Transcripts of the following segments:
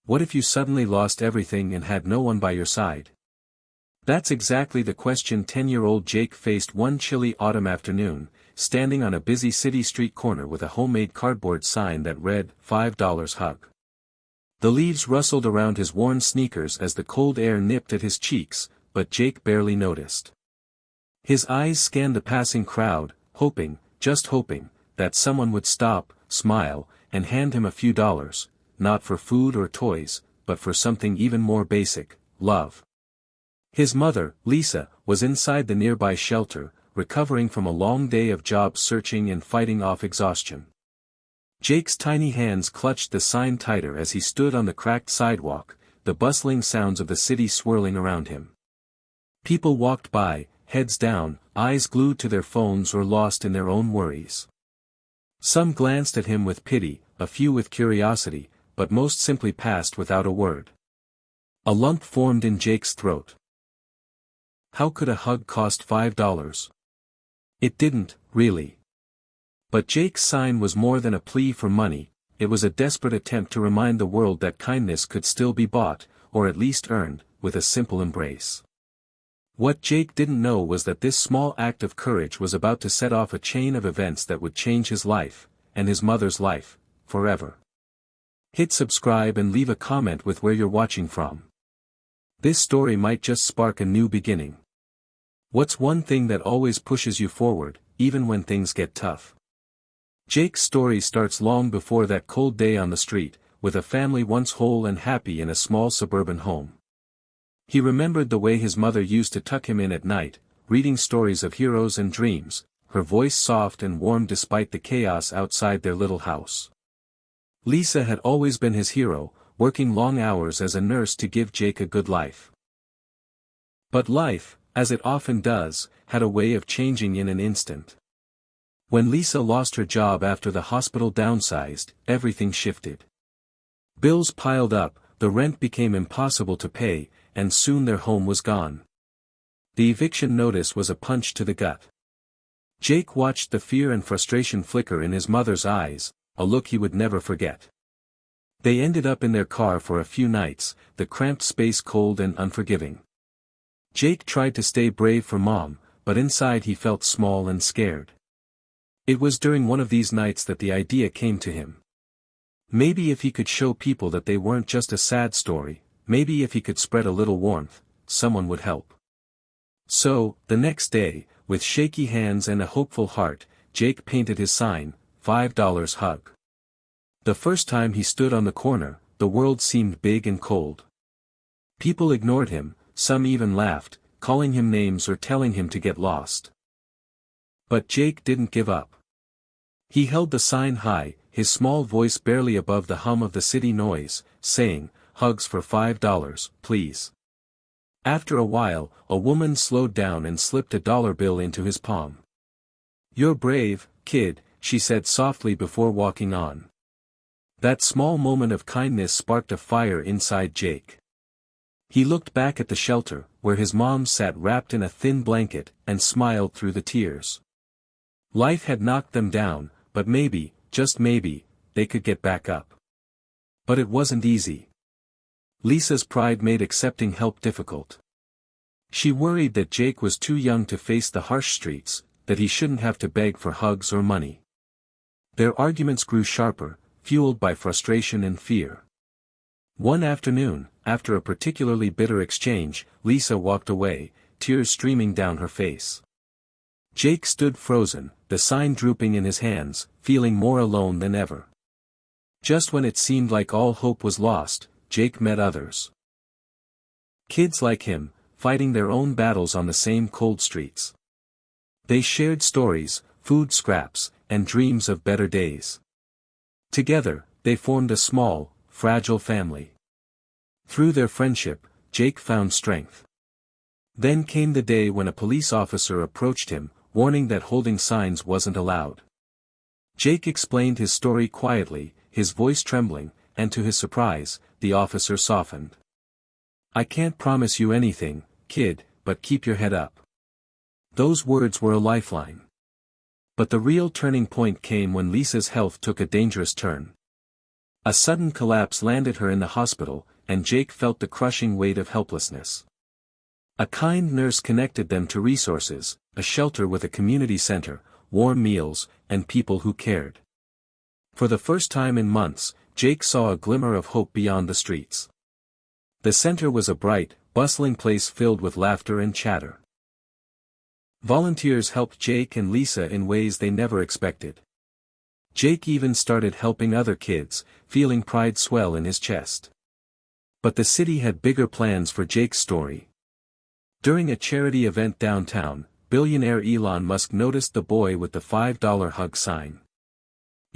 What if you suddenly lost everything and had no one by your side? That's exactly the question 10-year-old Jake faced one chilly autumn afternoon, standing on a busy city street corner with a homemade cardboard sign that read, $5 hug. The leaves rustled around his worn sneakers as the cold air nipped at his cheeks, but Jake barely noticed. His eyes scanned the passing crowd, hoping, just hoping, that someone would stop, smile, and hand him a few dollars, not for food or toys, but for something even more basic, love. His mother, Lisa, was inside the nearby shelter, recovering from a long day of job searching and fighting off exhaustion. Jake's tiny hands clutched the sign tighter as he stood on the cracked sidewalk, the bustling sounds of the city swirling around him. People walked by, heads down, eyes glued to their phones or lost in their own worries. Some glanced at him with pity, a few with curiosity, but most simply passed without a word. A lump formed in Jake's throat. How could a hug cost $5? It didn't, really. But Jake's sign was more than a plea for money, it was a desperate attempt to remind the world that kindness could still be bought, or at least earned, with a simple embrace. What Jake didn't know was that this small act of courage was about to set off a chain of events that would change his life, and his mother's life, forever. Hit subscribe and leave a comment with where you're watching from. This story might just spark a new beginning. What's one thing that always pushes you forward, even when things get tough? Jake's story starts long before that cold day on the street, with a family once whole and happy in a small suburban home. He remembered the way his mother used to tuck him in at night, reading stories of heroes and dreams, her voice soft and warm despite the chaos outside their little house. Lisa had always been his hero, working long hours as a nurse to give Jake a good life. But life, as it often does, had a way of changing in an instant. When Lisa lost her job after the hospital downsized, everything shifted. Bills piled up, the rent became impossible to pay, and soon their home was gone. The eviction notice was a punch to the gut. Jake watched the fear and frustration flicker in his mother's eyes, a look he would never forget. They ended up in their car for a few nights, the cramped space cold and unforgiving. Jake tried to stay brave for Mom, but inside he felt small and scared. It was during one of these nights that the idea came to him. Maybe if he could show people that they weren't just a sad story, maybe if he could spread a little warmth, someone would help. So, the next day, with shaky hands and a hopeful heart, Jake painted his sign, $5 hug. The first time he stood on the corner, the world seemed big and cold. People ignored him, some even laughed, calling him names or telling him to get lost. But Jake didn't give up. He held the sign high, his small voice barely above the hum of the city noise, saying, "Hugs for $5, please." After a while, a woman slowed down and slipped a dollar bill into his palm. "You're brave, kid," she said softly before walking on. That small moment of kindness sparked a fire inside Jake. He looked back at the shelter, where his mom sat wrapped in a thin blanket, and smiled through the tears. Life had knocked them down, but maybe, just maybe, they could get back up. But it wasn't easy. Lisa's pride made accepting help difficult. She worried that Jake was too young to face the harsh streets, that he shouldn't have to beg for hugs or money. Their arguments grew sharper, fueled by frustration and fear. One afternoon, after a particularly bitter exchange, Lisa walked away, tears streaming down her face. Jake stood frozen, the sign drooping in his hands, feeling more alone than ever. Just when it seemed like all hope was lost, Jake met others. Kids like him, fighting their own battles on the same cold streets. They shared stories, food scraps, and dreams of better days. Together, they formed a small, fragile family. Through their friendship, Jake found strength. Then came the day when a police officer approached him, warning that holding signs wasn't allowed. Jake explained his story quietly, his voice trembling, and to his surprise, the officer softened. "I can't promise you anything, kid, but keep your head up." Those words were a lifeline. But the real turning point came when Lisa's health took a dangerous turn. A sudden collapse landed her in the hospital, and Jake felt the crushing weight of helplessness. A kind nurse connected them to resources, a shelter with a community center, warm meals, and people who cared. For the first time in months, Jake saw a glimmer of hope beyond the streets. The center was a bright, bustling place filled with laughter and chatter. Volunteers helped Jake and Lisa in ways they never expected. Jake even started helping other kids, feeling pride swell in his chest. But the city had bigger plans for Jake's story. During a charity event downtown, billionaire Elon Musk noticed the boy with the $5 hug sign.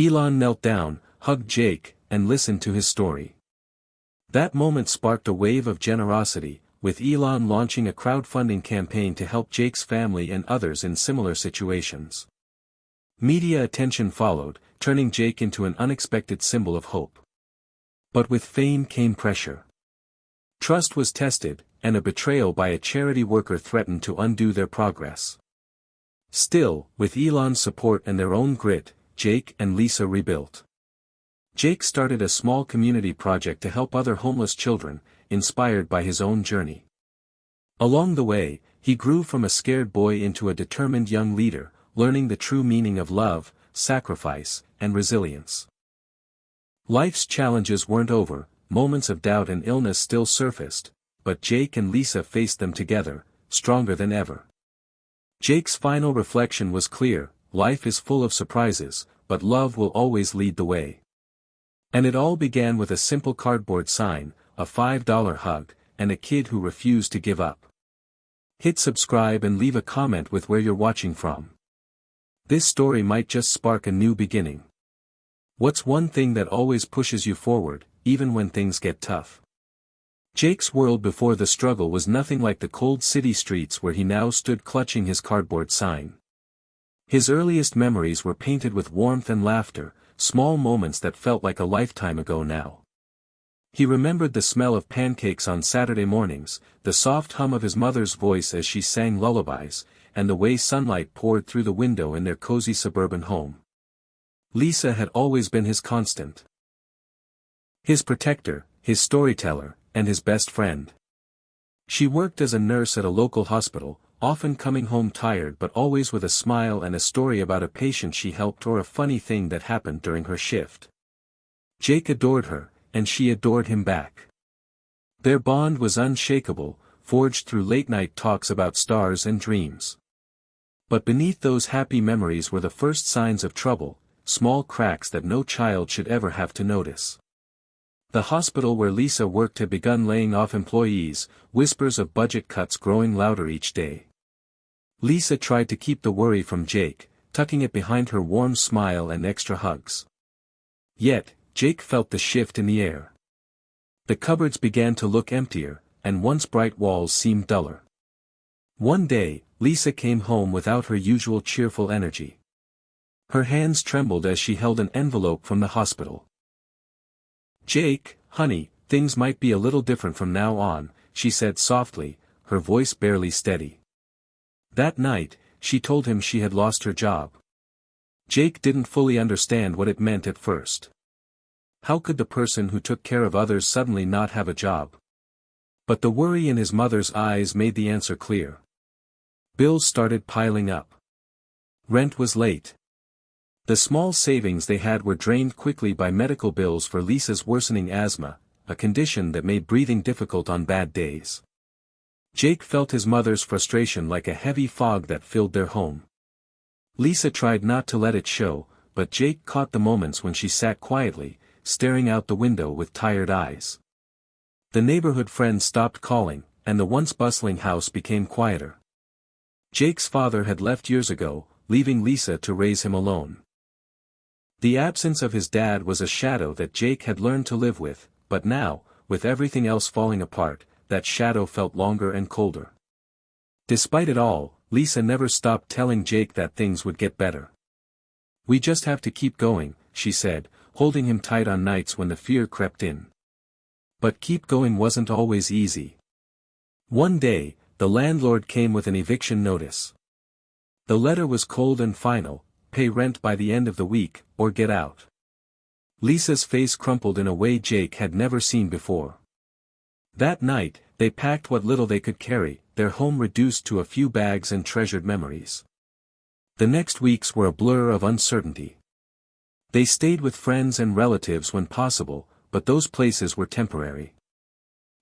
Elon knelt down, hugged Jake, and listened to his story. That moment sparked a wave of generosity, with Elon launching a crowdfunding campaign to help Jake's family and others in similar situations. Media attention followed, turning Jake into an unexpected symbol of hope. But with fame came pressure. Trust was tested, and a betrayal by a charity worker threatened to undo their progress. Still, with Elon's support and their own grit, Jake and Lisa rebuilt. Jake started a small community project to help other homeless children, inspired by his own journey. Along the way, he grew from a scared boy into a determined young leader, learning the true meaning of love, sacrifice, and resilience. Life's challenges weren't over, moments of doubt and illness still surfaced, but Jake and Lisa faced them together, stronger than ever. Jake's final reflection was clear: life is full of surprises, but love will always lead the way. And it all began with a simple cardboard sign, a $5 hug, and a kid who refused to give up. Hit subscribe and leave a comment with where you're watching from. This story might just spark a new beginning. What's one thing that always pushes you forward, even when things get tough? Jake's world before the struggle was nothing like the cold city streets where he now stood clutching his cardboard sign. His earliest memories were painted with warmth and laughter, small moments that felt like a lifetime ago now. He remembered the smell of pancakes on Saturday mornings, the soft hum of his mother's voice as she sang lullabies, and the way sunlight poured through the window in their cozy suburban home. Lisa had always been his constant. His protector, his storyteller, and his best friend. She worked as a nurse at a local hospital, often coming home tired but always with a smile and a story about a patient she helped or a funny thing that happened during her shift. Jake adored her, and she adored him back. Their bond was unshakable, forged through late-night talks about stars and dreams. But beneath those happy memories were the first signs of trouble, small cracks that no child should ever have to notice. The hospital where Lisa worked had begun laying off employees, whispers of budget cuts growing louder each day. Lisa tried to keep the worry from Jake, tucking it behind her warm smile and extra hugs. Yet, Jake felt the shift in the air. The cupboards began to look emptier, and once bright walls seemed duller. One day, Lisa came home without her usual cheerful energy. Her hands trembled as she held an envelope from the hospital. "Jake, honey, things might be a little different from now on," she said softly, her voice barely steady. That night, she told him she had lost her job. Jake didn't fully understand what it meant at first. How could the person who took care of others suddenly not have a job? But the worry in his mother's eyes made the answer clear. Bills started piling up. Rent was late. The small savings they had were drained quickly by medical bills for Lisa's worsening asthma, a condition that made breathing difficult on bad days. Jake felt his mother's frustration like a heavy fog that filled their home. Lisa tried not to let it show, but Jake caught the moments when she sat quietly, staring out the window with tired eyes. The neighborhood friends stopped calling, and the once bustling house became quieter. Jake's father had left years ago, leaving Lisa to raise him alone. The absence of his dad was a shadow that Jake had learned to live with, but now, with everything else falling apart, that shadow felt longer and colder. Despite it all, Lisa never stopped telling Jake that things would get better. "We just have to keep going," she said, holding him tight on nights when the fear crept in. But keep going wasn't always easy. One day, the landlord came with an eviction notice. The letter was cold and final: pay rent by the end of the week, or get out. Lisa's face crumpled in a way Jake had never seen before. That night, they packed what little they could carry, their home reduced to a few bags and treasured memories. The next weeks were a blur of uncertainty. They stayed with friends and relatives when possible, but those places were temporary.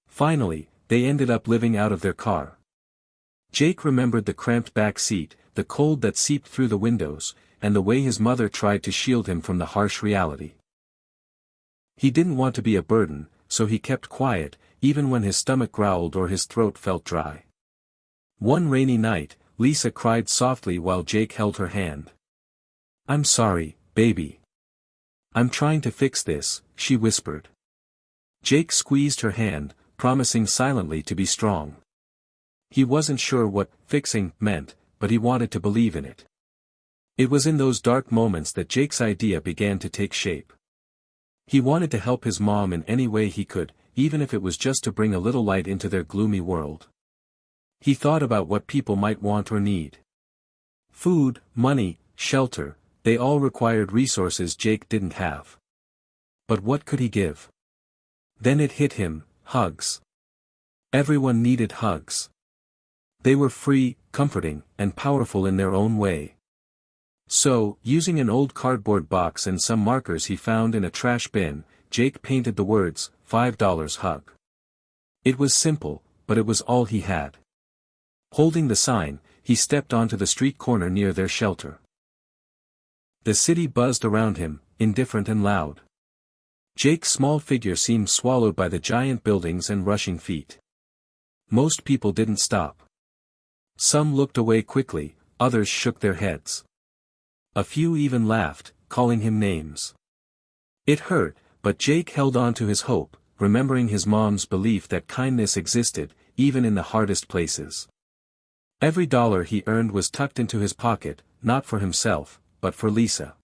Finally, they ended up living out of their car. Jake remembered the cramped back seat, the cold that seeped through the windows, and the way his mother tried to shield him from the harsh reality. He didn't want to be a burden, so he kept quiet, even when his stomach growled or his throat felt dry. One rainy night, Lisa cried softly while Jake held her hand. "I'm sorry, baby. I'm trying to fix this," she whispered. Jake squeezed her hand, promising silently to be strong. He wasn't sure what "fixing" meant, but he wanted to believe in it. It was in those dark moments that Jake's idea began to take shape. He wanted to help his mom in any way he could, even if it was just to bring a little light into their gloomy world. He thought about what people might want or need. Food, money, shelter, they all required resources Jake didn't have. But what could he give? Then it hit him: hugs. Everyone needed hugs. They were free, comforting, and powerful in their own way. So, using an old cardboard box and some markers he found in a trash bin, Jake painted the words, $5 hug. It was simple, but it was all he had. Holding the sign, he stepped onto the street corner near their shelter. The city buzzed around him, indifferent and loud. Jake's small figure seemed swallowed by the giant buildings and rushing feet. Most people didn't stop. Some looked away quickly, others shook their heads. A few even laughed, calling him names. It hurt, but Jake held on to his hope, remembering his mom's belief that kindness existed, even in the hardest places. Every dollar he earned was tucked into his pocket, not for himself, but for Lisa.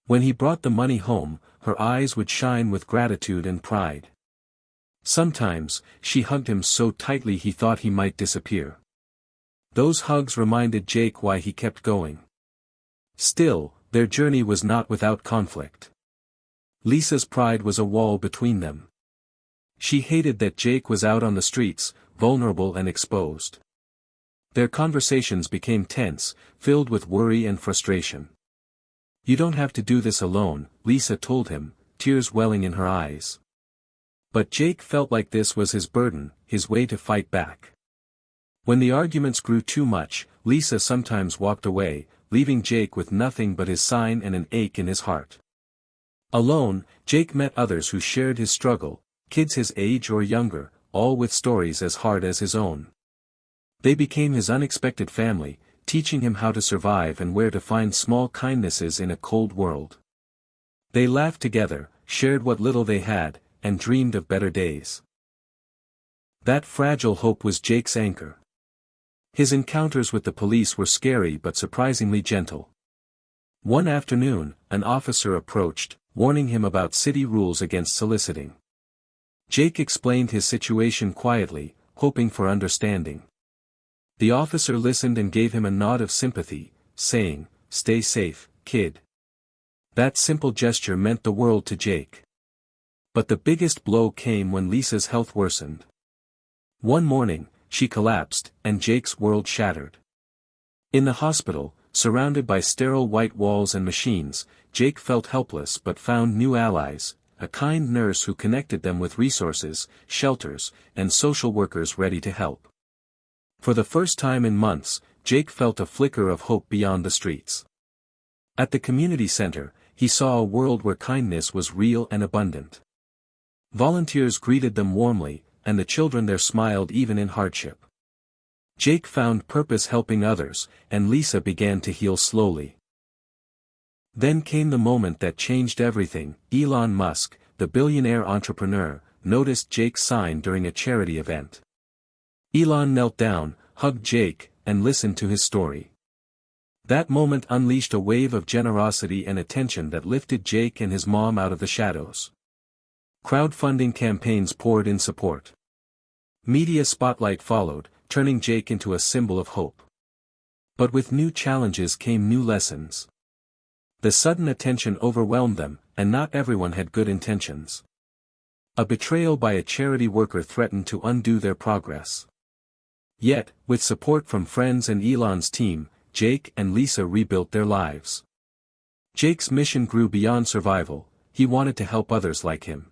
When he brought the money home, her eyes would shine with gratitude and pride. Sometimes, she hugged him so tightly he thought he might disappear. Those hugs reminded Jake why he kept going. Still, their journey was not without conflict. Lisa's pride was a wall between them. She hated that Jake was out on the streets, vulnerable and exposed. Their conversations became tense, filled with worry and frustration. "You don't have to do this alone," Lisa told him, tears welling in her eyes. But Jake felt like this was his burden, his way to fight back. When the arguments grew too much, Lisa sometimes walked away, leaving Jake with nothing but his sign and an ache in his heart. Alone, Jake met others who shared his struggle, kids his age or younger, all with stories as hard as his own. They became his unexpected family, teaching him how to survive and where to find small kindnesses in a cold world. They laughed together, shared what little they had, and dreamed of better days. That fragile hope was Jake's anchor. His encounters with the police were scary but surprisingly gentle. One afternoon, an officer approached, warning him about city rules against soliciting. Jake explained his situation quietly, hoping for understanding. The officer listened and gave him a nod of sympathy, saying, "Stay safe, kid." That simple gesture meant the world to Jake. But the biggest blow came when Lisa's health worsened. One morning, she collapsed, and Jake's world shattered. In the hospital, surrounded by sterile white walls and machines, Jake felt helpless but found new allies, a kind nurse who connected them with resources, shelters, and social workers ready to help. For the first time in months, Jake felt a flicker of hope beyond the streets. At the community center, he saw a world where kindness was real and abundant. Volunteers greeted them warmly, and the children there smiled even in hardship. Jake found purpose helping others, and Lisa began to heal slowly. Then came the moment that changed everything. Elon Musk, the billionaire entrepreneur, noticed Jake's sign during a charity event. Elon knelt down, hugged Jake, and listened to his story. That moment unleashed a wave of generosity and attention that lifted Jake and his mom out of the shadows. Crowdfunding campaigns poured in support. Media spotlight followed, turning Jake into a symbol of hope. But with new challenges came new lessons. The sudden attention overwhelmed them, and not everyone had good intentions. A betrayal by a charity worker threatened to undo their progress. Yet, with support from friends and Elon's team, Jake and Lisa rebuilt their lives. Jake's mission grew beyond survival. He wanted to help others like him.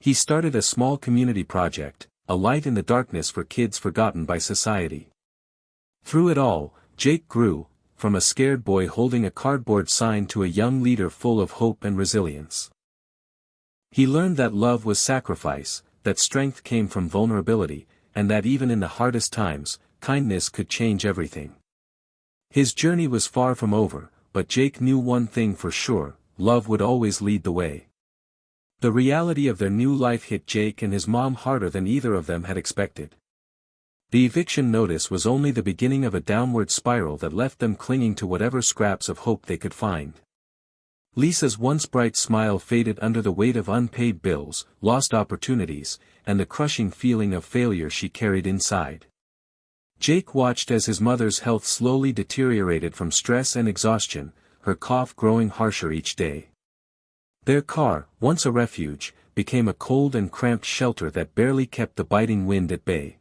He started a small community project, a light in the darkness for kids forgotten by society. Through it all, Jake grew, from a scared boy holding a cardboard sign to a young leader full of hope and resilience. He learned that love was sacrifice, that strength came from vulnerability, and that even in the hardest times, kindness could change everything. His journey was far from over, but Jake knew one thing for sure: love would always lead the way. The reality of their new life hit Jake and his mom harder than either of them had expected. The eviction notice was only the beginning of a downward spiral that left them clinging to whatever scraps of hope they could find. Lisa's once bright smile faded under the weight of unpaid bills, lost opportunities, and the crushing feeling of failure she carried inside. Jake watched as his mother's health slowly deteriorated from stress and exhaustion, her cough growing harsher each day. Their car, once a refuge, became a cold and cramped shelter that barely kept the biting wind at bay.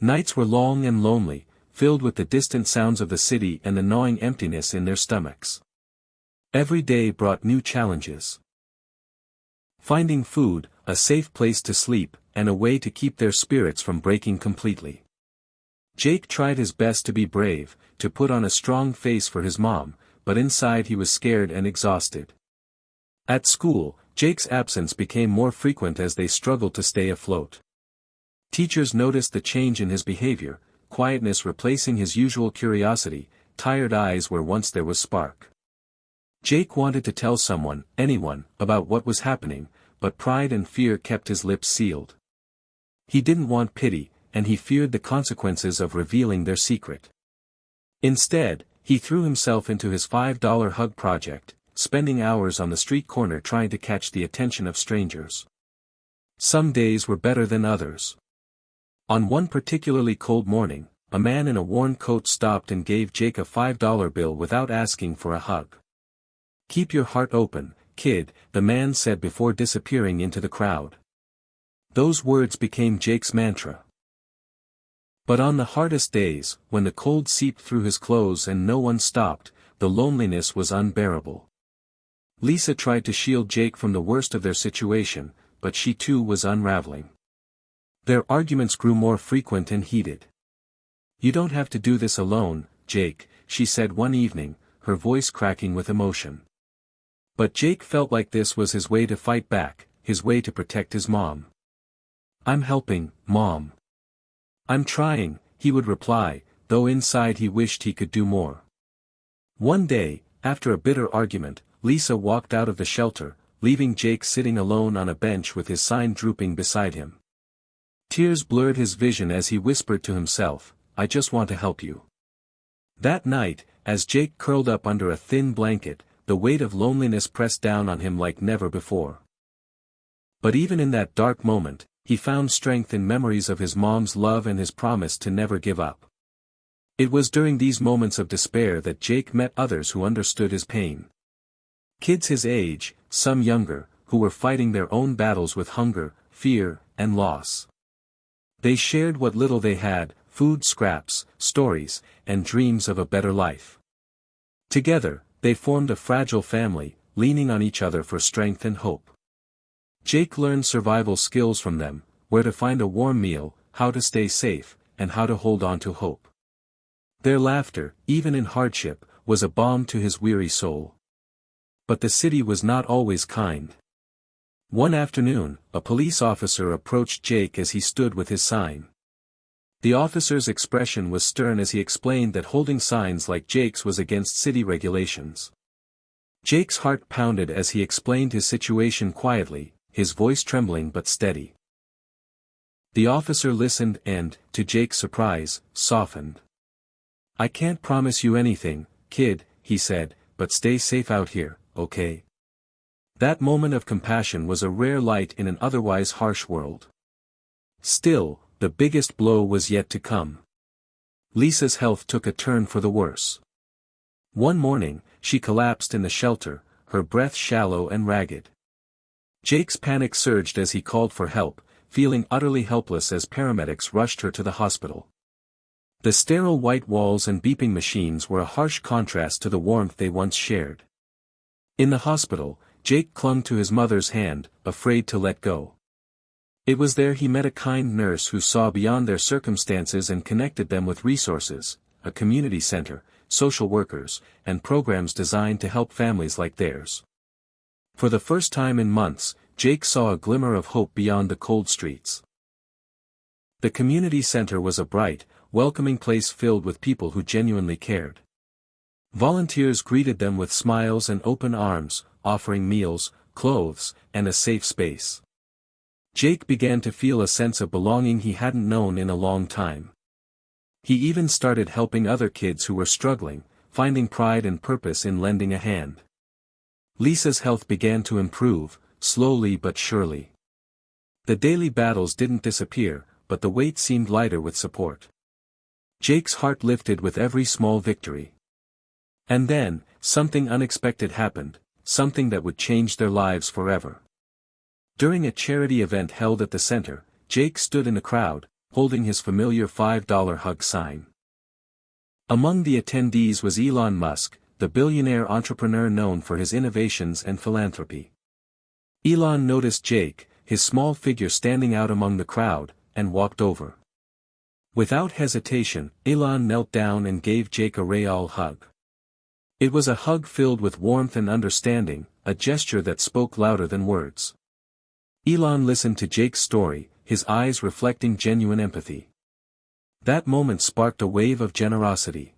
Nights were long and lonely, filled with the distant sounds of the city and the gnawing emptiness in their stomachs. Every day brought new challenges. Finding food, a safe place to sleep, and a way to keep their spirits from breaking completely. Jake tried his best to be brave, to put on a strong face for his mom, but inside he was scared and exhausted. At school, Jake's absence became more frequent as they struggled to stay afloat. Teachers noticed the change in his behavior, quietness replacing his usual curiosity, tired eyes where once there was spark. Jake wanted to tell someone, anyone, about what was happening, but pride and fear kept his lips sealed. He didn't want pity, and he feared the consequences of revealing their secret. Instead, he threw himself into his $5 hug project, spending hours on the street corner trying to catch the attention of strangers. Some days were better than others. On one particularly cold morning, a man in a worn coat stopped and gave Jake a $5 bill without asking for a hug. "Keep your heart open, kid," the man said before disappearing into the crowd. Those words became Jake's mantra. But on the hardest days, when the cold seeped through his clothes and no one stopped, the loneliness was unbearable. Lisa tried to shield Jake from the worst of their situation, but she too was unraveling. Their arguments grew more frequent and heated. "You don't have to do this alone, Jake," she said one evening, her voice cracking with emotion. But Jake felt like this was his way to fight back, his way to protect his mom. "I'm helping, Mom. I'm trying," he would reply, though inside he wished he could do more. One day, after a bitter argument, Lisa walked out of the shelter, leaving Jake sitting alone on a bench with his sign drooping beside him. Tears blurred his vision as he whispered to himself, "I just want to help you." That night, as Jake curled up under a thin blanket, the weight of loneliness pressed down on him like never before. But even in that dark moment, he found strength in memories of his mom's love and his promise to never give up. It was during these moments of despair that Jake met others who understood his pain. Kids his age, some younger, who were fighting their own battles with hunger, fear, and loss. They shared what little they had, food scraps, stories, and dreams of a better life. Together, they formed a fragile family, leaning on each other for strength and hope. Jake learned survival skills from them, where to find a warm meal, how to stay safe, and how to hold on to hope. Their laughter, even in hardship, was a balm to his weary soul. But the city was not always kind. One afternoon, a police officer approached Jake as he stood with his sign. The officer's expression was stern as he explained that holding signs like Jake's was against city regulations. Jake's heart pounded as he explained his situation quietly, his voice trembling but steady. The officer listened and, to Jake's surprise, softened. "I can't promise you anything, kid," he said, "but stay safe out here, okay?" That moment of compassion was a rare light in an otherwise harsh world. Still, the biggest blow was yet to come. Lisa's health took a turn for the worse. One morning, she collapsed in the shelter, her breath shallow and ragged. Jake's panic surged as he called for help, feeling utterly helpless as paramedics rushed her to the hospital. The sterile white walls and beeping machines were a harsh contrast to the warmth they once shared. In the hospital, Jake clung to his mother's hand, afraid to let go. It was there he met a kind nurse who saw beyond their circumstances and connected them with resources, a community center, social workers, and programs designed to help families like theirs. For the first time in months, Jake saw a glimmer of hope beyond the cold streets. The community center was a bright, welcoming place filled with people who genuinely cared. Volunteers greeted them with smiles and open arms, offering meals, clothes, and a safe space. Jake began to feel a sense of belonging he hadn't known in a long time. He even started helping other kids who were struggling, finding pride and purpose in lending a hand. Lisa's health began to improve, slowly but surely. The daily battles didn't disappear, but the weight seemed lighter with support. Jake's heart lifted with every small victory. And then, something unexpected happened, something that would change their lives forever. During a charity event held at the center, Jake stood in the crowd, holding his familiar $5 hug sign. Among the attendees was Elon Musk, the billionaire entrepreneur known for his innovations and philanthropy. Elon noticed Jake, his small figure standing out among the crowd, and walked over. Without hesitation, Elon knelt down and gave Jake a real hug. It was a hug filled with warmth and understanding, a gesture that spoke louder than words. Elon listened to Jake's story, his eyes reflecting genuine empathy. That moment sparked a wave of generosity.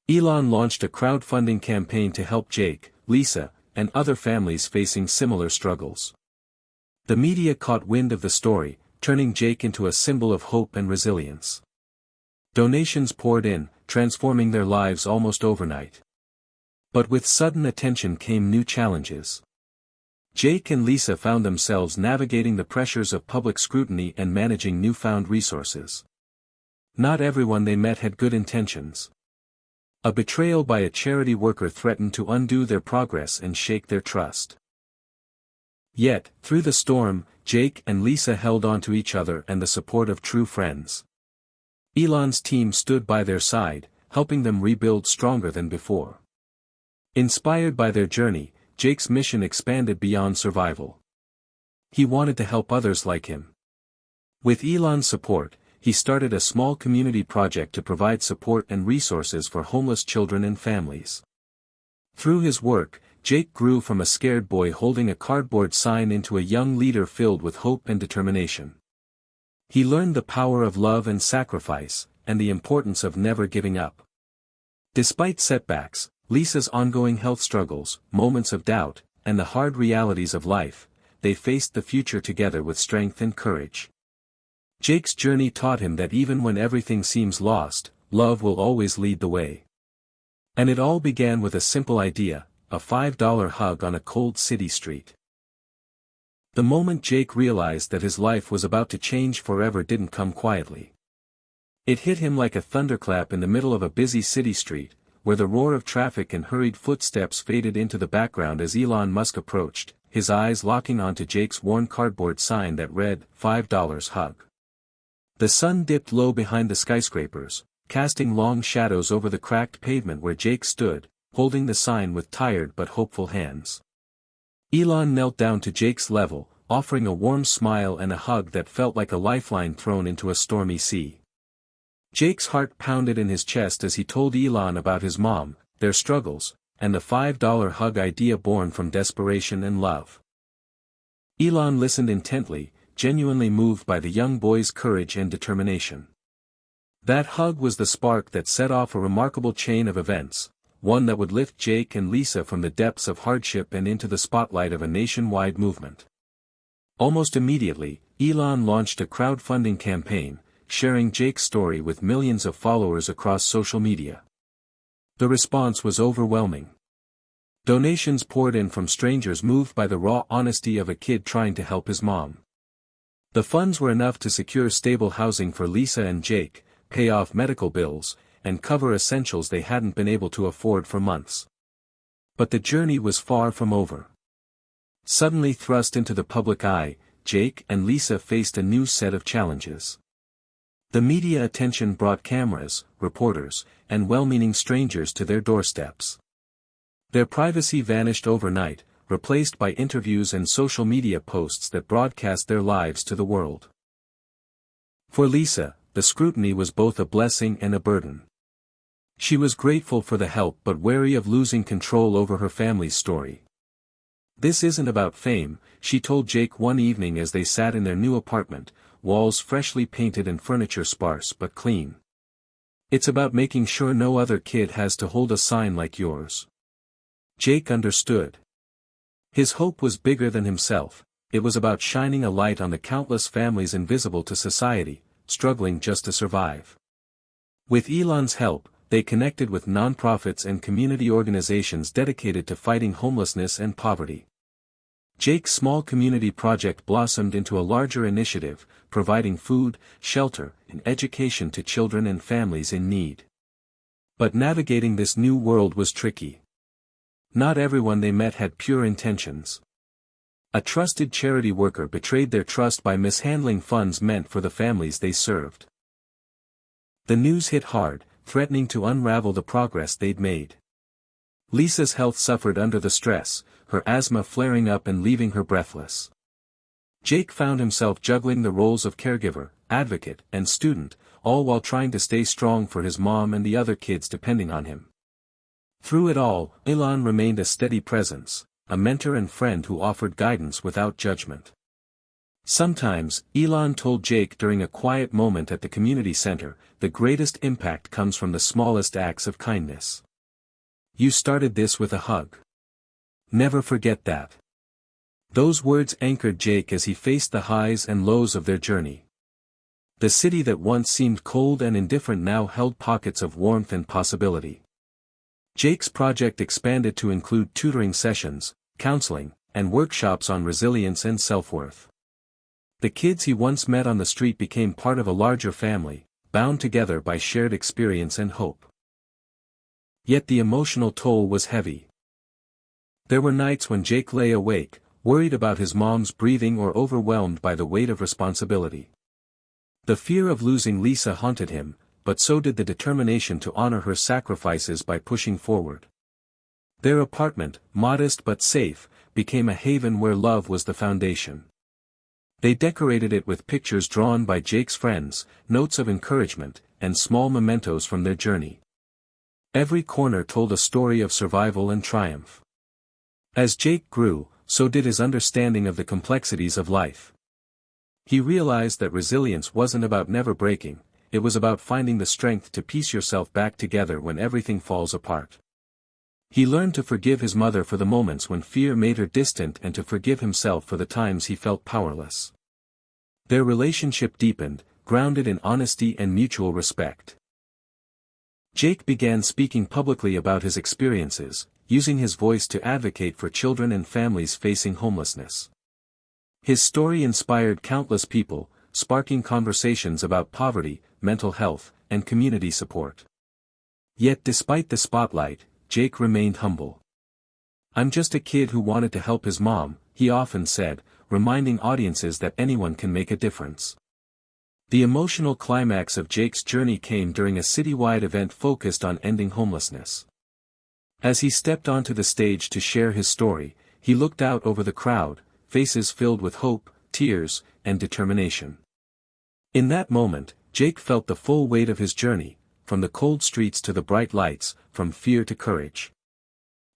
Elon launched a crowdfunding campaign to help Jake, Lisa, and other families facing similar struggles. The media caught wind of the story, turning Jake into a symbol of hope and resilience. Donations poured in, transforming their lives almost overnight. But with sudden attention came new challenges. Jake and Lisa found themselves navigating the pressures of public scrutiny and managing newfound resources. Not everyone they met had good intentions. A betrayal by a charity worker threatened to undo their progress and shake their trust. Yet, through the storm, Jake and Lisa held on to each other and the support of true friends. Elon's team stood by their side, helping them rebuild stronger than before. Inspired by their journey, Jake's mission expanded beyond survival. He wanted to help others like him. With Elon's support, he started a small community project to provide support and resources for homeless children and families. Through his work, Jake grew from a scared boy holding a cardboard sign into a young leader filled with hope and determination. He learned the power of love and sacrifice, and the importance of never giving up. Despite setbacks, Lisa's ongoing health struggles, moments of doubt, and the hard realities of life, they faced the future together with strength and courage. Jake's journey taught him that even when everything seems lost, love will always lead the way. And it all began with a simple idea, a $5 hug on a cold city street. The moment Jake realized that his life was about to change forever didn't come quietly. It hit him like a thunderclap in the middle of a busy city street, where the roar of traffic and hurried footsteps faded into the background as Elon Musk approached, his eyes locking onto Jake's worn cardboard sign that read, $5 hug. The sun dipped low behind the skyscrapers, casting long shadows over the cracked pavement where Jake stood, holding the sign with tired but hopeful hands. Elon knelt down to Jake's level, offering a warm smile and a hug that felt like a lifeline thrown into a stormy sea. Jake's heart pounded in his chest as he told Elon about his mom, their struggles, and the $5 hug idea born from desperation and love. Elon listened intently, genuinely moved by the young boy's courage and determination. That hug was the spark that set off a remarkable chain of events, one that would lift Jake and Lisa from the depths of hardship and into the spotlight of a nationwide movement. Almost immediately, Elon launched a crowdfunding campaign, sharing Jake's story with millions of followers across social media. The response was overwhelming. Donations poured in from strangers moved by the raw honesty of a kid trying to help his mom. The funds were enough to secure stable housing for Lisa and Jake, pay off medical bills, and cover essentials they hadn't been able to afford for months. But the journey was far from over. Suddenly thrust into the public eye, Jake and Lisa faced a new set of challenges. The media attention brought cameras, reporters, and well-meaning strangers to their doorsteps. Their privacy vanished overnight, replaced by interviews and social media posts that broadcast their lives to the world. For Lisa, the scrutiny was both a blessing and a burden. She was grateful for the help but wary of losing control over her family's story. "This isn't about fame," she told Jake one evening as they sat in their new apartment, walls freshly painted and furniture sparse but clean. "It's about making sure no other kid has to hold a sign like yours." Jake understood. His hope was bigger than himself. It was about shining a light on the countless families invisible to society, struggling just to survive. With Elon's help, they connected with nonprofits and community organizations dedicated to fighting homelessness and poverty. Jake's small community project blossomed into a larger initiative, providing food, shelter, and education to children and families in need. But navigating this new world was tricky. Not everyone they met had pure intentions. A trusted charity worker betrayed their trust by mishandling funds meant for the families they served. The news hit hard, threatening to unravel the progress they'd made. Lisa's health suffered under the stress, her asthma flaring up and leaving her breathless. Jake found himself juggling the roles of caregiver, advocate, and student, all while trying to stay strong for his mom and the other kids depending on him. Through it all, Elon remained a steady presence, a mentor and friend who offered guidance without judgment. Sometimes, Elon told Jake during a quiet moment at the community center, the greatest impact comes from the smallest acts of kindness. "You started this with a hug. Never forget that." Those words anchored Jake as he faced the highs and lows of their journey. The city that once seemed cold and indifferent now held pockets of warmth and possibility. Jake's project expanded to include tutoring sessions, counseling, and workshops on resilience and self-worth. The kids he once met on the street became part of a larger family, bound together by shared experience and hope. Yet the emotional toll was heavy. There were nights when Jake lay awake, worried about his mom's breathing or overwhelmed by the weight of responsibility. The fear of losing Lisa haunted him, but so did the determination to honor her sacrifices by pushing forward. Their apartment, modest but safe, became a haven where love was the foundation. They decorated it with pictures drawn by Jake's friends, notes of encouragement, and small mementos from their journey. Every corner told a story of survival and triumph. As Jake grew, so did his understanding of the complexities of life. He realized that resilience wasn't about never breaking, it was about finding the strength to piece yourself back together when everything falls apart. He learned to forgive his mother for the moments when fear made her distant and to forgive himself for the times he felt powerless. Their relationship deepened, grounded in honesty and mutual respect. Jake began speaking publicly about his experiences, using his voice to advocate for children and families facing homelessness. His story inspired countless people, sparking conversations about poverty, mental health, and community support. Yet despite the spotlight, Jake remained humble. "I'm just a kid who wanted to help his mom," he often said, reminding audiences that anyone can make a difference. The emotional climax of Jake's journey came during a citywide event focused on ending homelessness. As he stepped onto the stage to share his story, he looked out over the crowd, faces filled with hope, tears, and determination. In that moment, Jake felt the full weight of his journey, from the cold streets to the bright lights, from fear to courage.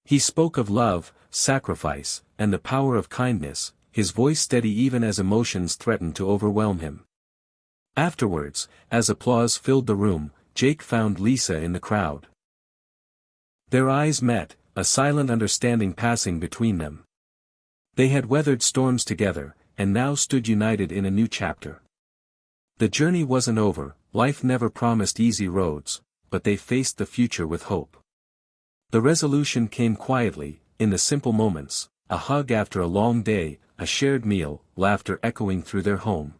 He spoke of love, sacrifice, and the power of kindness, his voice steady even as emotions threatened to overwhelm him. Afterwards, as applause filled the room, Jake found Lisa in the crowd. Their eyes met, a silent understanding passing between them. They had weathered storms together, and now stood united in a new chapter. The journey wasn't over, life never promised easy roads, but they faced the future with hope. The resolution came quietly, in the simple moments, a hug after a long day, a shared meal, laughter echoing through their home.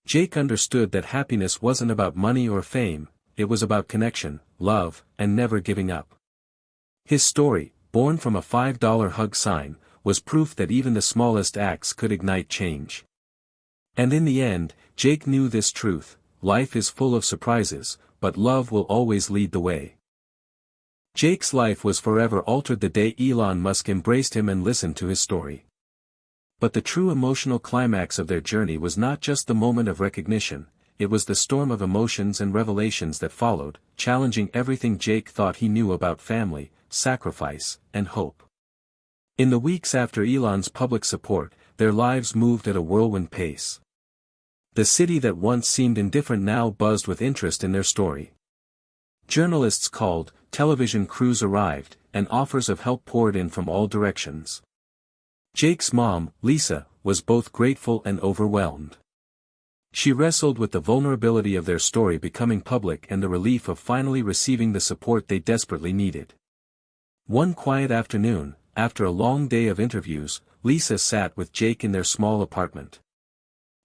Jake understood that happiness wasn't about money or fame, it was about connection, love, and never giving up. His story, born from a $5 hug sign, was proof that even the smallest acts could ignite change. And in the end, Jake knew this truth: life is full of surprises, but love will always lead the way. Jake's life was forever altered the day Elon Musk embraced him and listened to his story. But the true emotional climax of their journey was not just the moment of recognition, it was the storm of emotions and revelations that followed, challenging everything Jake thought he knew about family, sacrifice, and hope. In the weeks after Elon's public support, their lives moved at a whirlwind pace. The city that once seemed indifferent now buzzed with interest in their story. Journalists called, television crews arrived, and offers of help poured in from all directions. Jake's mom, Lisa, was both grateful and overwhelmed. She wrestled with the vulnerability of their story becoming public and the relief of finally receiving the support they desperately needed. One quiet afternoon, after a long day of interviews, Lisa sat with Jake in their small apartment.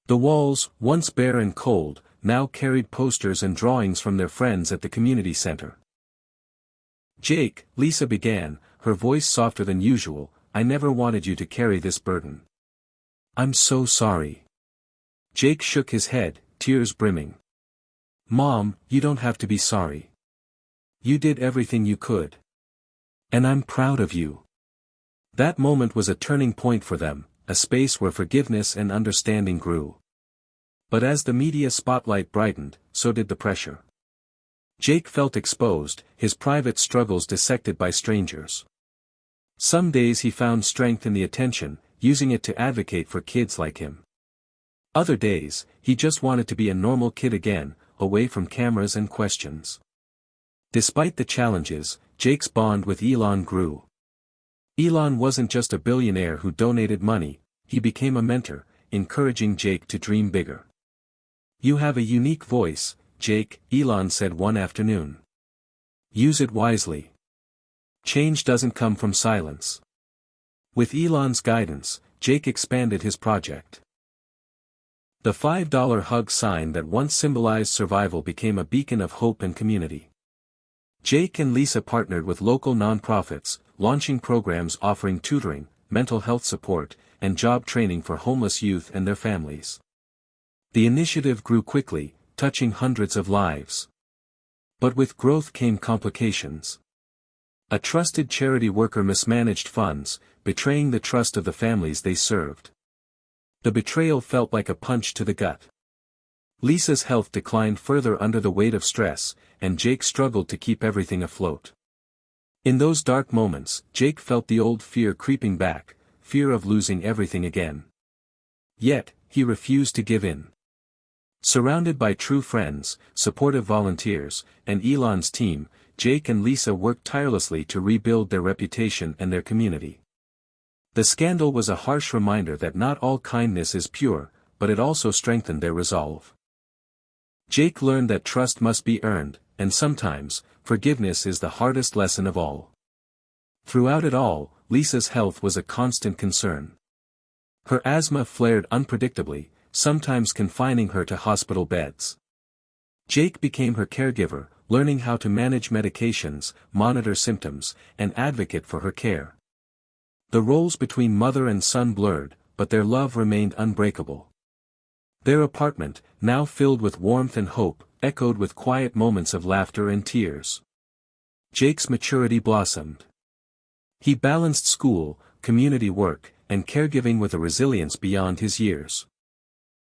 The walls, once bare and cold, now carried posters and drawings from their friends at the community center. "Jake," Lisa began, her voice softer than usual, "I never wanted you to carry this burden. I'm so sorry." Jake shook his head, tears brimming. "Mom, you don't have to be sorry. You did everything you could. And I'm proud of you." That moment was a turning point for them, a space where forgiveness and understanding grew. But as the media spotlight brightened, so did the pressure. Jake felt exposed, his private struggles dissected by strangers. Some days he found strength in the attention, using it to advocate for kids like him. Other days, he just wanted to be a normal kid again, away from cameras and questions. Despite the challenges, Jake's bond with Elon grew. Elon wasn't just a billionaire who donated money, he became a mentor, encouraging Jake to dream bigger. "You have a unique voice, Jake," Elon said one afternoon. "Use it wisely. Change doesn't come from silence." With Elon's guidance, Jake expanded his project. The $5 hug sign that once symbolized survival became a beacon of hope and community. Jake and Lisa partnered with local nonprofits, launching programs offering tutoring, mental health support, and job training for homeless youth and their families. The initiative grew quickly, touching hundreds of lives. But with growth came complications. A trusted charity worker mismanaged funds, betraying the trust of the families they served. The betrayal felt like a punch to the gut. Lisa's health declined further under the weight of stress, and Jake struggled to keep everything afloat. In those dark moments, Jake felt the old fear creeping back, fear of losing everything again. Yet, he refused to give in. Surrounded by true friends, supportive volunteers, and Elon's team, Jake and Lisa worked tirelessly to rebuild their reputation and their community. The scandal was a harsh reminder that not all kindness is pure, but it also strengthened their resolve. Jake learned that trust must be earned, and sometimes, forgiveness is the hardest lesson of all. Throughout it all, Lisa's health was a constant concern. Her asthma flared unpredictably, sometimes confining her to hospital beds. Jake became her caregiver, learning how to manage medications, monitor symptoms, and advocate for her care. The roles between mother and son blurred, but their love remained unbreakable. Their apartment, now filled with warmth and hope, echoed with quiet moments of laughter and tears. Jake's maturity blossomed. He balanced school, community work, and caregiving with a resilience beyond his years.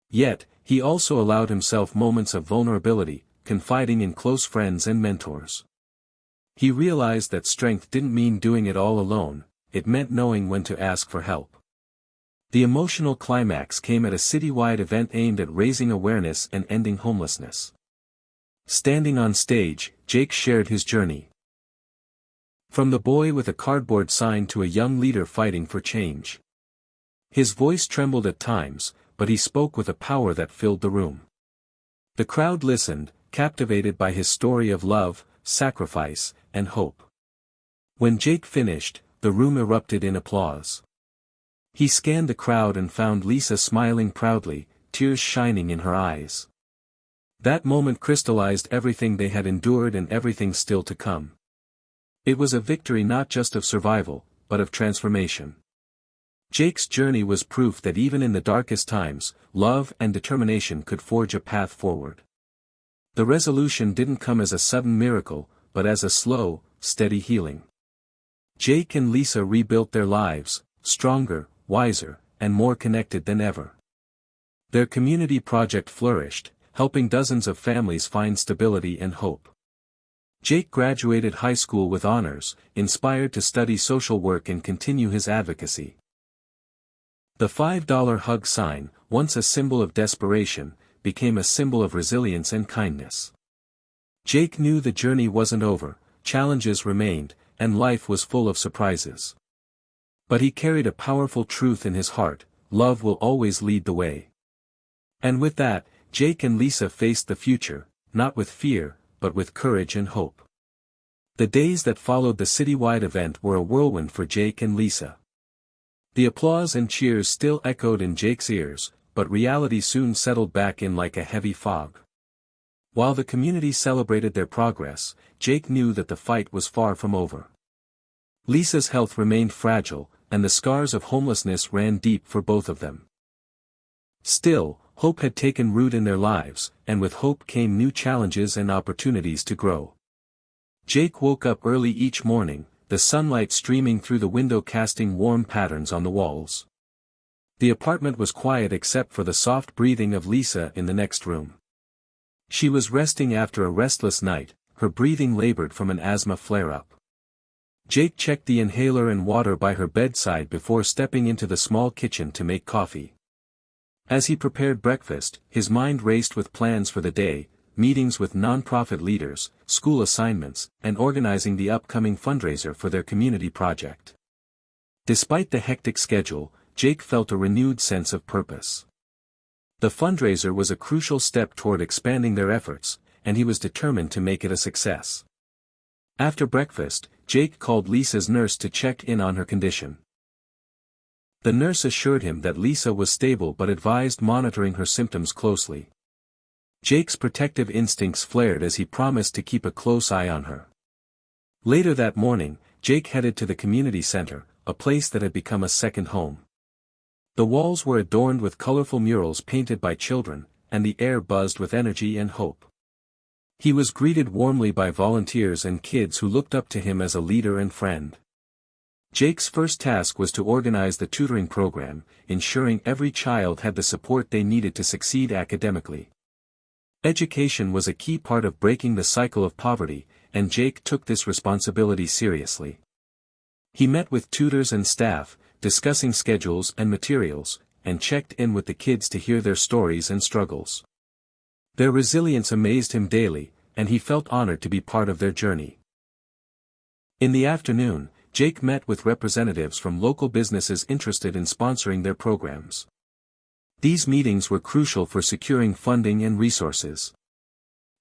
Yet, he also allowed himself moments of vulnerability, confiding in close friends and mentors. He realized that strength didn't mean doing it all alone, it meant knowing when to ask for help. The emotional climax came at a citywide event aimed at raising awareness and ending homelessness. Standing on stage, Jake shared his journey. From the boy with a cardboard sign to a young leader fighting for change. His voice trembled at times, but he spoke with a power that filled the room. The crowd listened, captivated by his story of love, sacrifice, and hope. When Jake finished, the room erupted in applause. He scanned the crowd and found Lisa smiling proudly, tears shining in her eyes. That moment crystallized everything they had endured and everything still to come. It was a victory not just of survival, but of transformation. Jake's journey was proof that even in the darkest times, love and determination could forge a path forward. The resolution didn't come as a sudden miracle, but as a slow, steady healing. Jake and Lisa rebuilt their lives, stronger, wiser, and more connected than ever. Their community project flourished, helping dozens of families find stability and hope. Jake graduated high school with honors, inspired to study social work and continue his advocacy. The $5 hug sign, once a symbol of desperation, became a symbol of resilience and kindness. Jake knew the journey wasn't over, challenges remained, and life was full of surprises. But he carried a powerful truth in his heart: love will always lead the way. And with that, Jake and Lisa faced the future, not with fear, but with courage and hope. The days that followed the citywide event were a whirlwind for Jake and Lisa. The applause and cheers still echoed in Jake's ears, but reality soon settled back in like a heavy fog. While the community celebrated their progress, Jake knew that the fight was far from over. Lisa's health remained fragile, and the scars of homelessness ran deep for both of them. Still, hope had taken root in their lives, and with hope came new challenges and opportunities to grow. Jake woke up early each morning, the sunlight streaming through the window casting warm patterns on the walls. The apartment was quiet except for the soft breathing of Lisa in the next room. She was resting after a restless night, her breathing labored from an asthma flare-up. Jake checked the inhaler and water by her bedside before stepping into the small kitchen to make coffee. As he prepared breakfast, his mind raced with plans for the day, meetings with nonprofit leaders, school assignments, and organizing the upcoming fundraiser for their community project. Despite the hectic schedule, Jake felt a renewed sense of purpose. The fundraiser was a crucial step toward expanding their efforts, and he was determined to make it a success. After breakfast, Jake called Lisa's nurse to check in on her condition. The nurse assured him that Lisa was stable but advised monitoring her symptoms closely. Jake's protective instincts flared as he promised to keep a close eye on her. Later that morning, Jake headed to the community center, a place that had become a second home. The walls were adorned with colorful murals painted by children, and the air buzzed with energy and hope. He was greeted warmly by volunteers and kids who looked up to him as a leader and friend. Jake's first task was to organize the tutoring program, ensuring every child had the support they needed to succeed academically. Education was a key part of breaking the cycle of poverty, and Jake took this responsibility seriously. He met with tutors and staff, discussing schedules and materials, and checked in with the kids to hear their stories and struggles. Their resilience amazed him daily, and he felt honored to be part of their journey. In the afternoon, Jake met with representatives from local businesses interested in sponsoring their programs. These meetings were crucial for securing funding and resources.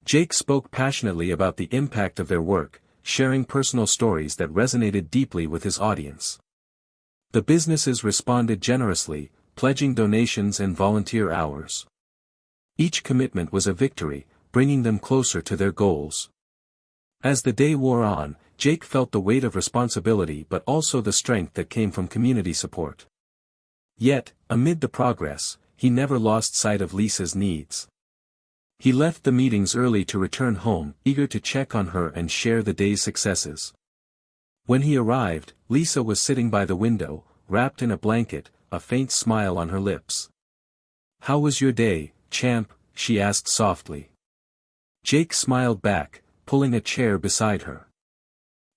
Jake spoke passionately about the impact of their work, sharing personal stories that resonated deeply with his audience. The businesses responded generously, pledging donations and volunteer hours. Each commitment was a victory, bringing them closer to their goals. As the day wore on, Jake felt the weight of responsibility but also the strength that came from community support. Yet, amid the progress, he never lost sight of Lisa's needs. He left the meetings early to return home, eager to check on her and share the day's successes. When he arrived, Lisa was sitting by the window, wrapped in a blanket, a faint smile on her lips. "How was your day, champ?" she asked softly. Jake smiled back, pulling a chair beside her.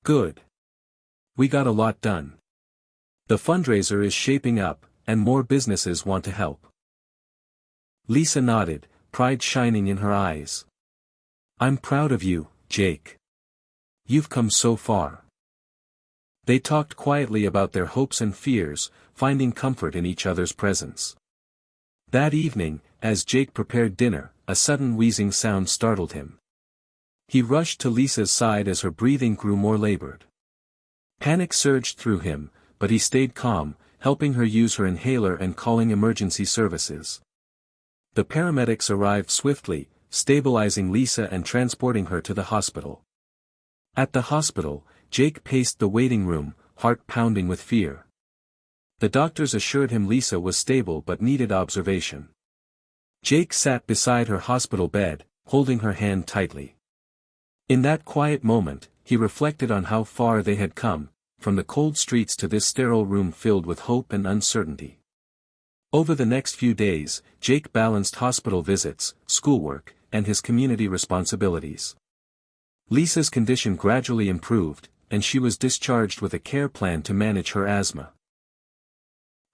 "Good. We got a lot done. The fundraiser is shaping up, and more businesses want to help." Lisa nodded, pride shining in her eyes. "I'm proud of you, Jake. You've come so far." They talked quietly about their hopes and fears, finding comfort in each other's presence. That evening, as Jake prepared dinner, a sudden wheezing sound startled him. He rushed to Lisa's side as her breathing grew more labored. Panic surged through him, but he stayed calm, helping her use her inhaler and calling emergency services. The paramedics arrived swiftly, stabilizing Lisa and transporting her to the hospital. At the hospital, Jake paced the waiting room, heart pounding with fear. The doctors assured him Lisa was stable but needed observation. Jake sat beside her hospital bed, holding her hand tightly. In that quiet moment, he reflected on how far they had come, from the cold streets to this sterile room filled with hope and uncertainty. Over the next few days, Jake balanced hospital visits, schoolwork, and his community responsibilities. Lisa's condition gradually improved, and she was discharged with a care plan to manage her asthma.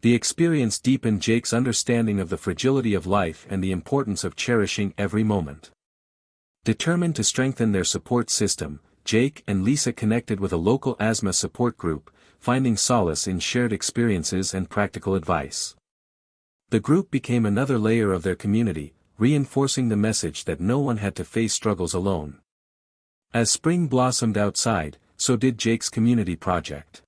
The experience deepened Jake's understanding of the fragility of life and the importance of cherishing every moment. Determined to strengthen their support system, Jake and Lisa connected with a local asthma support group, finding solace in shared experiences and practical advice. The group became another layer of their community, reinforcing the message that no one had to face struggles alone. As spring blossomed outside, so did Jake's community project.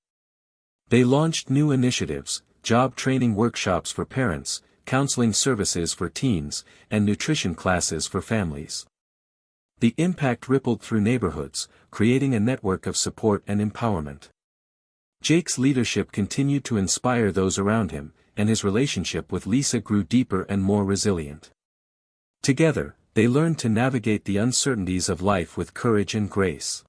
They launched new initiatives, job training workshops for parents, counseling services for teens, and nutrition classes for families. The impact rippled through neighborhoods, creating a network of support and empowerment. Jake's leadership continued to inspire those around him, and his relationship with Lisa grew deeper and more resilient. Together, they learned to navigate the uncertainties of life with courage and grace.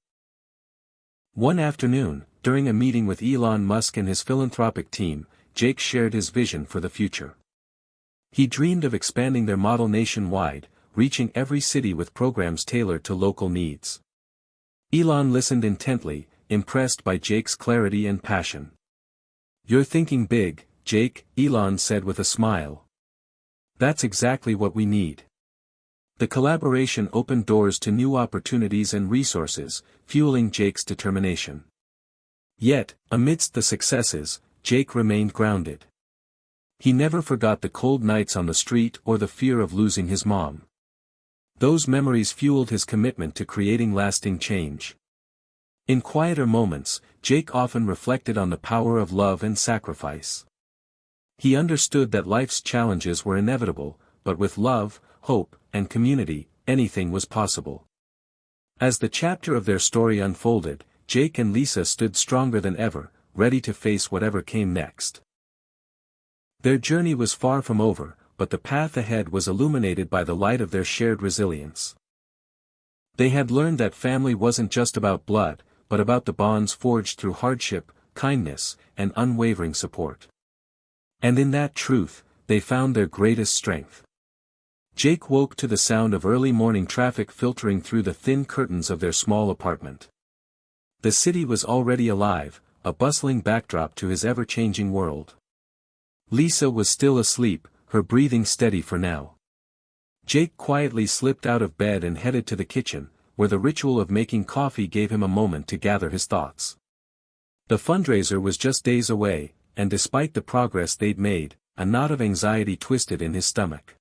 One afternoon, during a meeting with Elon Musk and his philanthropic team, Jake shared his vision for the future. He dreamed of expanding their model nationwide, reaching every city with programs tailored to local needs. Elon listened intently, impressed by Jake's clarity and passion. "You're thinking big, Jake," Elon said with a smile. "That's exactly what we need." The collaboration opened doors to new opportunities and resources, fueling Jake's determination. Yet, amidst the successes, Jake remained grounded. He never forgot the cold nights on the street or the fear of losing his mom. Those memories fueled his commitment to creating lasting change. In quieter moments, Jake often reflected on the power of love and sacrifice. He understood that life's challenges were inevitable, but with love, hope, and community, anything was possible. As the chapter of their story unfolded, Jake and Lisa stood stronger than ever, ready to face whatever came next. Their journey was far from over, but the path ahead was illuminated by the light of their shared resilience. They had learned that family wasn't just about blood, but about the bonds forged through hardship, kindness, and unwavering support. And in that truth, they found their greatest strength. Jake woke to the sound of early morning traffic filtering through the thin curtains of their small apartment. The city was already alive, a bustling backdrop to his ever-changing world. Lisa was still asleep, her breathing steady for now. Jake quietly slipped out of bed and headed to the kitchen, where the ritual of making coffee gave him a moment to gather his thoughts. The fundraiser was just days away, and despite the progress they'd made, a knot of anxiety twisted in his stomach.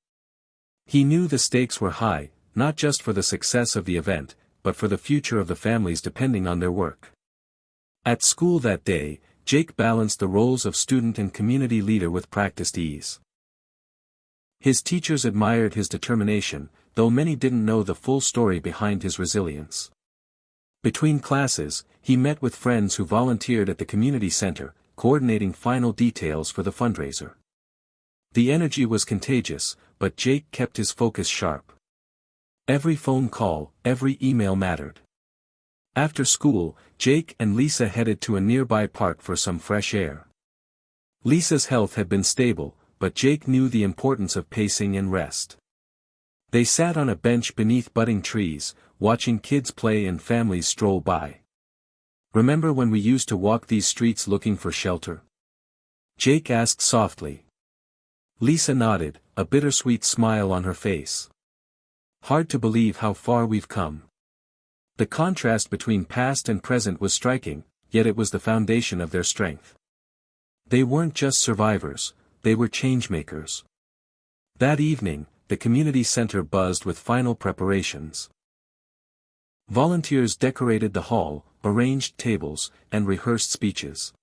He knew the stakes were high, not just for the success of the event, but for the future of the families depending on their work. At school that day, Jake balanced the roles of student and community leader with practiced ease. His teachers admired his determination, though many didn't know the full story behind his resilience. Between classes, he met with friends who volunteered at the community center, coordinating final details for the fundraiser. The energy was contagious, but Jake kept his focus sharp. Every phone call, every email mattered. After school, Jake and Lisa headed to a nearby park for some fresh air. Lisa's health had been stable, but Jake knew the importance of pacing and rest. They sat on a bench beneath budding trees, watching kids play and families stroll by. "Remember when we used to walk these streets looking for shelter?" Jake asked softly. Lisa nodded, a bittersweet smile on her face. "Hard to believe how far we've come." The contrast between past and present was striking, yet it was the foundation of their strength. They weren't just survivors, they were changemakers. That evening, the community center buzzed with final preparations. Volunteers decorated the hall, arranged tables, and rehearsed speeches.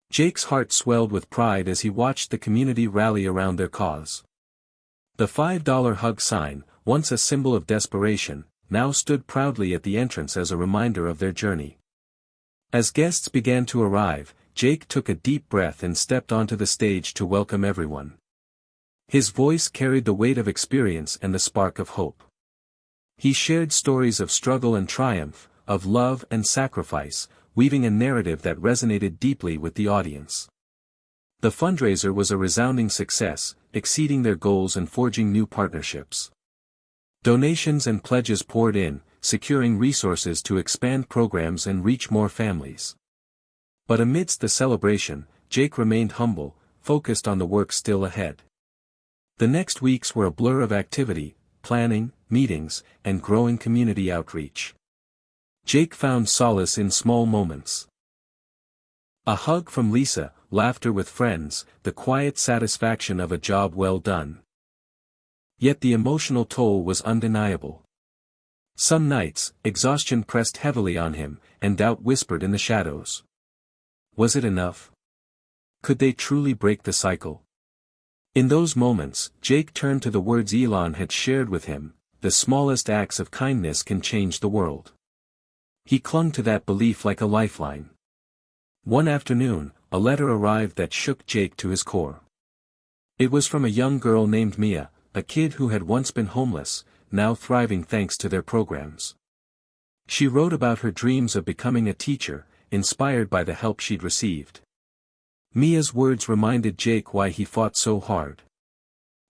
Jake's heart swelled with pride as he watched the community rally around their cause. The $5 hug sign, once a symbol of desperation, now stood proudly at the entrance as a reminder of their journey. As guests began to arrive, Jake took a deep breath and stepped onto the stage to welcome everyone. His voice carried the weight of experience and the spark of hope. He shared stories of struggle and triumph, of love and sacrifice, weaving a narrative that resonated deeply with the audience. The fundraiser was a resounding success, exceeding their goals and forging new partnerships. Donations and pledges poured in, securing resources to expand programs and reach more families. But amidst the celebration, Jake remained humble, focused on the work still ahead. The next weeks were a blur of activity, planning, meetings, and growing community outreach. Jake found solace in small moments. A hug from Lisa, laughter with friends, the quiet satisfaction of a job well done. Yet the emotional toll was undeniable. Some nights, exhaustion pressed heavily on him, and doubt whispered in the shadows. Was it enough? Could they truly break the cycle? In those moments, Jake turned to the words Elon had shared with him, "The smallest acts of kindness can change the world." He clung to that belief like a lifeline. One afternoon, a letter arrived that shook Jake to his core. It was from a young girl named Mia, a kid who had once been homeless, now thriving thanks to their programs. She wrote about her dreams of becoming a teacher, inspired by the help she'd received. Mia's words reminded Jake why he fought so hard.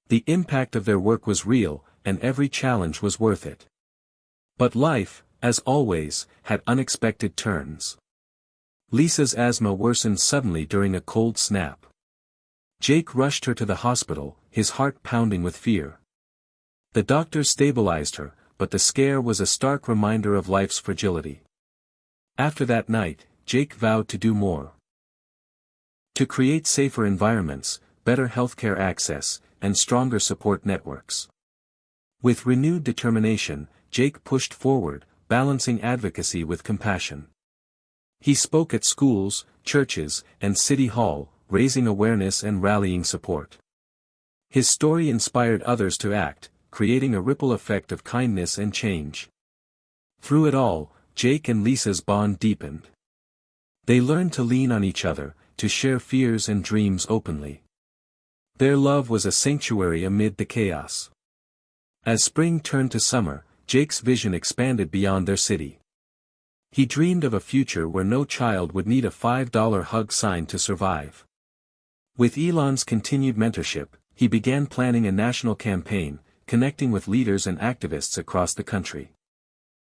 The impact of their work was real, and every challenge was worth it. But life, as always, had unexpected turns. Lisa's asthma worsened suddenly during a cold snap. Jake rushed her to the hospital, his heart pounding with fear. The doctors stabilized her, but the scare was a stark reminder of life's fragility. After that night, Jake vowed to do more. To create safer environments, better healthcare access, and stronger support networks. With renewed determination, Jake pushed forward, balancing advocacy with compassion. He spoke at schools, churches, and City Hall, raising awareness and rallying support. His story inspired others to act, creating a ripple effect of kindness and change. Through it all, Jake and Lisa's bond deepened. They learned to lean on each other, to share fears and dreams openly. Their love was a sanctuary amid the chaos. As spring turned to summer, Jake's vision expanded beyond their city. He dreamed of a future where no child would need a $5 hug sign to survive. With Elon's continued mentorship, he began planning a national campaign, connecting with leaders and activists across the country.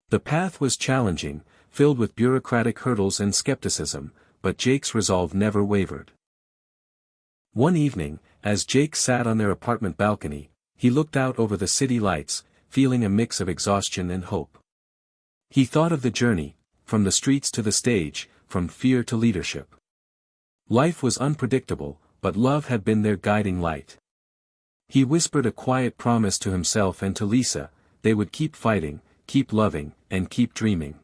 The path was challenging, filled with bureaucratic hurdles and skepticism, but Jake's resolve never wavered. One evening, as Jake sat on their apartment balcony, he looked out over the city lights, feeling a mix of exhaustion and hope. He thought of the journey, from the streets to the stage, from fear to leadership. Life was unpredictable, but love had been their guiding light. He whispered a quiet promise to himself and to Lisa: they would keep fighting, keep loving, and keep dreaming.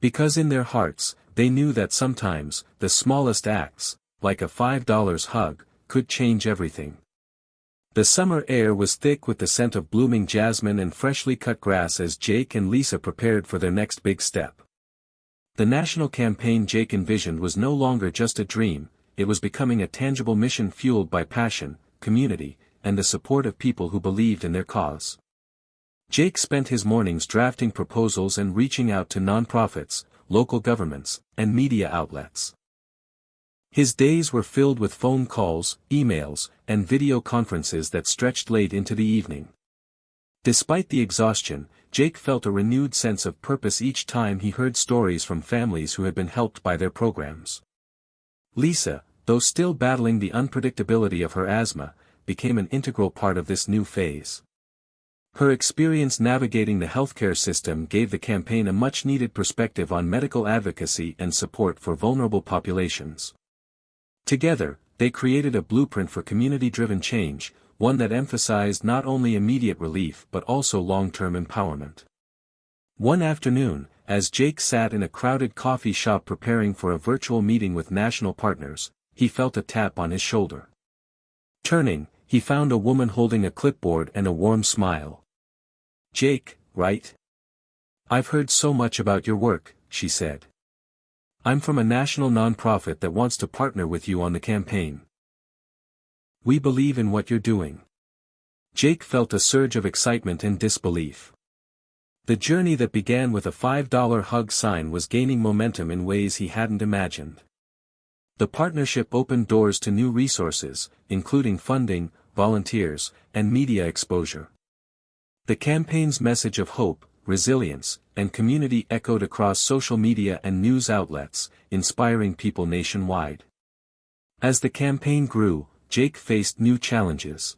Because in their hearts, they knew that sometimes, the smallest acts, like a $5 hug, could change everything. The summer air was thick with the scent of blooming jasmine and freshly cut grass as Jake and Lisa prepared for their next big step. The national campaign Jake envisioned was no longer just a dream, it was becoming a tangible mission fueled by passion, community, and the support of people who believed in their cause. Jake spent his mornings drafting proposals and reaching out to nonprofits, local governments, and media outlets. His days were filled with phone calls, emails, and video conferences that stretched late into the evening. Despite the exhaustion, Jake felt a renewed sense of purpose each time he heard stories from families who had been helped by their programs. Lisa, though still battling the unpredictability of her asthma, became an integral part of this new phase. Her experience navigating the healthcare system gave the campaign a much-needed perspective on medical advocacy and support for vulnerable populations. Together, they created a blueprint for community-driven change, one that emphasized not only immediate relief but also long-term empowerment. One afternoon, as Jake sat in a crowded coffee shop preparing for a virtual meeting with national partners, he felt a tap on his shoulder. Turning, he found a woman holding a clipboard and a warm smile. "Jake, right? I've heard so much about your work," she said. I'm from a national nonprofit that wants to partner with you on the campaign. We believe in what you're doing. Jake felt a surge of excitement and disbelief. The journey that began with a $5 hug sign was gaining momentum in ways he hadn't imagined. The partnership opened doors to new resources, including funding, volunteers, and media exposure. The campaign's message of hope, resilience, and community echoed across social media and news outlets, inspiring people nationwide. As the campaign grew, Jake faced new challenges.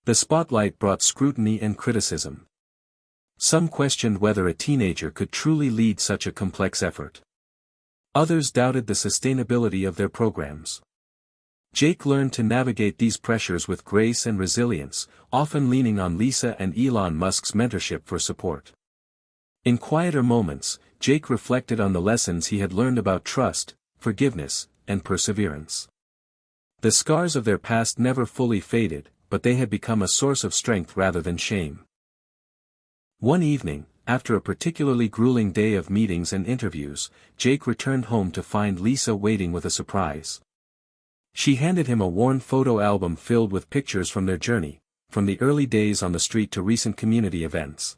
The spotlight brought scrutiny and criticism. Some questioned whether a teenager could truly lead such a complex effort. Others doubted the sustainability of their programs. Jake learned to navigate these pressures with grace and resilience, often leaning on Lisa and Elon Musk's mentorship for support. In quieter moments, Jake reflected on the lessons he had learned about trust, forgiveness, and perseverance. The scars of their past never fully faded, but they had become a source of strength rather than shame. One evening, after a particularly grueling day of meetings and interviews, Jake returned home to find Lisa waiting with a surprise. She handed him a worn photo album filled with pictures from their journey, from the early days on the street to recent community events.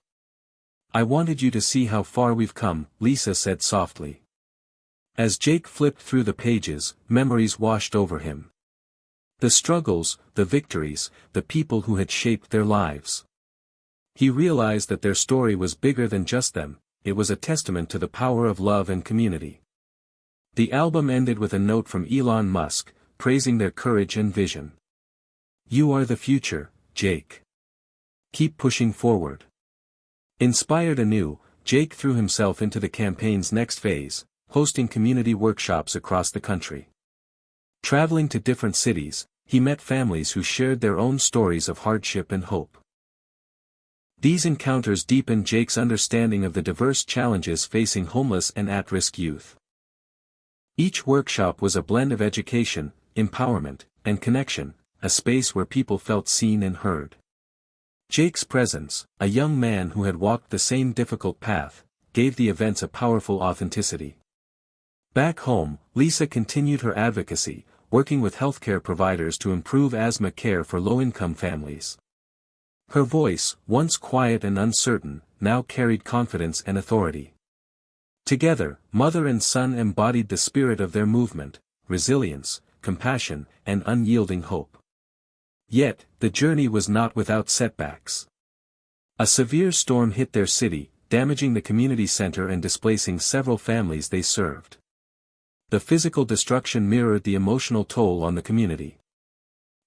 I wanted you to see how far we've come, Lisa said softly. As Jake flipped through the pages, memories washed over him. The struggles, the victories, the people who had shaped their lives. He realized that their story was bigger than just them, it was a testament to the power of love and community. The album ended with a note from Elon Musk, praising their courage and vision. You are the future, Jake. Keep pushing forward. Inspired anew, Jake threw himself into the campaign's next phase, hosting community workshops across the country. Traveling to different cities, he met families who shared their own stories of hardship and hope. These encounters deepened Jake's understanding of the diverse challenges facing homeless and at-risk youth. Each workshop was a blend of education, empowerment, and connection, a space where people felt seen and heard. Jake's presence, a young man who had walked the same difficult path, gave the events a powerful authenticity. Back home, Lisa continued her advocacy, working with healthcare providers to improve asthma care for low-income families. Her voice, once quiet and uncertain, now carried confidence and authority. Together, mother and son embodied the spirit of their movement, resilience, compassion, and unyielding hope. Yet, the journey was not without setbacks. A severe storm hit their city, damaging the community center and displacing several families they served. The physical destruction mirrored the emotional toll on the community.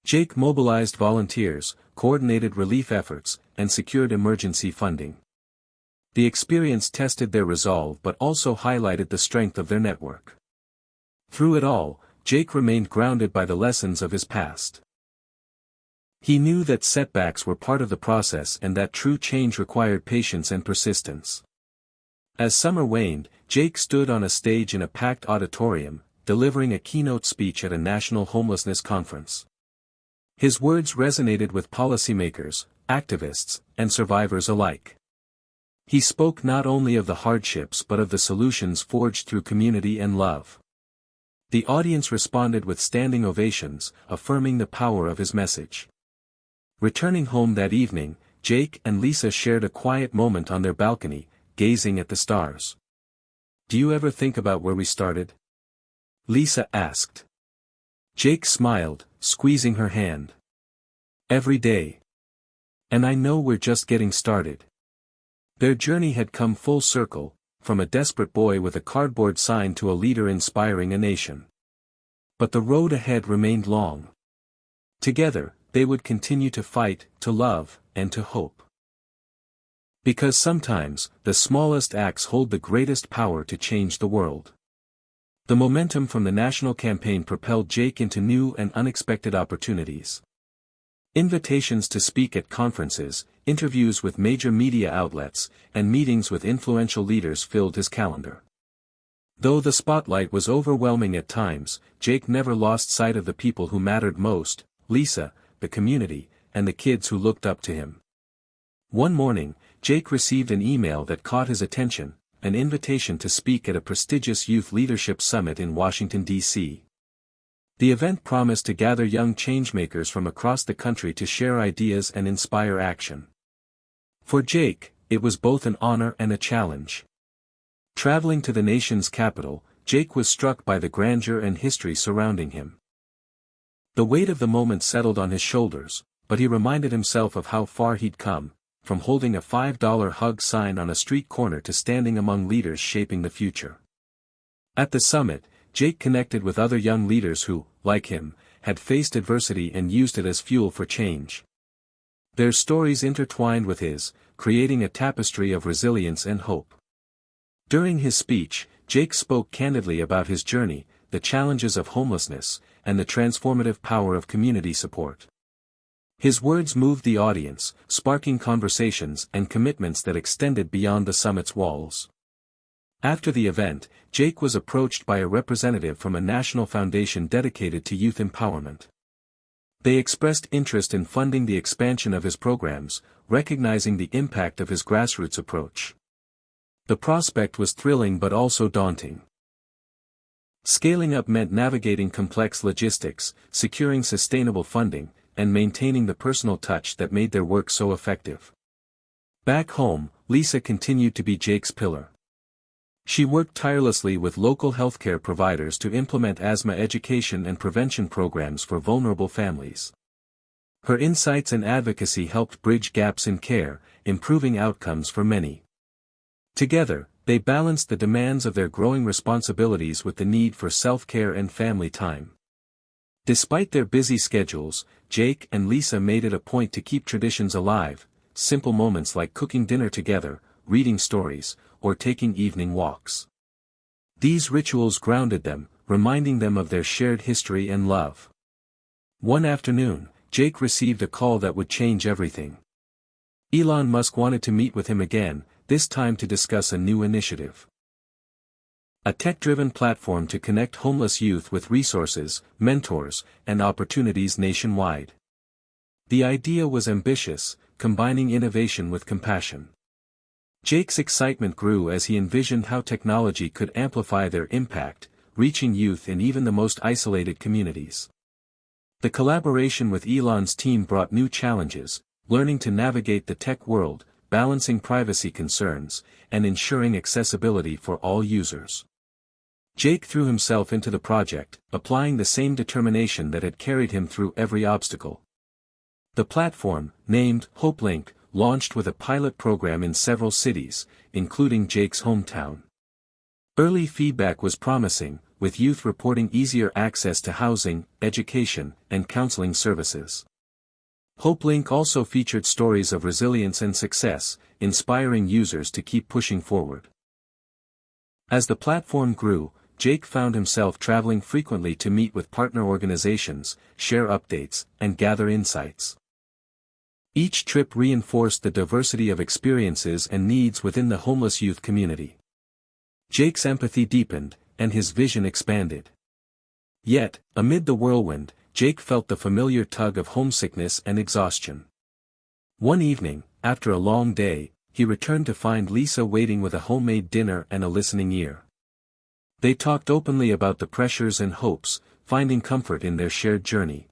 Jake mobilized volunteers, coordinated relief efforts, and secured emergency funding. The experience tested their resolve but also highlighted the strength of their network. Through it all, Jake remained grounded by the lessons of his past. He knew that setbacks were part of the process and that true change required patience and persistence. As summer waned, Jake stood on a stage in a packed auditorium, delivering a keynote speech at a national homelessness conference. His words resonated with policymakers, activists, and survivors alike. He spoke not only of the hardships but of the solutions forged through community and love. The audience responded with standing ovations, affirming the power of his message. Returning home that evening, Jake and Lisa shared a quiet moment on their balcony, gazing at the stars. Do you ever think about where we started? Lisa asked. Jake smiled, squeezing her hand. Every day. And I know we're just getting started. Their journey had come full circle, from a desperate boy with a cardboard sign to a leader inspiring a nation. But the road ahead remained long. Together, they would continue to fight, to love, and to hope. Because sometimes, the smallest acts hold the greatest power to change the world. The momentum from the national campaign propelled Jake into new and unexpected opportunities. Invitations to speak at conferences, interviews with major media outlets, and meetings with influential leaders filled his calendar. Though the spotlight was overwhelming at times, Jake never lost sight of the people who mattered most, Lisa, the community, and the kids who looked up to him. One morning, Jake received an email that caught his attention, an invitation to speak at a prestigious youth leadership summit in Washington, D.C. The event promised to gather young changemakers from across the country to share ideas and inspire action. For Jake, it was both an honor and a challenge. Traveling to the nation's capital, Jake was struck by the grandeur and history surrounding him. The weight of the moment settled on his shoulders, but he reminded himself of how far he'd come, from holding a $5 hug sign on a street corner to standing among leaders shaping the future. At the summit, Jake connected with other young leaders who, like him, had faced adversity and used it as fuel for change. Their stories intertwined with his, creating a tapestry of resilience and hope. During his speech, Jake spoke candidly about his journey, the challenges of homelessness, and the transformative power of community support. His words moved the audience, sparking conversations and commitments that extended beyond the summit's walls. After the event, Jake was approached by a representative from a national foundation dedicated to youth empowerment. They expressed interest in funding the expansion of his programs, recognizing the impact of his grassroots approach. The prospect was thrilling but also daunting. Scaling up meant navigating complex logistics, securing sustainable funding, and maintaining the personal touch that made their work so effective. Back home, Lisa continued to be Jake's pillar. She worked tirelessly with local healthcare providers to implement asthma education and prevention programs for vulnerable families. Her insights and advocacy helped bridge gaps in care, improving outcomes for many. Together, they balanced the demands of their growing responsibilities with the need for self-care and family time. Despite their busy schedules, Jake and Lisa made it a point to keep traditions alive, simple moments like cooking dinner together, reading stories, or taking evening walks. These rituals grounded them, reminding them of their shared history and love. One afternoon, Jake received a call that would change everything. Elon Musk wanted to meet with him again, this time to discuss a new initiative. A tech-driven platform to connect homeless youth with resources, mentors, and opportunities nationwide. The idea was ambitious, combining innovation with compassion. Jake's excitement grew as he envisioned how technology could amplify their impact, reaching youth in even the most isolated communities. The collaboration with Elon's team brought new challenges, learning to navigate the tech world, balancing privacy concerns, and ensuring accessibility for all users. Jake threw himself into the project, applying the same determination that had carried him through every obstacle. The platform, named HopeLink, launched with a pilot program in several cities, including Jake's hometown. Early feedback was promising, with youth reporting easier access to housing, education, and counseling services. HopeLink also featured stories of resilience and success, inspiring users to keep pushing forward. As the platform grew, Jake found himself traveling frequently to meet with partner organizations, share updates, and gather insights. Each trip reinforced the diversity of experiences and needs within the homeless youth community. Jake's empathy deepened, and his vision expanded. Yet, amid the whirlwind, Jake felt the familiar tug of homesickness and exhaustion. One evening, after a long day, he returned to find Lisa waiting with a homemade dinner and a listening ear. They talked openly about the pressures and hopes, finding comfort in their shared journey.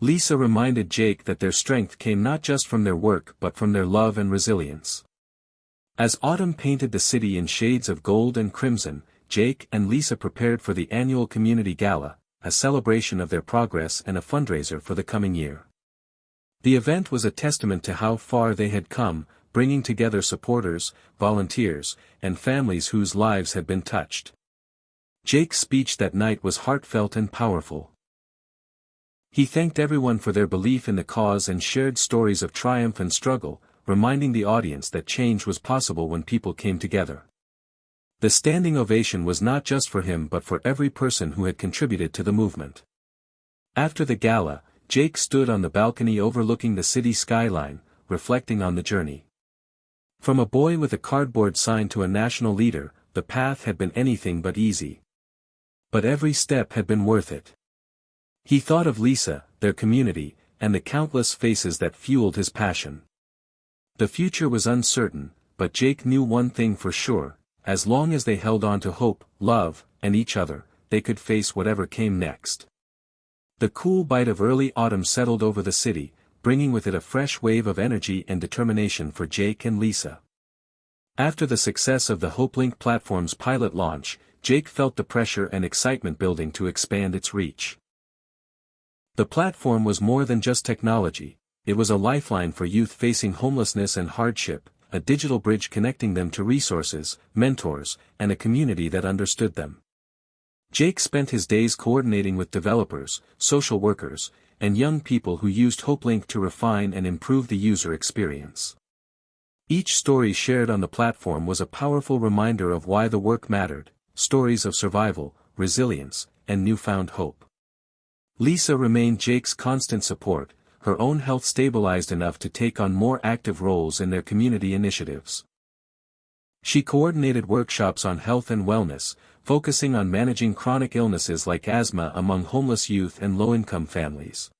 Lisa reminded Jake that their strength came not just from their work but from their love and resilience. As autumn painted the city in shades of gold and crimson, Jake and Lisa prepared for the annual community gala, a celebration of their progress and a fundraiser for the coming year. The event was a testament to how far they had come, bringing together supporters, volunteers, and families whose lives had been touched. Jake's speech that night was heartfelt and powerful. He thanked everyone for their belief in the cause and shared stories of triumph and struggle, reminding the audience that change was possible when people came together. The standing ovation was not just for him but for every person who had contributed to the movement. After the gala, Jake stood on the balcony overlooking the city skyline, reflecting on the journey. From a boy with a cardboard sign to a national leader, the path had been anything but easy. But every step had been worth it. He thought of Lisa, their community, and the countless faces that fueled his passion. The future was uncertain, but Jake knew one thing for sure: as long as they held on to hope, love, and each other, they could face whatever came next. The cool bite of early autumn settled over the city, bringing with it a fresh wave of energy and determination for Jake and Lisa. After the success of the HopeLink platform's pilot launch, Jake felt the pressure and excitement building to expand its reach. The platform was more than just technology, it was a lifeline for youth facing homelessness and hardship, a digital bridge connecting them to resources, mentors, and a community that understood them. Jake spent his days coordinating with developers, social workers, and young people who used HopeLink to refine and improve the user experience. Each story shared on the platform was a powerful reminder of why the work mattered, stories of survival, resilience, and newfound hope. Lisa remained Jake's constant support, her own health stabilized enough to take on more active roles in their community initiatives. She coordinated workshops on health and wellness, focusing on managing chronic illnesses like asthma among homeless youth and low-income families.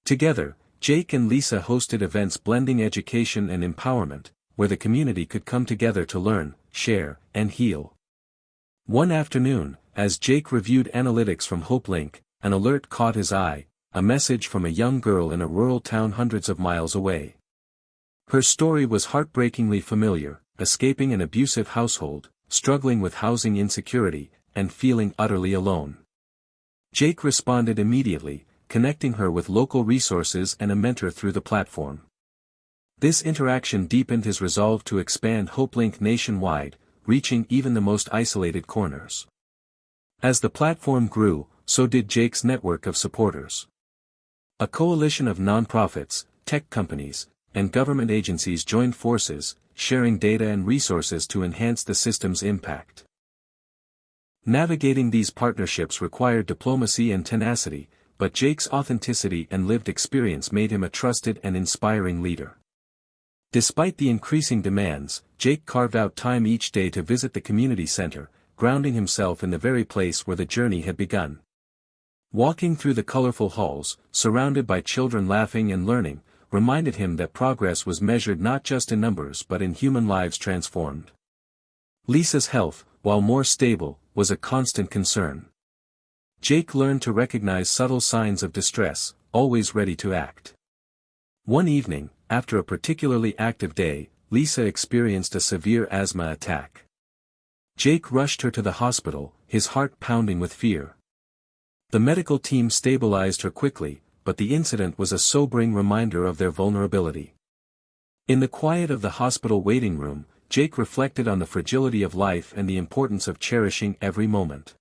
Together, Jake and Lisa hosted events blending education and empowerment, where the community could come together to learn, share, and heal. One afternoon, as Jake reviewed analytics from HopeLink, an alert caught his eye, a message from a young girl in a rural town hundreds of miles away. Her story was heartbreakingly familiar, escaping an abusive household, struggling with housing insecurity, and feeling utterly alone. Jake responded immediately, connecting her with local resources and a mentor through the platform. This interaction deepened his resolve to expand HopeLink nationwide, reaching even the most isolated corners. As the platform grew, so did Jake's network of supporters. A coalition of nonprofits, tech companies, and government agencies joined forces, sharing data and resources to enhance the system's impact. Navigating these partnerships required diplomacy and tenacity, but Jake's authenticity and lived experience made him a trusted and inspiring leader. Despite the increasing demands, Jake carved out time each day to visit the community center, grounding himself in the very place where the journey had begun. Walking through the colorful halls, surrounded by children laughing and learning, reminded him that progress was measured not just in numbers but in human lives transformed. Lisa's health, while more stable, was a constant concern. Jake learned to recognize subtle signs of distress, always ready to act. One evening, after a particularly active day, Lisa experienced a severe asthma attack. Jake rushed her to the hospital, his heart pounding with fear. The medical team stabilized her quickly, but the incident was a sobering reminder of their vulnerability. In the quiet of the hospital waiting room, Jake reflected on the fragility of life and the importance of cherishing every moment.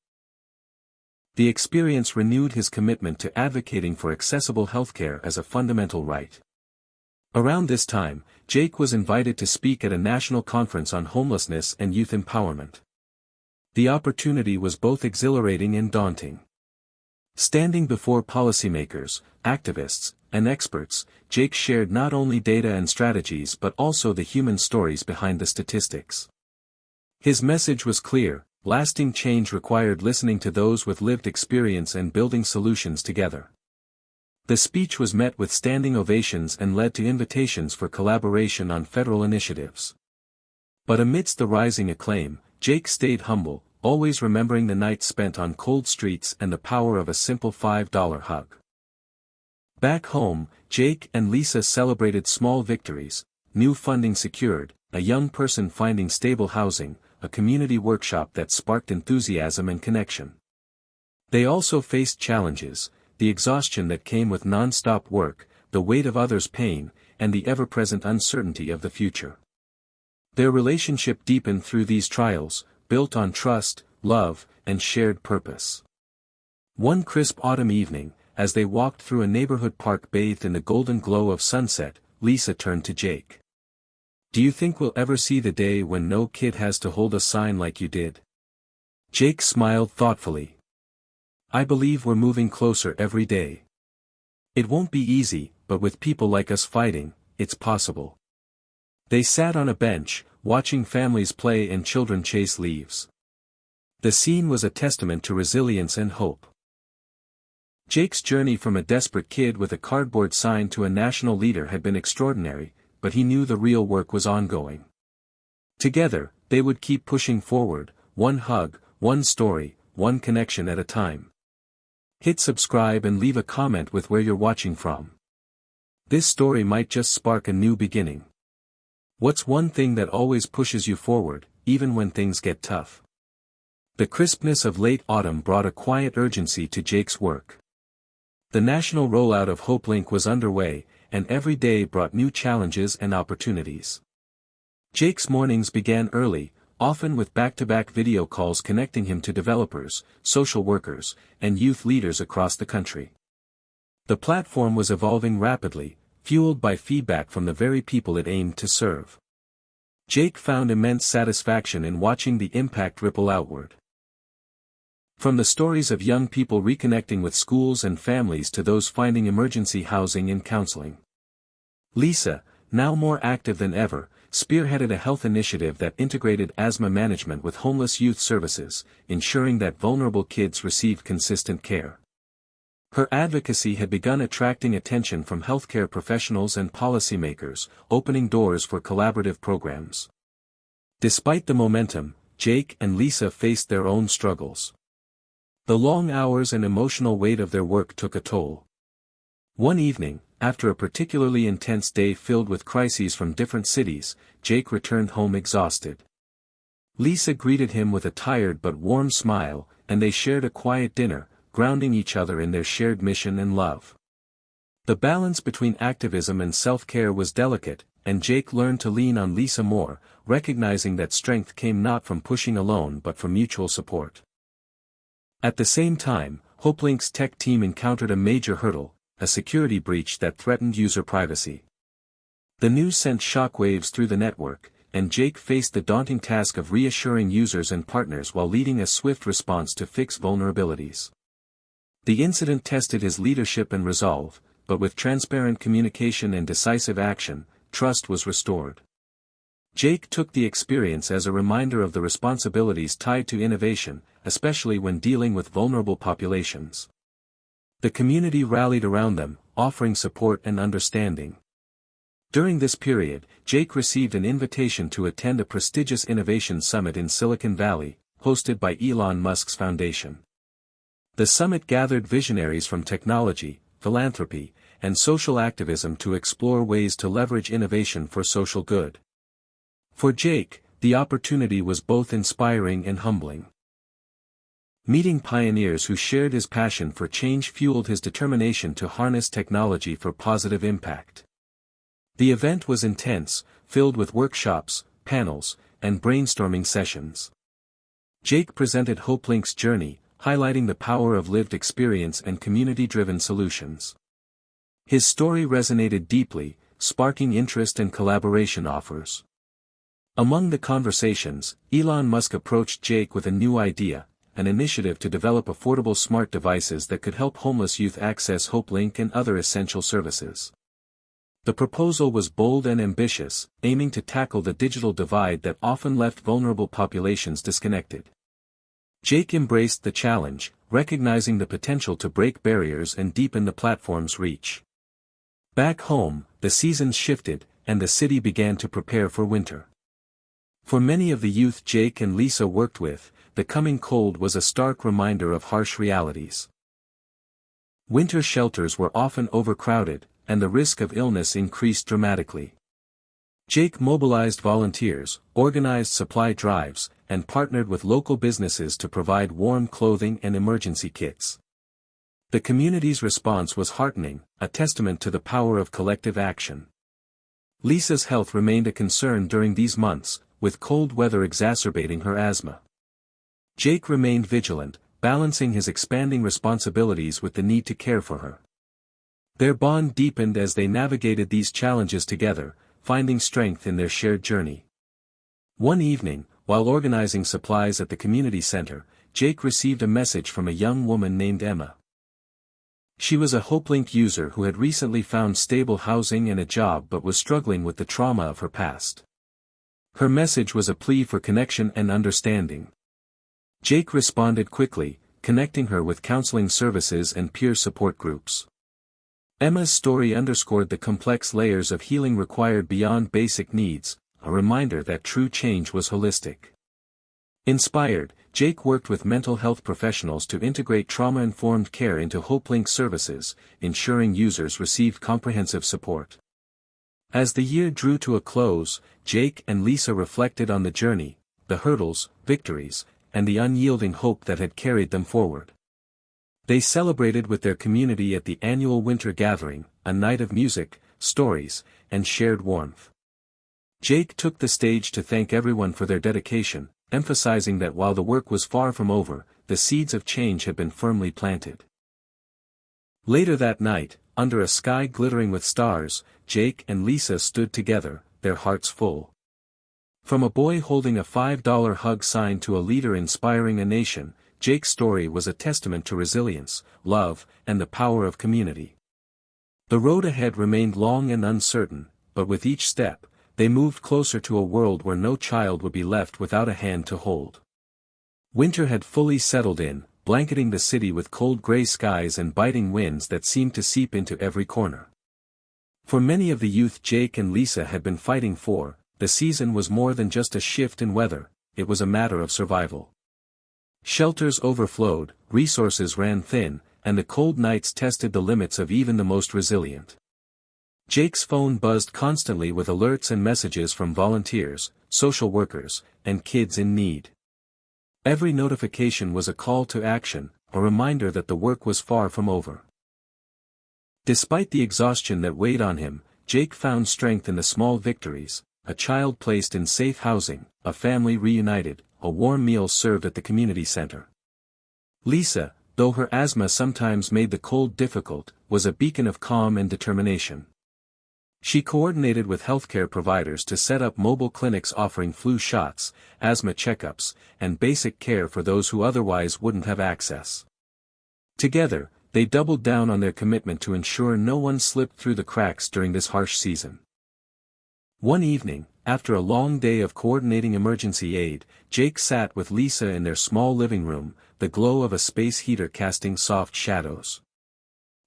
The experience renewed his commitment to advocating for accessible healthcare as a fundamental right. Around this time, Jake was invited to speak at a national conference on homelessness and youth empowerment. The opportunity was both exhilarating and daunting. Standing before policymakers, activists, and experts, Jake shared not only data and strategies but also the human stories behind the statistics. His message was clear: lasting change required listening to those with lived experience and building solutions together. The speech was met with standing ovations and led to invitations for collaboration on federal initiatives. But amidst the rising acclaim, Jake stayed humble, always remembering the nights spent on cold streets and the power of a simple $5 hug. Back home, Jake and Lisa celebrated small victories: new funding secured, a young person finding stable housing, a community workshop that sparked enthusiasm and connection. They also faced challenges: the exhaustion that came with non-stop work, the weight of others' pain, and the ever-present uncertainty of the future. Their relationship deepened through these trials, built on trust, love, and shared purpose. One crisp autumn evening, as they walked through a neighborhood park bathed in the golden glow of sunset, Lisa turned to Jake. "Do you think we'll ever see the day when no kid has to hold a sign like you did?" Jake smiled thoughtfully. "I believe we're moving closer every day. It won't be easy, but with people like us fighting, it's possible." They sat on a bench, watching families play and children chase leaves. The scene was a testament to resilience and hope. Jake's journey from a desperate kid with a cardboard sign to a national leader had been extraordinary, but he knew the real work was ongoing. Together, they would keep pushing forward, one hug, one story, one connection at a time. Hit subscribe and leave a comment with where you're watching from. This story might just spark a new beginning. What's one thing that always pushes you forward, even when things get tough? The crispness of late autumn brought a quiet urgency to Jake's work. The national rollout of HopeLink was underway, and every day brought new challenges and opportunities. Jake's mornings began early, often with back-to-back video calls connecting him to developers, social workers, and youth leaders across the country. The platform was evolving rapidly, fueled by feedback from the very people it aimed to serve. Jake found immense satisfaction in watching the impact ripple outward. From the stories of young people reconnecting with schools and families to those finding emergency housing and counseling. Lisa, now more active than ever, spearheaded a health initiative that integrated asthma management with homeless youth services, ensuring that vulnerable kids received consistent care. Her advocacy had begun attracting attention from healthcare professionals and policymakers, opening doors for collaborative programs. Despite the momentum, Jake and Lisa faced their own struggles. The long hours and emotional weight of their work took a toll. One evening, after a particularly intense day filled with crises from different cities, Jake returned home exhausted. Lisa greeted him with a tired but warm smile, and they shared a quiet dinner, grounding each other in their shared mission and love. The balance between activism and self-care was delicate, and Jake learned to lean on Lisa more, recognizing that strength came not from pushing alone but from mutual support. At the same time, HopeLink's tech team encountered a major hurdle, a security breach that threatened user privacy. The news sent shockwaves through the network, and Jake faced the daunting task of reassuring users and partners while leading a swift response to fix vulnerabilities. The incident tested his leadership and resolve, but with transparent communication and decisive action, trust was restored. Jake took the experience as a reminder of the responsibilities tied to innovation, especially when dealing with vulnerable populations. The community rallied around them, offering support and understanding. During this period, Jake received an invitation to attend a prestigious innovation summit in Silicon Valley, hosted by Elon Musk's foundation. The summit gathered visionaries from technology, philanthropy, and social activism to explore ways to leverage innovation for social good. For Jake, the opportunity was both inspiring and humbling. Meeting pioneers who shared his passion for change fueled his determination to harness technology for positive impact. The event was intense, filled with workshops, panels, and brainstorming sessions. Jake presented HopeLink's journey, highlighting the power of lived experience and community-driven solutions. His story resonated deeply, sparking interest and collaboration offers. Among the conversations, Elon Musk approached Jake with a new idea, an initiative to develop affordable smart devices that could help homeless youth access HopeLink and other essential services. The proposal was bold and ambitious, aiming to tackle the digital divide that often left vulnerable populations disconnected. Jake embraced the challenge, recognizing the potential to break barriers and deepen the platform's reach. Back home, the seasons shifted, and the city began to prepare for winter. For many of the youth Jake and Lisa worked with, the coming cold was a stark reminder of harsh realities. Winter shelters were often overcrowded, and the risk of illness increased dramatically. Jake mobilized volunteers, organized supply drives, and partnered with local businesses to provide warm clothing and emergency kits. The community's response was heartening, a testament to the power of collective action. Lisa's health remained a concern during these months, with cold weather exacerbating her asthma. Jake remained vigilant, balancing his expanding responsibilities with the need to care for her. Their bond deepened as they navigated these challenges together, finding strength in their shared journey. One evening, while organizing supplies at the community center, Jake received a message from a young woman named Emma. She was a HopeLink user who had recently found stable housing and a job but was struggling with the trauma of her past. Her message was a plea for connection and understanding. Jake responded quickly, connecting her with counseling services and peer support groups. Emma's story underscored the complex layers of healing required beyond basic needs, a reminder that true change was holistic. Inspired, Jake worked with mental health professionals to integrate trauma-informed care into HopeLink services, ensuring users received comprehensive support. As the year drew to a close, Jake and Lisa reflected on the journey, the hurdles, victories, and the unyielding hope that had carried them forward. They celebrated with their community at the annual winter gathering, a night of music, stories, and shared warmth. Jake took the stage to thank everyone for their dedication, emphasizing that while the work was far from over, the seeds of change had been firmly planted. Later that night, under a sky glittering with stars, Jake and Lisa stood together, their hearts full. From a boy holding a $5 hug sign to a leader inspiring a nation, Jake's story was a testament to resilience, love, and the power of community. The road ahead remained long and uncertain, but with each step, they moved closer to a world where no child would be left without a hand to hold. Winter had fully settled in, blanketing the city with cold gray skies and biting winds that seemed to seep into every corner. For many of the youth Jake and Lisa had been fighting for, the season was more than just a shift in weather, it was a matter of survival. Shelters overflowed, resources ran thin, and the cold nights tested the limits of even the most resilient. Jake's phone buzzed constantly with alerts and messages from volunteers, social workers, and kids in need. Every notification was a call to action, a reminder that the work was far from over. Despite the exhaustion that weighed on him, Jake found strength in the small victories: a child placed in safe housing, a family reunited, a warm meal served at the community center. Lisa, though her asthma sometimes made the cold difficult, was a beacon of calm and determination. She coordinated with healthcare providers to set up mobile clinics offering flu shots, asthma checkups, and basic care for those who otherwise wouldn't have access. Together, they doubled down on their commitment to ensure no one slipped through the cracks during this harsh season. One evening, after a long day of coordinating emergency aid, Jake sat with Lisa in their small living room, the glow of a space heater casting soft shadows.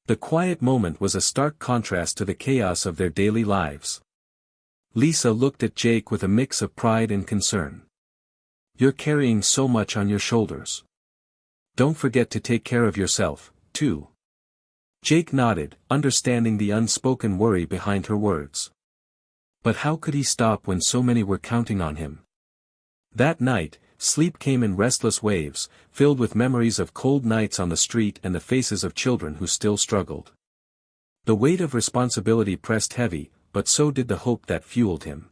The quiet moment was a stark contrast to the chaos of their daily lives. Lisa looked at Jake with a mix of pride and concern. "You're carrying so much on your shoulders. Don't forget to take care of yourself, too." Jake nodded, understanding the unspoken worry behind her words. But how could he stop when so many were counting on him? That night, sleep came in restless waves, filled with memories of cold nights on the street and the faces of children who still struggled. The weight of responsibility pressed heavy, but so did the hope that fueled him.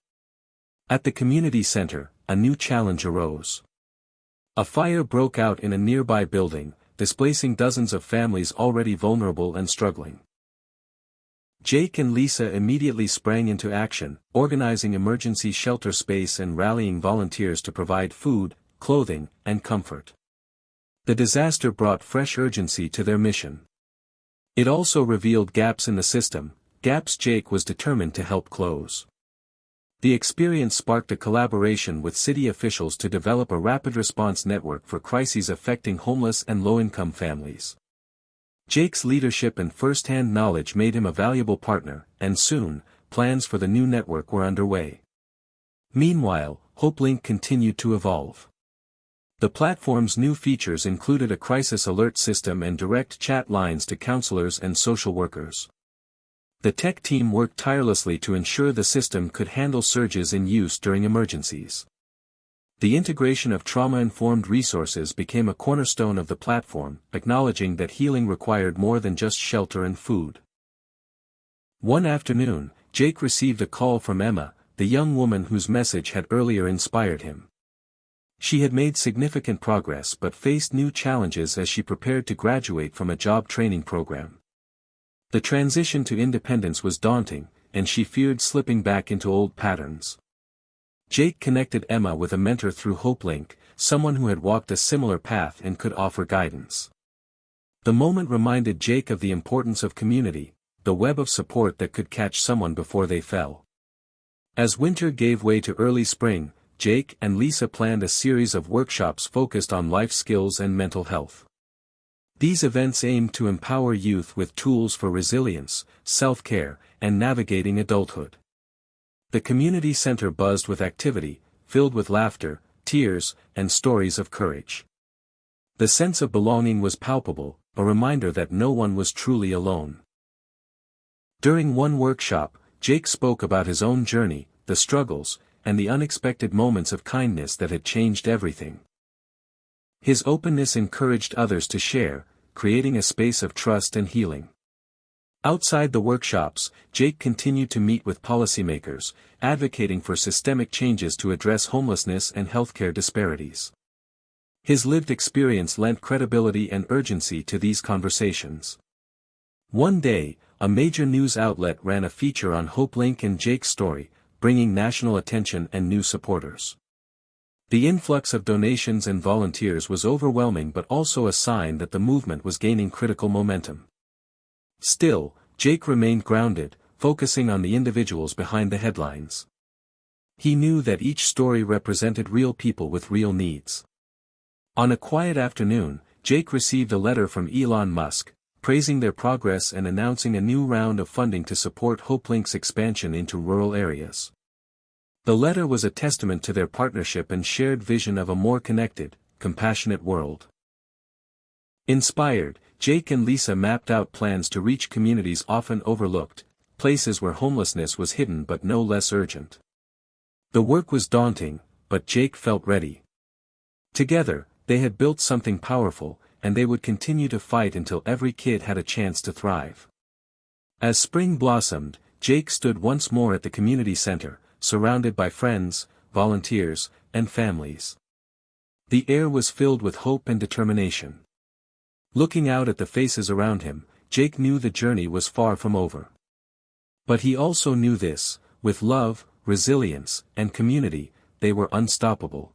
At the community center, a new challenge arose. A fire broke out in a nearby building, displacing dozens of families already vulnerable and struggling. Jake and Lisa immediately sprang into action, organizing emergency shelter space and rallying volunteers to provide food, clothing, and comfort. The disaster brought fresh urgency to their mission. It also revealed gaps in the system, gaps Jake was determined to help close. The experience sparked a collaboration with city officials to develop a rapid response network for crises affecting homeless and low-income families. Jake's leadership and first-hand knowledge made him a valuable partner, and soon, plans for the new network were underway. Meanwhile, HopeLink continued to evolve. The platform's new features included a crisis alert system and direct chat lines to counselors and social workers. The tech team worked tirelessly to ensure the system could handle surges in use during emergencies. The integration of trauma-informed resources became a cornerstone of the platform, acknowledging that healing required more than just shelter and food. One afternoon, Jake received a call from Emma, the young woman whose message had earlier inspired him. She had made significant progress but faced new challenges as she prepared to graduate from a job training program. The transition to independence was daunting, and she feared slipping back into old patterns. Jake connected Emma with a mentor through HopeLink, someone who had walked a similar path and could offer guidance. The moment reminded Jake of the importance of community, the web of support that could catch someone before they fell. As winter gave way to early spring, Jake and Lisa planned a series of workshops focused on life skills and mental health. These events aimed to empower youth with tools for resilience, self-care, and navigating adulthood. The community center buzzed with activity, filled with laughter, tears, and stories of courage. The sense of belonging was palpable, a reminder that no one was truly alone. During one workshop, Jake spoke about his own journey, the struggles, and the unexpected moments of kindness that had changed everything. His openness encouraged others to share, creating a space of trust and healing. Outside the workshops, Jake continued to meet with policymakers, advocating for systemic changes to address homelessness and healthcare disparities. His lived experience lent credibility and urgency to these conversations. One day, a major news outlet ran a feature on HopeLink and Jake's story, bringing national attention and new supporters. The influx of donations and volunteers was overwhelming, but also a sign that the movement was gaining critical momentum. Still, Jake remained grounded, focusing on the individuals behind the headlines. He knew that each story represented real people with real needs. On a quiet afternoon, Jake received a letter from Elon Musk, praising their progress and announcing a new round of funding to support HopeLink's expansion into rural areas. The letter was a testament to their partnership and shared vision of a more connected, compassionate world. Inspired, Jake and Lisa mapped out plans to reach communities often overlooked, places where homelessness was hidden but no less urgent. The work was daunting, but Jake felt ready. Together, they had built something powerful, and they would continue to fight until every kid had a chance to thrive. As spring blossomed, Jake stood once more at the community center, surrounded by friends, volunteers, and families. The air was filled with hope and determination. Looking out at the faces around him, Jake knew the journey was far from over. But he also knew this: with love, resilience, and community, they were unstoppable.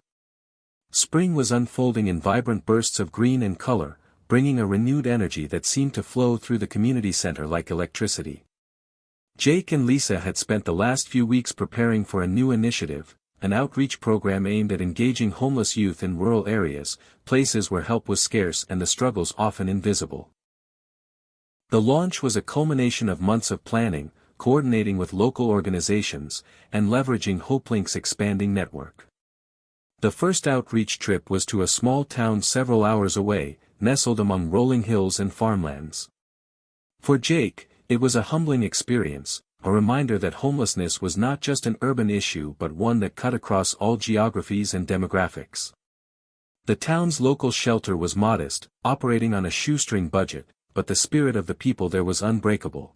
Spring was unfolding in vibrant bursts of green and color, bringing a renewed energy that seemed to flow through the community center like electricity. Jake and Lisa had spent the last few weeks preparing for a new initiative, an outreach program aimed at engaging homeless youth in rural areas, places where help was scarce and the struggles often invisible. The launch was a culmination of months of planning, coordinating with local organizations, and leveraging HopeLink's expanding network. The first outreach trip was to a small town several hours away, nestled among rolling hills and farmlands. For Jake, it was a humbling experience, a reminder that homelessness was not just an urban issue but one that cut across all geographies and demographics. The town's local shelter was modest, operating on a shoestring budget, but the spirit of the people there was unbreakable.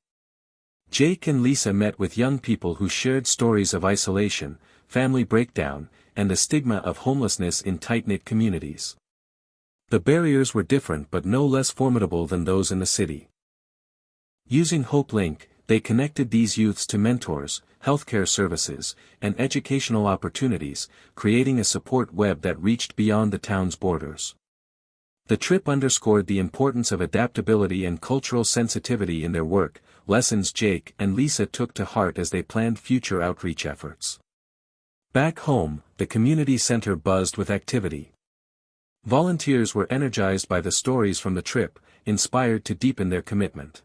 Jake and Lisa met with young people who shared stories of isolation, family breakdown, and the stigma of homelessness in tight-knit communities. The barriers were different but no less formidable than those in the city. Using HopeLink, they connected these youths to mentors, healthcare services, and educational opportunities, creating a support web that reached beyond the town's borders. The trip underscored the importance of adaptability and cultural sensitivity in their work, lessons Jake and Lisa took to heart as they planned future outreach efforts. Back home, the community center buzzed with activity. Volunteers were energized by the stories from the trip, inspired to deepen their commitment.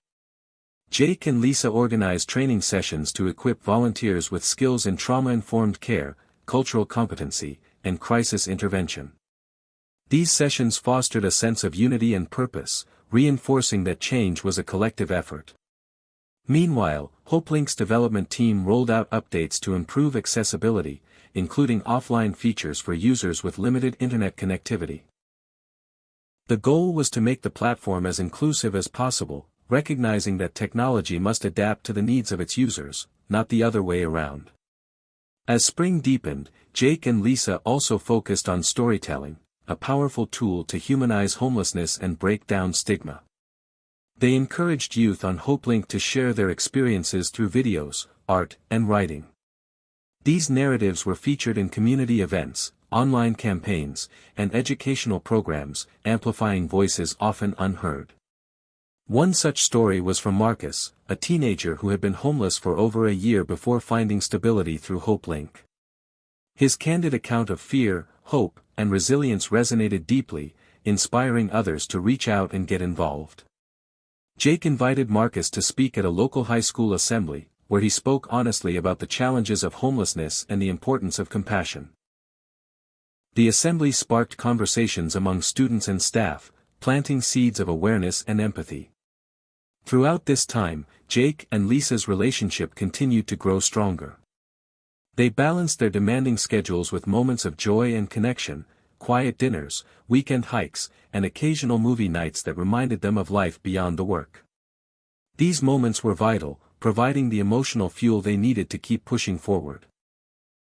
Jake and Lisa organized training sessions to equip volunteers with skills in trauma-informed care, cultural competency, and crisis intervention. These sessions fostered a sense of unity and purpose, reinforcing that change was a collective effort. Meanwhile, HopeLink's development team rolled out updates to improve accessibility, including offline features for users with limited internet connectivity. The goal was to make the platform as inclusive as possible, recognizing that technology must adapt to the needs of its users, not the other way around. As spring deepened, Jake and Lisa also focused on storytelling, a powerful tool to humanize homelessness and break down stigma. They encouraged youth on HopeLink to share their experiences through videos, art, and writing. These narratives were featured in community events, online campaigns, and educational programs, amplifying voices often unheard. One such story was from Marcus, a teenager who had been homeless for over a year before finding stability through HopeLink. His candid account of fear, hope, and resilience resonated deeply, inspiring others to reach out and get involved. Jake invited Marcus to speak at a local high school assembly, where he spoke honestly about the challenges of homelessness and the importance of compassion. The assembly sparked conversations among students and staff, planting seeds of awareness and empathy. Throughout this time, Jake and Lisa's relationship continued to grow stronger. They balanced their demanding schedules with moments of joy and connection, quiet dinners, weekend hikes, and occasional movie nights that reminded them of life beyond the work. These moments were vital, providing the emotional fuel they needed to keep pushing forward.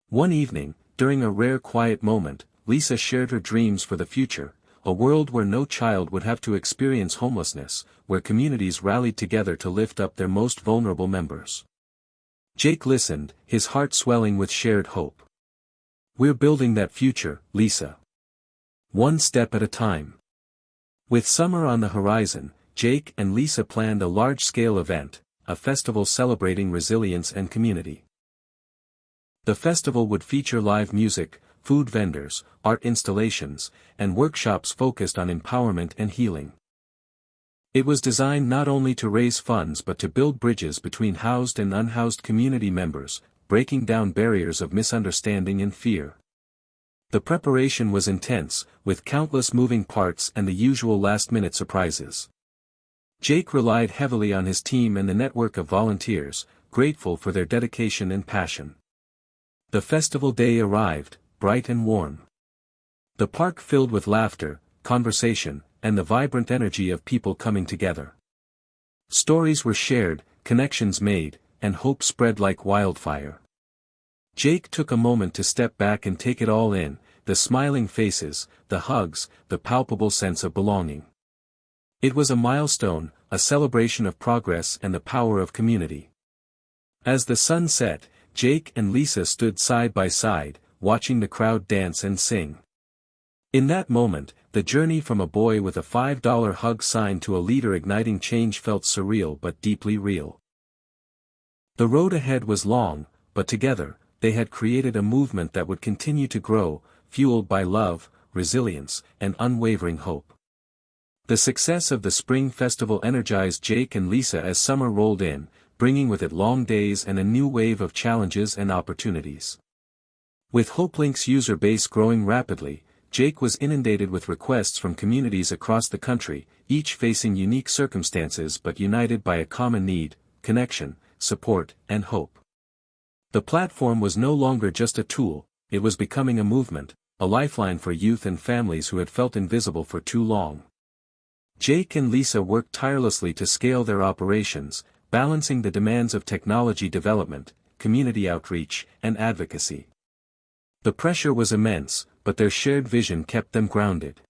One evening, during a rare quiet moment, Lisa shared her dreams for the future, a world where no child would have to experience homelessness, where communities rallied together to lift up their most vulnerable members. Jake listened, his heart swelling with shared hope. "We're building that future, Lisa. One step at a time." With summer on the horizon, Jake and Lisa planned a large-scale event, a festival celebrating resilience and community. The festival would feature live music, food vendors, art installations, and workshops focused on empowerment and healing. It was designed not only to raise funds but to build bridges between housed and unhoused community members, breaking down barriers of misunderstanding and fear. The preparation was intense, with countless moving parts and the usual last-minute surprises. Jake relied heavily on his team and the network of volunteers, grateful for their dedication and passion. The festival day arrived, bright and warm. The park filled with laughter, conversation, and the vibrant energy of people coming together. Stories were shared, connections made, and hope spread like wildfire. Jake took a moment to step back and take it all in, the smiling faces, the hugs, the palpable sense of belonging. It was a milestone, a celebration of progress and the power of community. As the sun set, Jake and Lisa stood side by side, watching the crowd dance and sing. In that moment, the journey from a boy with a $5 hug sign to a leader igniting change felt surreal but deeply real. The road ahead was long, but together, they had created a movement that would continue to grow, fueled by love, resilience, and unwavering hope. The success of the Spring Festival energized Jake and Lisa as summer rolled in, bringing with it long days and a new wave of challenges and opportunities. With HopeLink's user base growing rapidly, Jake was inundated with requests from communities across the country, each facing unique circumstances but united by a common need, connection, support, and hope. The platform was no longer just a tool, it was becoming a movement, a lifeline for youth and families who had felt invisible for too long. Jake and Lisa worked tirelessly to scale their operations, balancing the demands of technology development, community outreach, and advocacy. The pressure was immense, but their shared vision kept them grounded.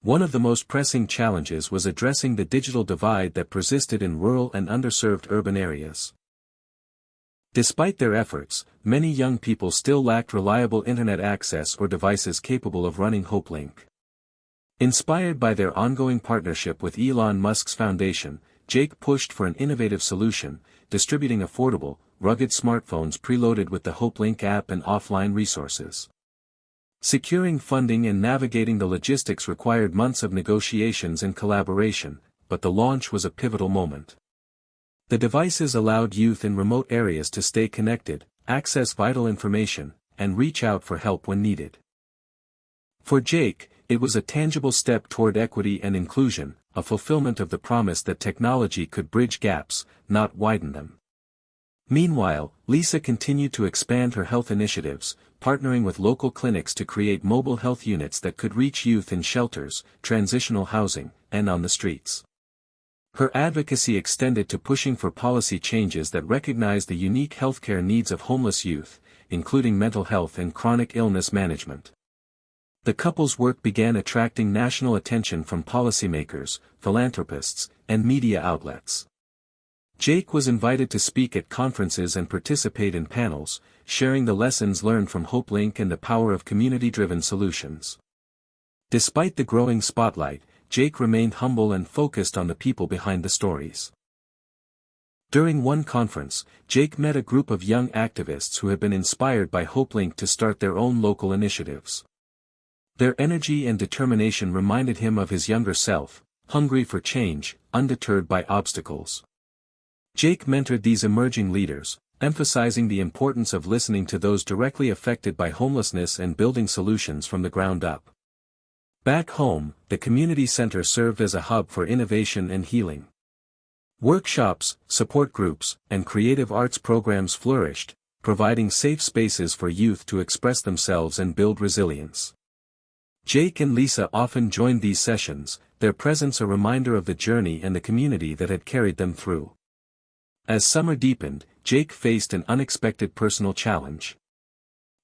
One of the most pressing challenges was addressing the digital divide that persisted in rural and underserved urban areas. Despite their efforts, many young people still lacked reliable internet access or devices capable of running HopeLink. Inspired by their ongoing partnership with Elon Musk's foundation, Jake pushed for an innovative solution, distributing affordable, rugged smartphones preloaded with the HopeLink app and offline resources. Securing funding and navigating the logistics required months of negotiations and collaboration, but the launch was a pivotal moment. The devices allowed youth in remote areas to stay connected, access vital information, and reach out for help when needed. For Jake, it was a tangible step toward equity and inclusion, a fulfillment of the promise that technology could bridge gaps, not widen them. Meanwhile, Lisa continued to expand her health initiatives, partnering with local clinics to create mobile health units that could reach youth in shelters, transitional housing, and on the streets. Her advocacy extended to pushing for policy changes that recognize the unique healthcare needs of homeless youth, including mental health and chronic illness management. The couple's work began attracting national attention from policymakers, philanthropists, and media outlets. Jake was invited to speak at conferences and participate in panels, sharing the lessons learned from HopeLink and the power of community-driven solutions. Despite the growing spotlight, Jake remained humble and focused on the people behind the stories. During one conference, Jake met a group of young activists who had been inspired by HopeLink to start their own local initiatives. Their energy and determination reminded him of his younger self, hungry for change, undeterred by obstacles. Jake mentored these emerging leaders, emphasizing the importance of listening to those directly affected by homelessness and building solutions from the ground up. Back home, the community center served as a hub for innovation and healing. Workshops, support groups, and creative arts programs flourished, providing safe spaces for youth to express themselves and build resilience. Jake and Lisa often joined these sessions, their presence a reminder of the journey and the community that had carried them through. As summer deepened, Jake faced an unexpected personal challenge.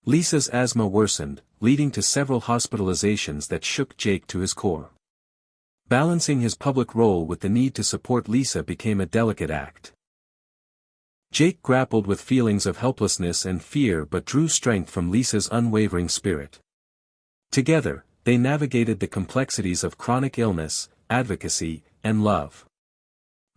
Lisa's asthma worsened, leading to several hospitalizations that shook Jake to his core. Balancing his public role with the need to support Lisa became a delicate act. Jake grappled with feelings of helplessness and fear but drew strength from Lisa's unwavering spirit. Together, they navigated the complexities of chronic illness, advocacy, and love.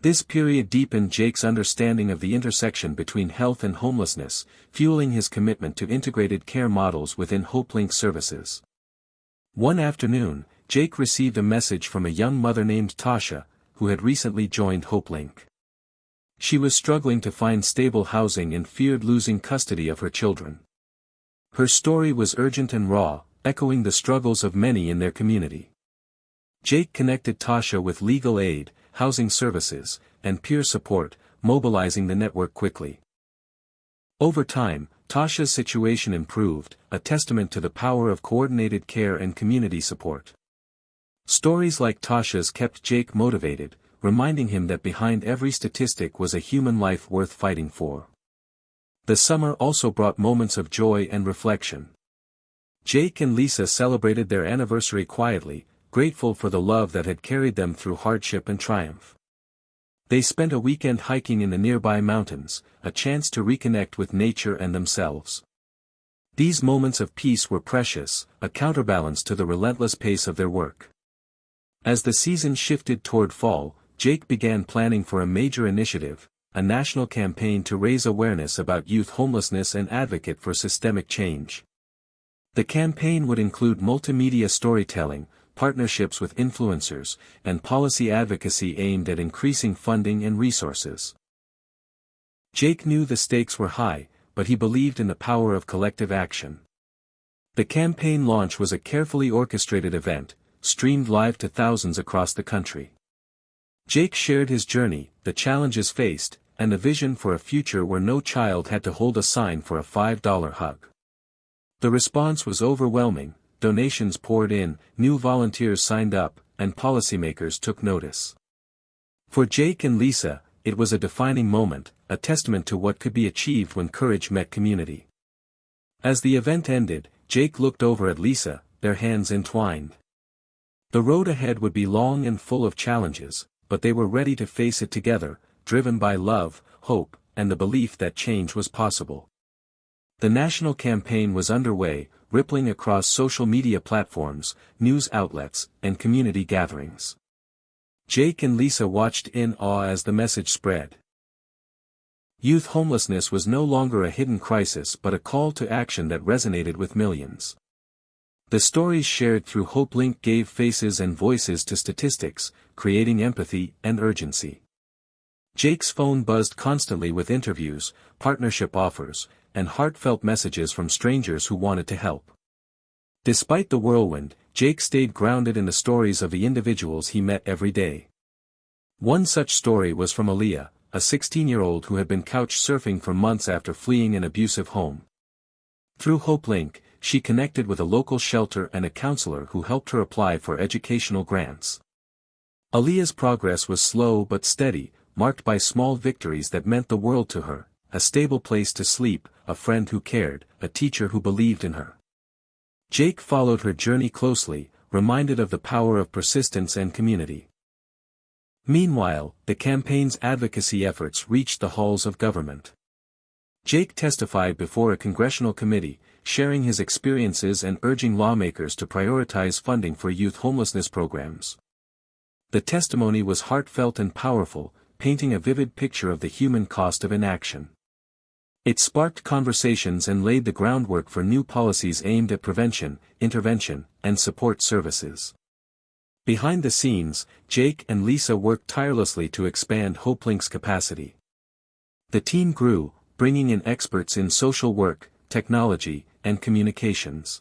This period deepened Jake's understanding of the intersection between health and homelessness, fueling his commitment to integrated care models within HopeLink services. One afternoon, Jake received a message from a young mother named Tasha, who had recently joined HopeLink. She was struggling to find stable housing and feared losing custody of her children. Her story was urgent and raw, echoing the struggles of many in their community. Jake connected Tasha with legal aid, housing services, and peer support, mobilizing the network quickly. Over time, Tasha's situation improved, a testament to the power of coordinated care and community support. Stories like Tasha's kept Jake motivated, reminding him that behind every statistic was a human life worth fighting for. The summer also brought moments of joy and reflection. Jake and Lisa celebrated their anniversary quietly, grateful for the love that had carried them through hardship and triumph. They spent a weekend hiking in the nearby mountains, a chance to reconnect with nature and themselves. These moments of peace were precious, a counterbalance to the relentless pace of their work. As the season shifted toward fall, Jake began planning for a major initiative, a national campaign to raise awareness about youth homelessness and advocate for systemic change. The campaign would include multimedia storytelling, partnerships with influencers, and policy advocacy aimed at increasing funding and resources. Jake knew the stakes were high, but he believed in the power of collective action. The campaign launch was a carefully orchestrated event, streamed live to thousands across the country. Jake shared his journey, the challenges faced, and the vision for a future where no child had to hold a sign for a $5 hug. The response was overwhelming. Donations poured in, new volunteers signed up, and policymakers took notice. For Jake and Lisa, it was a defining moment, a testament to what could be achieved when courage met community. As the event ended, Jake looked over at Lisa, their hands entwined. The road ahead would be long and full of challenges, but they were ready to face it together, driven by love, hope, and the belief that change was possible. The national campaign was underway, rippling across social media platforms, news outlets, and community gatherings. Jake and Lisa watched in awe as the message spread. Youth homelessness was no longer a hidden crisis but a call to action that resonated with millions. The stories shared through HopeLink gave faces and voices to statistics, creating empathy and urgency. Jake's phone buzzed constantly with interviews, partnership offers, and heartfelt messages from strangers who wanted to help. Despite the whirlwind, Jake stayed grounded in the stories of the individuals he met every day. One such story was from Aaliyah, a 16-year-old who had been couch surfing for months after fleeing an abusive home. Through HopeLink, she connected with a local shelter and a counselor who helped her apply for educational grants. Aaliyah's progress was slow but steady, marked by small victories that meant the world to her, a stable place to sleep, a friend who cared, a teacher who believed in her. Jake followed her journey closely, reminded of the power of persistence and community. Meanwhile, the campaign's advocacy efforts reached the halls of government. Jake testified before a congressional committee, sharing his experiences and urging lawmakers to prioritize funding for youth homelessness programs. The testimony was heartfelt and powerful, painting a vivid picture of the human cost of inaction. It sparked conversations and laid the groundwork for new policies aimed at prevention, intervention, and support services. Behind the scenes, Jake and Lisa worked tirelessly to expand HopeLink's capacity. The team grew, bringing in experts in social work, technology, and communications.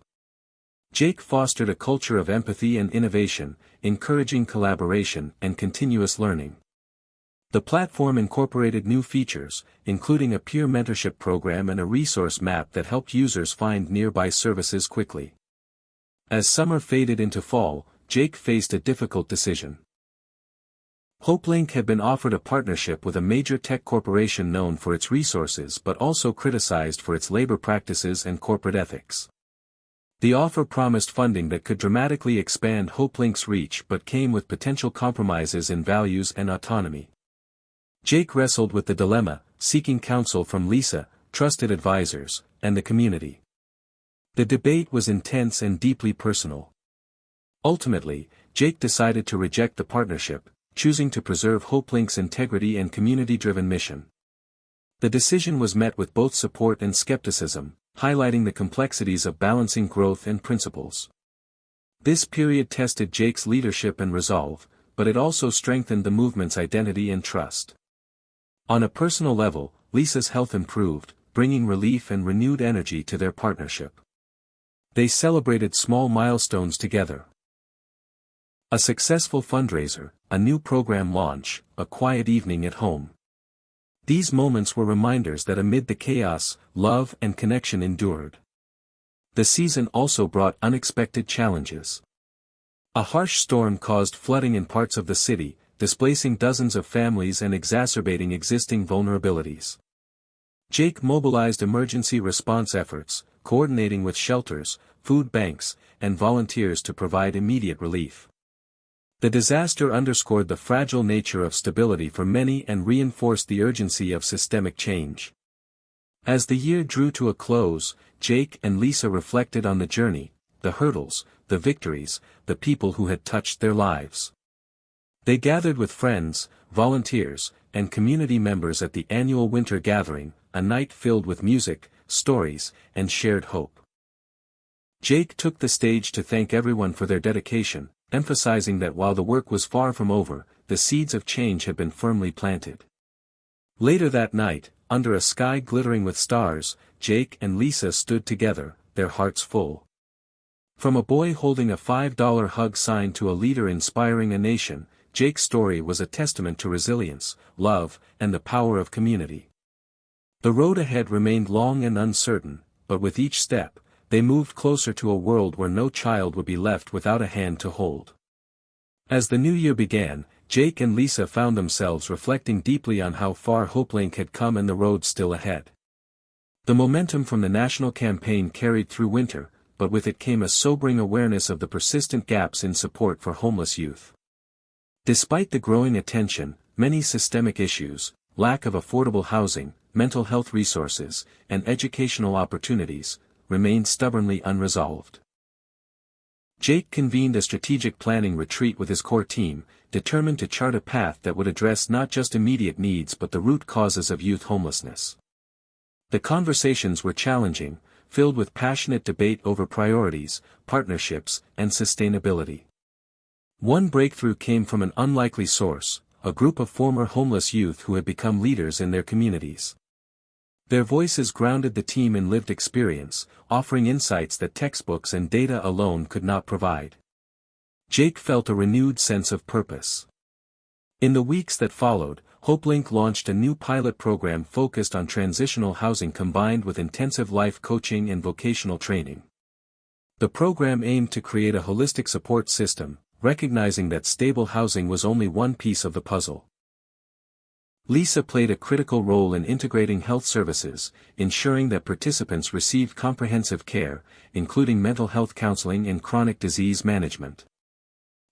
Jake fostered a culture of empathy and innovation, encouraging collaboration and continuous learning. The platform incorporated new features, including a peer mentorship program and a resource map that helped users find nearby services quickly. As summer faded into fall, Jake faced a difficult decision. HopeLink had been offered a partnership with a major tech corporation known for its resources but also criticized for its labor practices and corporate ethics. The offer promised funding that could dramatically expand HopeLink's reach but came with potential compromises in values and autonomy. Jake wrestled with the dilemma, seeking counsel from Lisa, trusted advisors, and the community. The debate was intense and deeply personal. Ultimately, Jake decided to reject the partnership, choosing to preserve HopeLink's integrity and community-driven mission. The decision was met with both support and skepticism, highlighting the complexities of balancing growth and principles. This period tested Jake's leadership and resolve, but it also strengthened the movement's identity and trust. On a personal level, Lisa's health improved, bringing relief and renewed energy to their partnership. They celebrated small milestones together. A successful fundraiser, a new program launch, a quiet evening at home. These moments were reminders that amid the chaos, love and connection endured. The season also brought unexpected challenges. A harsh storm caused flooding in parts of the city, displacing dozens of families and exacerbating existing vulnerabilities. Jake mobilized emergency response efforts, coordinating with shelters, food banks, and volunteers to provide immediate relief. The disaster underscored the fragile nature of stability for many and reinforced the urgency of systemic change. As the year drew to a close, Jake and Lisa reflected on the journey, the hurdles, the victories, the people who had touched their lives. They gathered with friends, volunteers, and community members at the annual winter gathering, a night filled with music, stories, and shared hope. Jake took the stage to thank everyone for their dedication, emphasizing that while the work was far from over, the seeds of change had been firmly planted. Later that night, under a sky glittering with stars, Jake and Lisa stood together, their hearts full. From a boy holding a $5 hug sign to a leader inspiring a nation, Jake's story was a testament to resilience, love, and the power of community. The road ahead remained long and uncertain, but with each step, they moved closer to a world where no child would be left without a hand to hold. As the new year began, Jake and Lisa found themselves reflecting deeply on how far HopeLink had come and the road still ahead. The momentum from the national campaign carried through winter, but with it came a sobering awareness of the persistent gaps in support for homeless youth. Despite the growing attention, many systemic issues, lack of affordable housing, mental health resources, and educational opportunities, remained stubbornly unresolved. Jake convened a strategic planning retreat with his core team, determined to chart a path that would address not just immediate needs but the root causes of youth homelessness. The conversations were challenging, filled with passionate debate over priorities, partnerships, and sustainability. One breakthrough came from an unlikely source, a group of former homeless youth who had become leaders in their communities. Their voices grounded the team in lived experience, offering insights that textbooks and data alone could not provide. Jake felt a renewed sense of purpose. In the weeks that followed, HopeLink launched a new pilot program focused on transitional housing combined with intensive life coaching and vocational training. The program aimed to create a holistic support system, recognizing that stable housing was only one piece of the puzzle. Lisa played a critical role in integrating health services, ensuring that participants received comprehensive care, including mental health counseling and chronic disease management.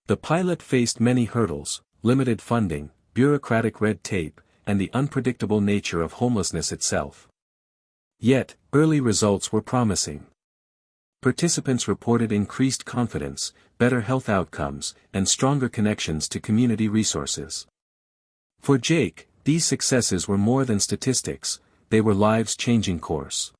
The pilot faced many hurdles: limited funding, bureaucratic red tape, and the unpredictable nature of homelessness itself. Yet, early results were promising. Participants reported increased confidence, better health outcomes, and stronger connections to community resources. For Jake, these successes were more than statistics, they were lives changing course.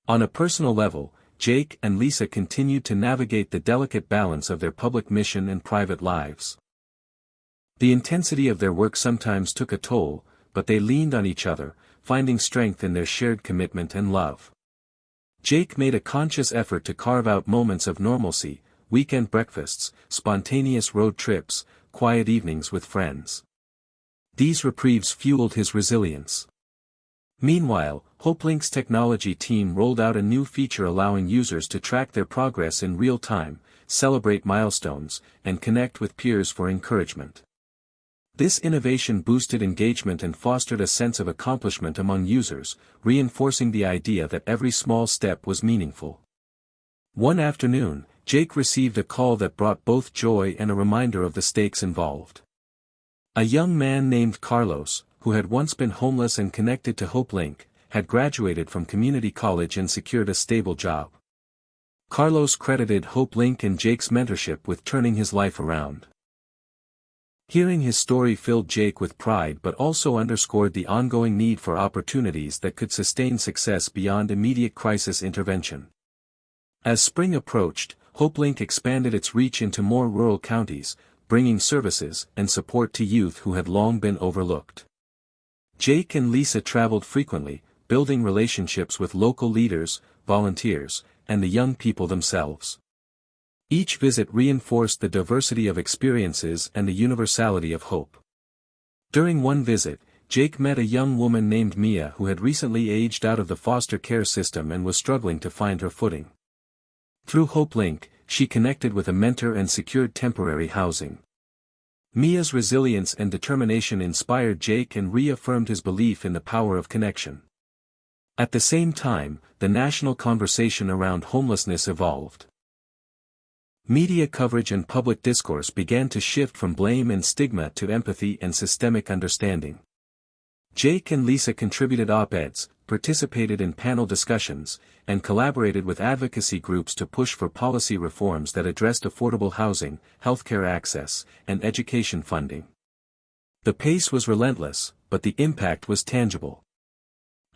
On a personal level, Jake and Lisa continued to navigate the delicate balance of their public mission and private lives. The intensity of their work sometimes took a toll, but they leaned on each other, finding strength in their shared commitment and love. Jake made a conscious effort to carve out moments of normalcy, weekend breakfasts, spontaneous road trips, quiet evenings with friends. These reprieves fueled his resilience. Meanwhile, HopeLink's technology team rolled out a new feature allowing users to track their progress in real time, celebrate milestones, and connect with peers for encouragement. This innovation boosted engagement and fostered a sense of accomplishment among users, reinforcing the idea that every small step was meaningful. One afternoon, Jake received a call that brought both joy and a reminder of the stakes involved. A young man named Carlos, who had once been homeless and connected to HopeLink, had graduated from community college and secured a stable job. Carlos credited HopeLink and Jake's mentorship with turning his life around. Hearing his story filled Jake with pride but also underscored the ongoing need for opportunities that could sustain success beyond immediate crisis intervention. As spring approached, HopeLink expanded its reach into more rural counties, bringing services and support to youth who had long been overlooked. Jake and Lisa traveled frequently, building relationships with local leaders, volunteers, and the young people themselves. Each visit reinforced the diversity of experiences and the universality of hope. During one visit, Jake met a young woman named Mia who had recently aged out of the foster care system and was struggling to find her footing. Through HopeLink, she connected with a mentor and secured temporary housing. Mia's resilience and determination inspired Jake and reaffirmed his belief in the power of connection. At the same time, the national conversation around homelessness evolved. Media coverage and public discourse began to shift from blame and stigma to empathy and systemic understanding. Jake and Lisa contributed op-eds, participated in panel discussions, and collaborated with advocacy groups to push for policy reforms that addressed affordable housing, healthcare access, and education funding. The pace was relentless, but the impact was tangible.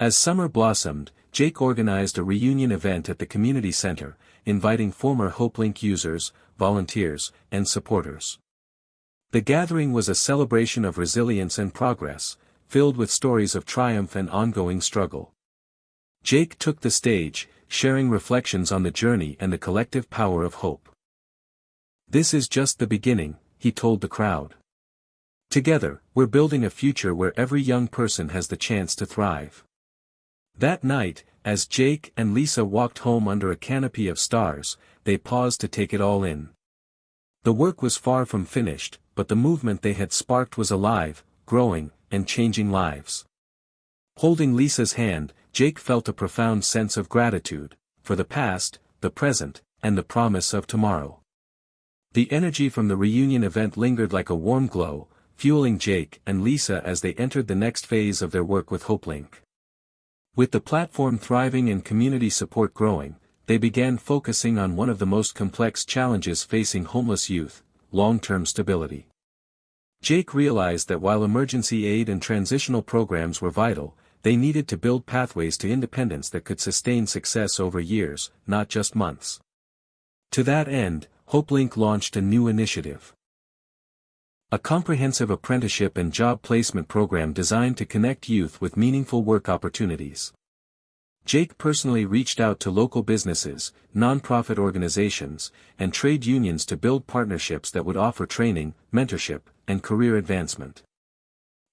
As summer blossomed, Jake organized a reunion event at the community center, inviting former HopeLink users, volunteers, and supporters. The gathering was a celebration of resilience and progress, filled with stories of triumph and ongoing struggle. Jake took the stage, sharing reflections on the journey and the collective power of hope. "This is just the beginning," he told the crowd. "Together, we're building a future where every young person has the chance to thrive." That night, as Jake and Lisa walked home under a canopy of stars, they paused to take it all in. The work was far from finished, but the movement they had sparked was alive, growing, and changing lives. Holding Lisa's hand, Jake felt a profound sense of gratitude, for the past, the present, and the promise of tomorrow. The energy from the reunion event lingered like a warm glow, fueling Jake and Lisa as they entered the next phase of their work with HopeLink. With the platform thriving and community support growing, they began focusing on one of the most complex challenges facing homeless youth: long-term stability. Jake realized that while emergency aid and transitional programs were vital, they needed to build pathways to independence that could sustain success over years, not just months. To that end, HopeLink launched a new initiative. A comprehensive apprenticeship and job placement program designed to connect youth with meaningful work opportunities. Jake personally reached out to local businesses, nonprofit organizations, and trade unions to build partnerships that would offer training, mentorship, and career advancement.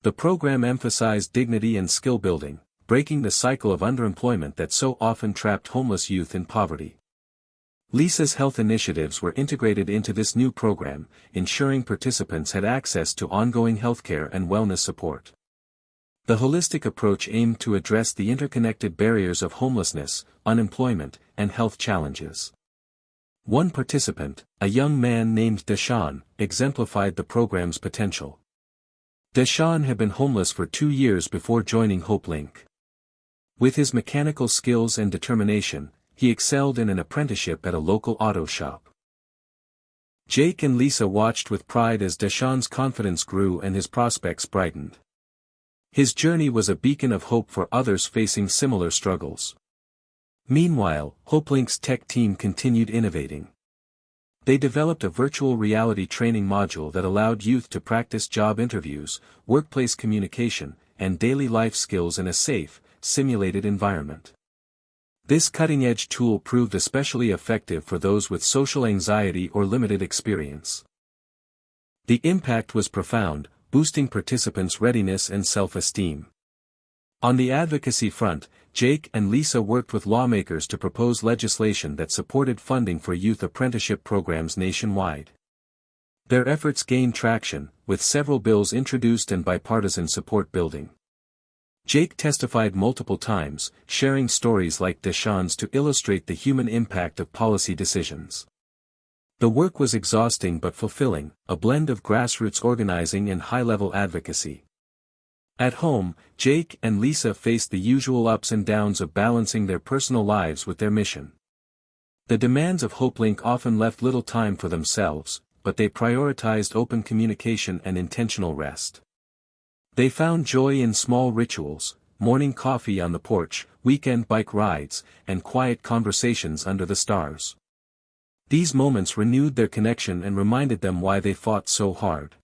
The program emphasized dignity and skill building, breaking the cycle of underemployment that so often trapped homeless youth in poverty. Lisa's health initiatives were integrated into this new program, ensuring participants had access to ongoing healthcare and wellness support. The holistic approach aimed to address the interconnected barriers of homelessness, unemployment, and health challenges. One participant, a young man named Deshaun, exemplified the program's potential. Deshaun had been homeless for 2 years before joining HopeLink. With his mechanical skills and determination, he excelled in an apprenticeship at a local auto shop. Jake and Lisa watched with pride as Deshaun's confidence grew and his prospects brightened. His journey was a beacon of hope for others facing similar struggles. Meanwhile, HopeLink's tech team continued innovating. They developed a virtual reality training module that allowed youth to practice job interviews, workplace communication, and daily life skills in a safe, simulated environment. This cutting-edge tool proved especially effective for those with social anxiety or limited experience. The impact was profound, boosting participants' readiness and self-esteem. On the advocacy front, Jake and Lisa worked with lawmakers to propose legislation that supported funding for youth apprenticeship programs nationwide. Their efforts gained traction, with several bills introduced and bipartisan support building. Jake testified multiple times, sharing stories like Deshawn's to illustrate the human impact of policy decisions. The work was exhausting but fulfilling, a blend of grassroots organizing and high-level advocacy. At home, Jake and Lisa faced the usual ups and downs of balancing their personal lives with their mission. The demands of HopeLink often left little time for themselves, but they prioritized open communication and intentional rest. They found joy in small rituals, morning coffee on the porch, weekend bike rides, and quiet conversations under the stars. These moments renewed their connection and reminded them why they fought so hard.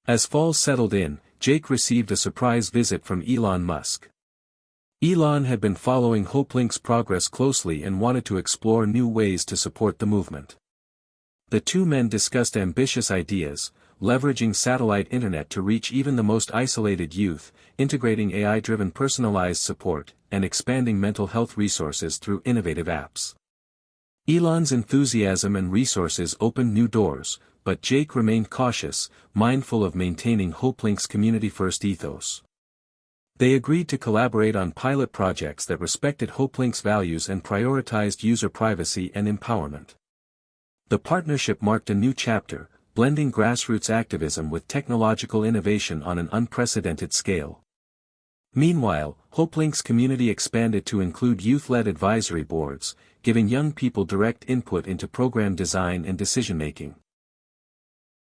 As fall settled in, Jake received a surprise visit from Elon Musk. Elon had been following HopeLink's progress closely and wanted to explore new ways to support the movement. The two men discussed ambitious ideas, leveraging satellite internet to reach even the most isolated youth, integrating AI-driven personalized support, and expanding mental health resources through innovative apps. Elon's enthusiasm and resources opened new doors, but Jake remained cautious, mindful of maintaining HopeLink's community-first ethos. They agreed to collaborate on pilot projects that respected HopeLink's values and prioritized user privacy and empowerment. The partnership marked a new chapter, blending grassroots activism with technological innovation on an unprecedented scale. Meanwhile, HopeLink's community expanded to include youth-led advisory boards, giving young people direct input into program design and decision-making.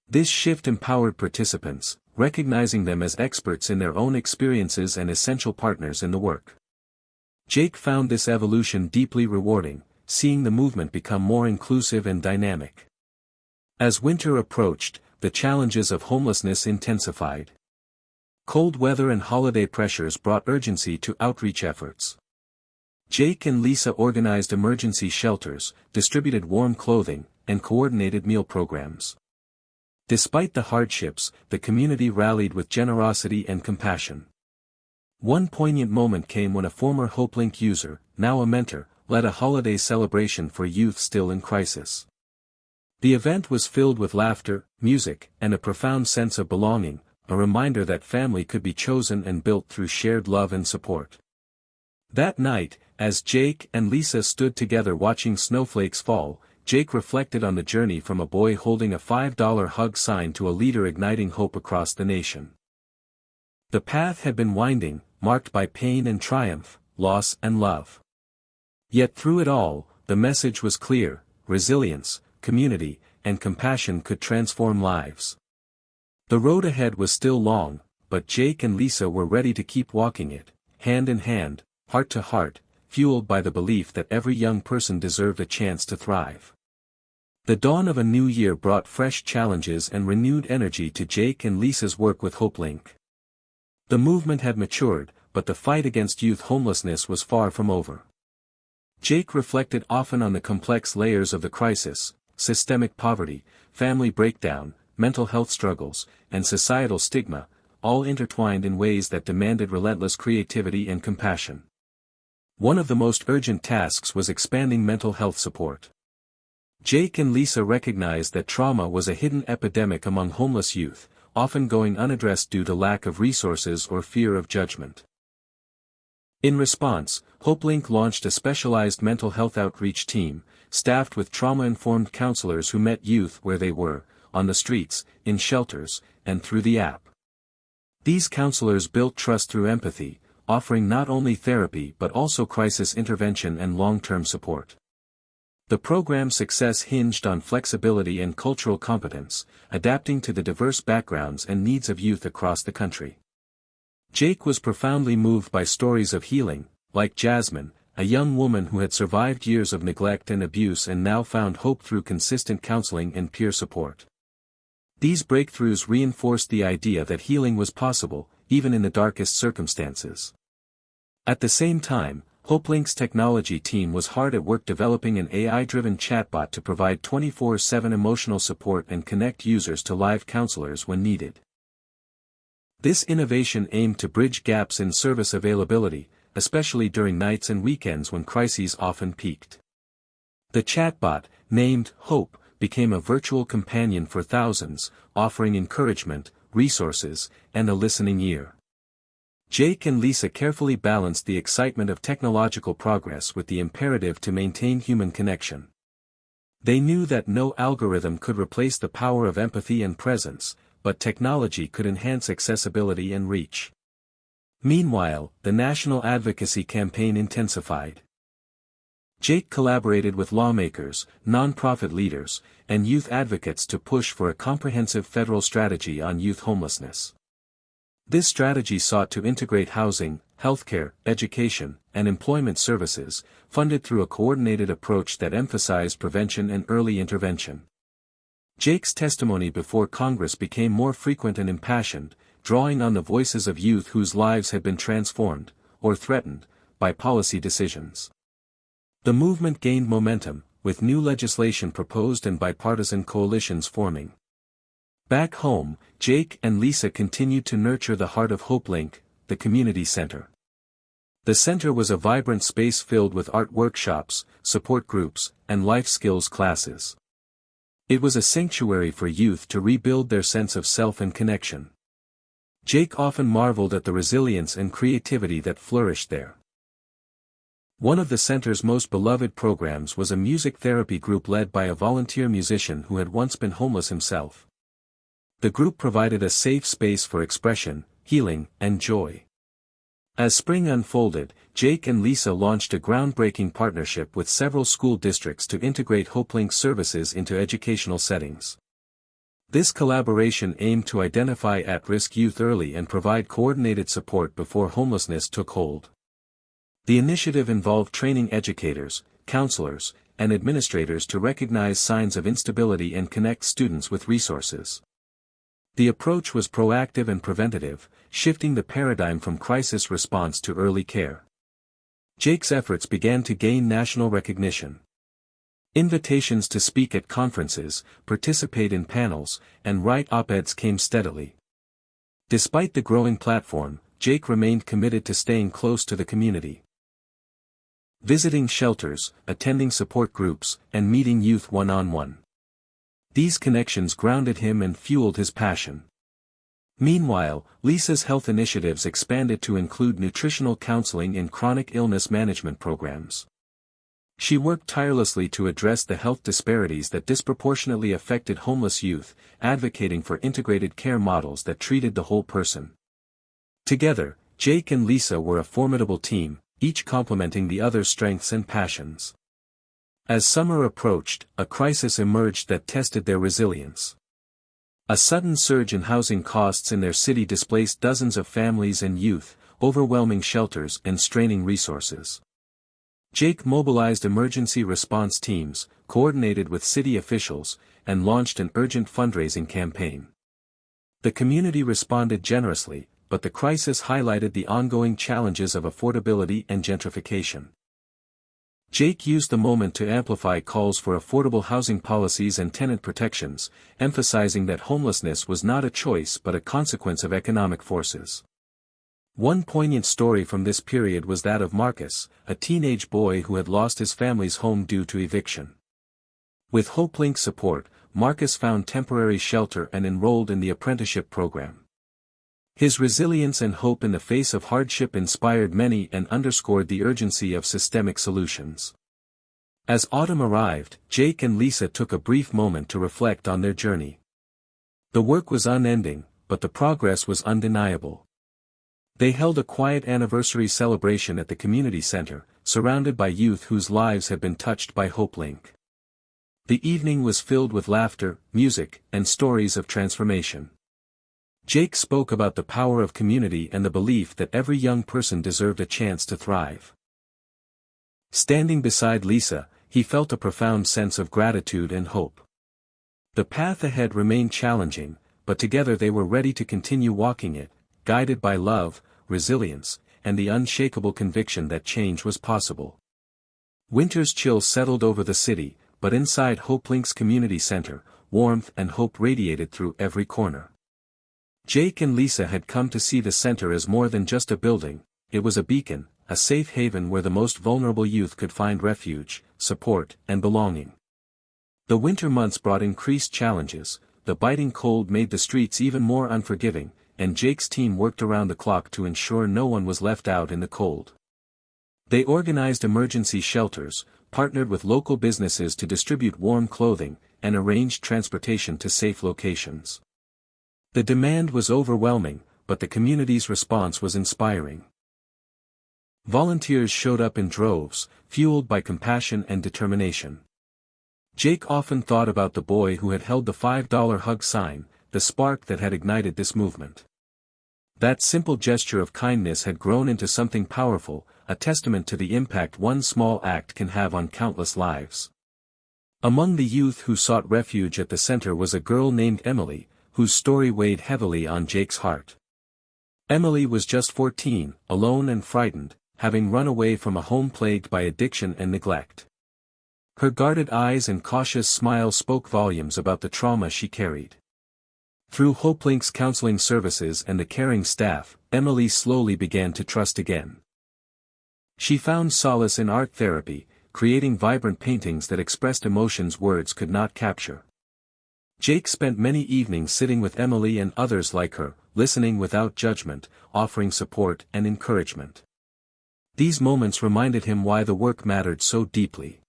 This shift empowered participants, recognizing them as experts in their own experiences and essential partners in the work. Jake found this evolution deeply rewarding, seeing the movement become more inclusive and dynamic. As winter approached, the challenges of homelessness intensified. Cold weather and holiday pressures brought urgency to outreach efforts. Jake and Lisa organized emergency shelters, distributed warm clothing, and coordinated meal programs. Despite the hardships, the community rallied with generosity and compassion. One poignant moment came when a former HopeLink user, now a mentor, led a holiday celebration for youth still in crisis. The event was filled with laughter, music, and a profound sense of belonging, a reminder that family could be chosen and built through shared love and support. That night, as Jake and Lisa stood together watching snowflakes fall, Jake reflected on the journey from a boy holding a $5 hug sign to a leader igniting hope across the nation. The path had been winding, marked by pain and triumph, loss and love. Yet through it all, the message was clear: resilience, community, and compassion could transform lives. The road ahead was still long, but Jake and Lisa were ready to keep walking it, hand in hand, heart to heart, fueled by the belief that every young person deserved a chance to thrive. The dawn of a new year brought fresh challenges and renewed energy to Jake and Lisa's work with HopeLink. The movement had matured, but the fight against youth homelessness was far from over. Jake reflected often on the complex layers of the crisis: systemic poverty, family breakdown, mental health struggles, and societal stigma, all intertwined in ways that demanded relentless creativity and compassion. One of the most urgent tasks was expanding mental health support. Jake and Lisa recognized that trauma was a hidden epidemic among homeless youth, often going unaddressed due to lack of resources or fear of judgment. In response, HopeLink launched a specialized mental health outreach team, staffed with trauma-informed counselors who met youth where they were, on the streets, in shelters, and through the app. These counselors built trust through empathy, offering not only therapy but also crisis intervention and long-term support. The program's success hinged on flexibility and cultural competence, adapting to the diverse backgrounds and needs of youth across the country. Jake was profoundly moved by stories of healing, like Jasmine, a young woman who had survived years of neglect and abuse and now found hope through consistent counseling and peer support. These breakthroughs reinforced the idea that healing was possible, even in the darkest circumstances. At the same time, HopeLink's technology team was hard at work developing an AI-driven chatbot to provide 24/7 emotional support and connect users to live counselors when needed. This innovation aimed to bridge gaps in service availability, especially during nights and weekends when crises often peaked. The chatbot, named Hope, became a virtual companion for thousands, offering encouragement, resources, and a listening ear. Jake and Lisa carefully balanced the excitement of technological progress with the imperative to maintain human connection. They knew that no algorithm could replace the power of empathy and presence, but technology could enhance accessibility and reach. Meanwhile, the national advocacy campaign intensified. Jake collaborated with lawmakers, nonprofit leaders, and youth advocates to push for a comprehensive federal strategy on youth homelessness. This strategy sought to integrate housing, healthcare, education, and employment services, funded through a coordinated approach that emphasized prevention and early intervention. Jake's testimony before Congress became more frequent and impassioned, drawing on the voices of youth whose lives had been transformed, or threatened, by policy decisions. The movement gained momentum, with new legislation proposed and bipartisan coalitions forming. Back home, Jake and Lisa continued to nurture the heart of HopeLink, the community center. The center was a vibrant space filled with art workshops, support groups, and life skills classes. It was a sanctuary for youth to rebuild their sense of self and connection. Jake often marveled at the resilience and creativity that flourished there. One of the center's most beloved programs was a music therapy group led by a volunteer musician who had once been homeless himself. The group provided a safe space for expression, healing, and joy. As spring unfolded, Jake and Lisa launched a groundbreaking partnership with several school districts to integrate HopeLink services into educational settings. This collaboration aimed to identify at-risk youth early and provide coordinated support before homelessness took hold. The initiative involved training educators, counselors, and administrators to recognize signs of instability and connect students with resources. The approach was proactive and preventative, shifting the paradigm from crisis response to early care. Jake's efforts began to gain national recognition. Invitations to speak at conferences, participate in panels, and write op-eds came steadily. Despite the growing platform, Jake remained committed to staying close to the community. Visiting shelters, attending support groups, and meeting youth one-on-one. These connections grounded him and fueled his passion. Meanwhile, Lisa's health initiatives expanded to include nutritional counseling and chronic illness management programs. She worked tirelessly to address the health disparities that disproportionately affected homeless youth, advocating for integrated care models that treated the whole person. Together, Jake and Lisa were a formidable team, each complementing the other's strengths and passions. As summer approached, a crisis emerged that tested their resilience. A sudden surge in housing costs in their city displaced dozens of families and youth, overwhelming shelters and straining resources. Jake mobilized emergency response teams, coordinated with city officials, and launched an urgent fundraising campaign. The community responded generously, but the crisis highlighted the ongoing challenges of affordability and gentrification. Jake used the moment to amplify calls for affordable housing policies and tenant protections, emphasizing that homelessness was not a choice but a consequence of economic forces. One poignant story from this period was that of Marcus, a teenage boy who had lost his family's home due to eviction. With HopeLink support, Marcus found temporary shelter and enrolled in the apprenticeship program. His resilience and hope in the face of hardship inspired many and underscored the urgency of systemic solutions. As autumn arrived, Jake and Lisa took a brief moment to reflect on their journey. The work was unending, but the progress was undeniable. They held a quiet anniversary celebration at the community center, surrounded by youth whose lives had been touched by HopeLink. The evening was filled with laughter, music, and stories of transformation. Jake spoke about the power of community and the belief that every young person deserved a chance to thrive. Standing beside Lisa, he felt a profound sense of gratitude and hope. The path ahead remained challenging, but together they were ready to continue walking it, guided by love, resilience, and the unshakable conviction that change was possible. Winter's chill settled over the city, but inside HopeLink's community center, warmth and hope radiated through every corner. Jake and Lisa had come to see the center as more than just a building. It was a beacon, a safe haven where the most vulnerable youth could find refuge, support, and belonging. The winter months brought increased challenges. The biting cold made the streets even more unforgiving, and Jake's team worked around the clock to ensure no one was left out in the cold. They organized emergency shelters, partnered with local businesses to distribute warm clothing, and arranged transportation to safe locations. The demand was overwhelming, but the community's response was inspiring. Volunteers showed up in droves, fueled by compassion and determination. Jake often thought about the boy who had held the $5 hug sign, the spark that had ignited this movement. That simple gesture of kindness had grown into something powerful, a testament to the impact one small act can have on countless lives. Among the youth who sought refuge at the center was a girl named Emily, whose story weighed heavily on Jake's heart. Emily was just 14, alone and frightened, having run away from a home plagued by addiction and neglect. Her guarded eyes and cautious smile spoke volumes about the trauma she carried. Through HopeLink's counseling services and the caring staff, Emily slowly began to trust again. She found solace in art therapy, creating vibrant paintings that expressed emotions words could not capture. Jake spent many evenings sitting with Emily and others like her, listening without judgment, offering support and encouragement. These moments reminded him why the work mattered so deeply.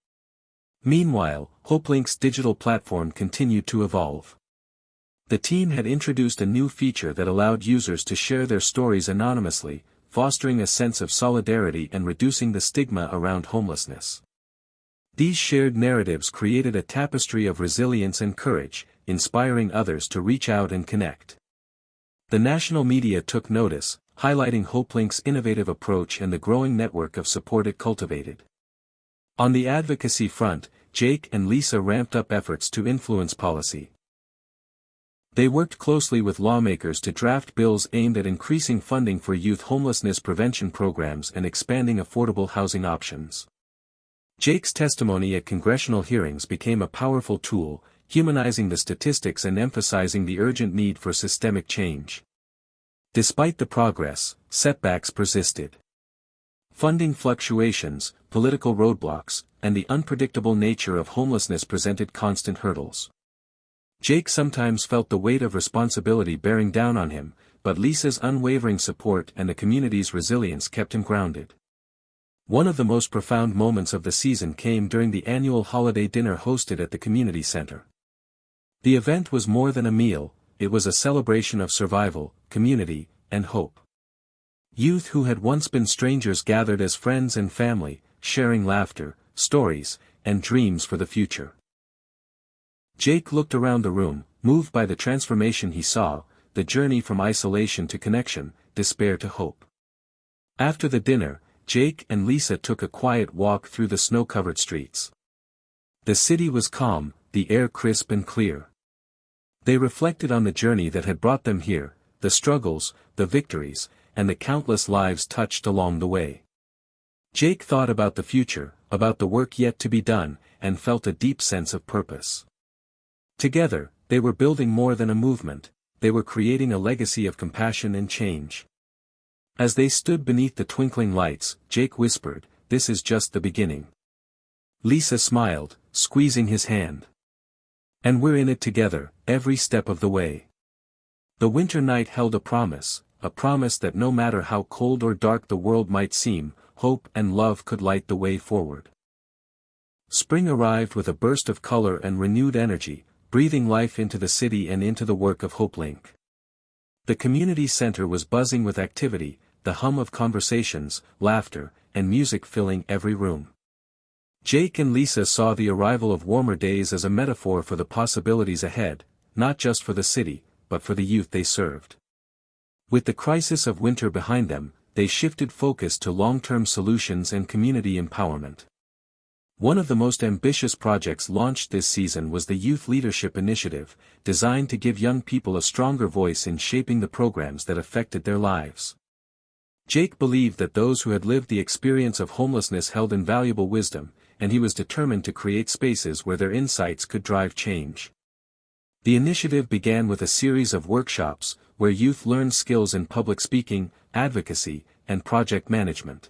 Meanwhile, HopeLink's digital platform continued to evolve. The team had introduced a new feature that allowed users to share their stories anonymously, fostering a sense of solidarity and reducing the stigma around homelessness. These shared narratives created a tapestry of resilience and courage, inspiring others to reach out and connect. The national media took notice, highlighting HopeLink's innovative approach and the growing network of support it cultivated. On the advocacy front, Jake and Lisa ramped up efforts to influence policy. They worked closely with lawmakers to draft bills aimed at increasing funding for youth homelessness prevention programs and expanding affordable housing options. Jake's testimony at congressional hearings became a powerful tool, humanizing the statistics and emphasizing the urgent need for systemic change. Despite the progress, setbacks persisted. Funding fluctuations, political roadblocks, and the unpredictable nature of homelessness presented constant hurdles. Jake sometimes felt the weight of responsibility bearing down on him, but Lisa's unwavering support and the community's resilience kept him grounded. One of the most profound moments of the season came during the annual holiday dinner hosted at the community center. The event was more than a meal, it was a celebration of survival, community, and hope. Youth who had once been strangers gathered as friends and family, sharing laughter, stories, and dreams for the future. Jake looked around the room, moved by the transformation he saw, the journey from isolation to connection, despair to hope. After the dinner, Jake and Lisa took a quiet walk through the snow-covered streets. The city was calm, the air crisp and clear. They reflected on the journey that had brought them here, the struggles, the victories, and the countless lives touched along the way. Jake thought about the future, about the work yet to be done, and felt a deep sense of purpose. Together, they were building more than a movement, they were creating a legacy of compassion and change. As they stood beneath the twinkling lights, Jake whispered, "This is just the beginning." Lisa smiled, squeezing his hand. "And we're in it together, every step of the way." The winter night held a promise that no matter how cold or dark the world might seem, hope and love could light the way forward. Spring arrived with a burst of color and renewed energy, breathing life into the city and into the work of HopeLink. The community center was buzzing with activity, the hum of conversations, laughter, and music filling every room. Jake and Lisa saw the arrival of warmer days as a metaphor for the possibilities ahead, not just for the city, but for the youth they served. With the crisis of winter behind them, they shifted focus to long-term solutions and community empowerment. One of the most ambitious projects launched this season was the Youth Leadership Initiative, designed to give young people a stronger voice in shaping the programs that affected their lives. Jake believed that those who had lived the experience of homelessness held invaluable wisdom, and he was determined to create spaces where their insights could drive change. The initiative began with a series of workshops, where youth learned skills in public speaking, advocacy, and project management.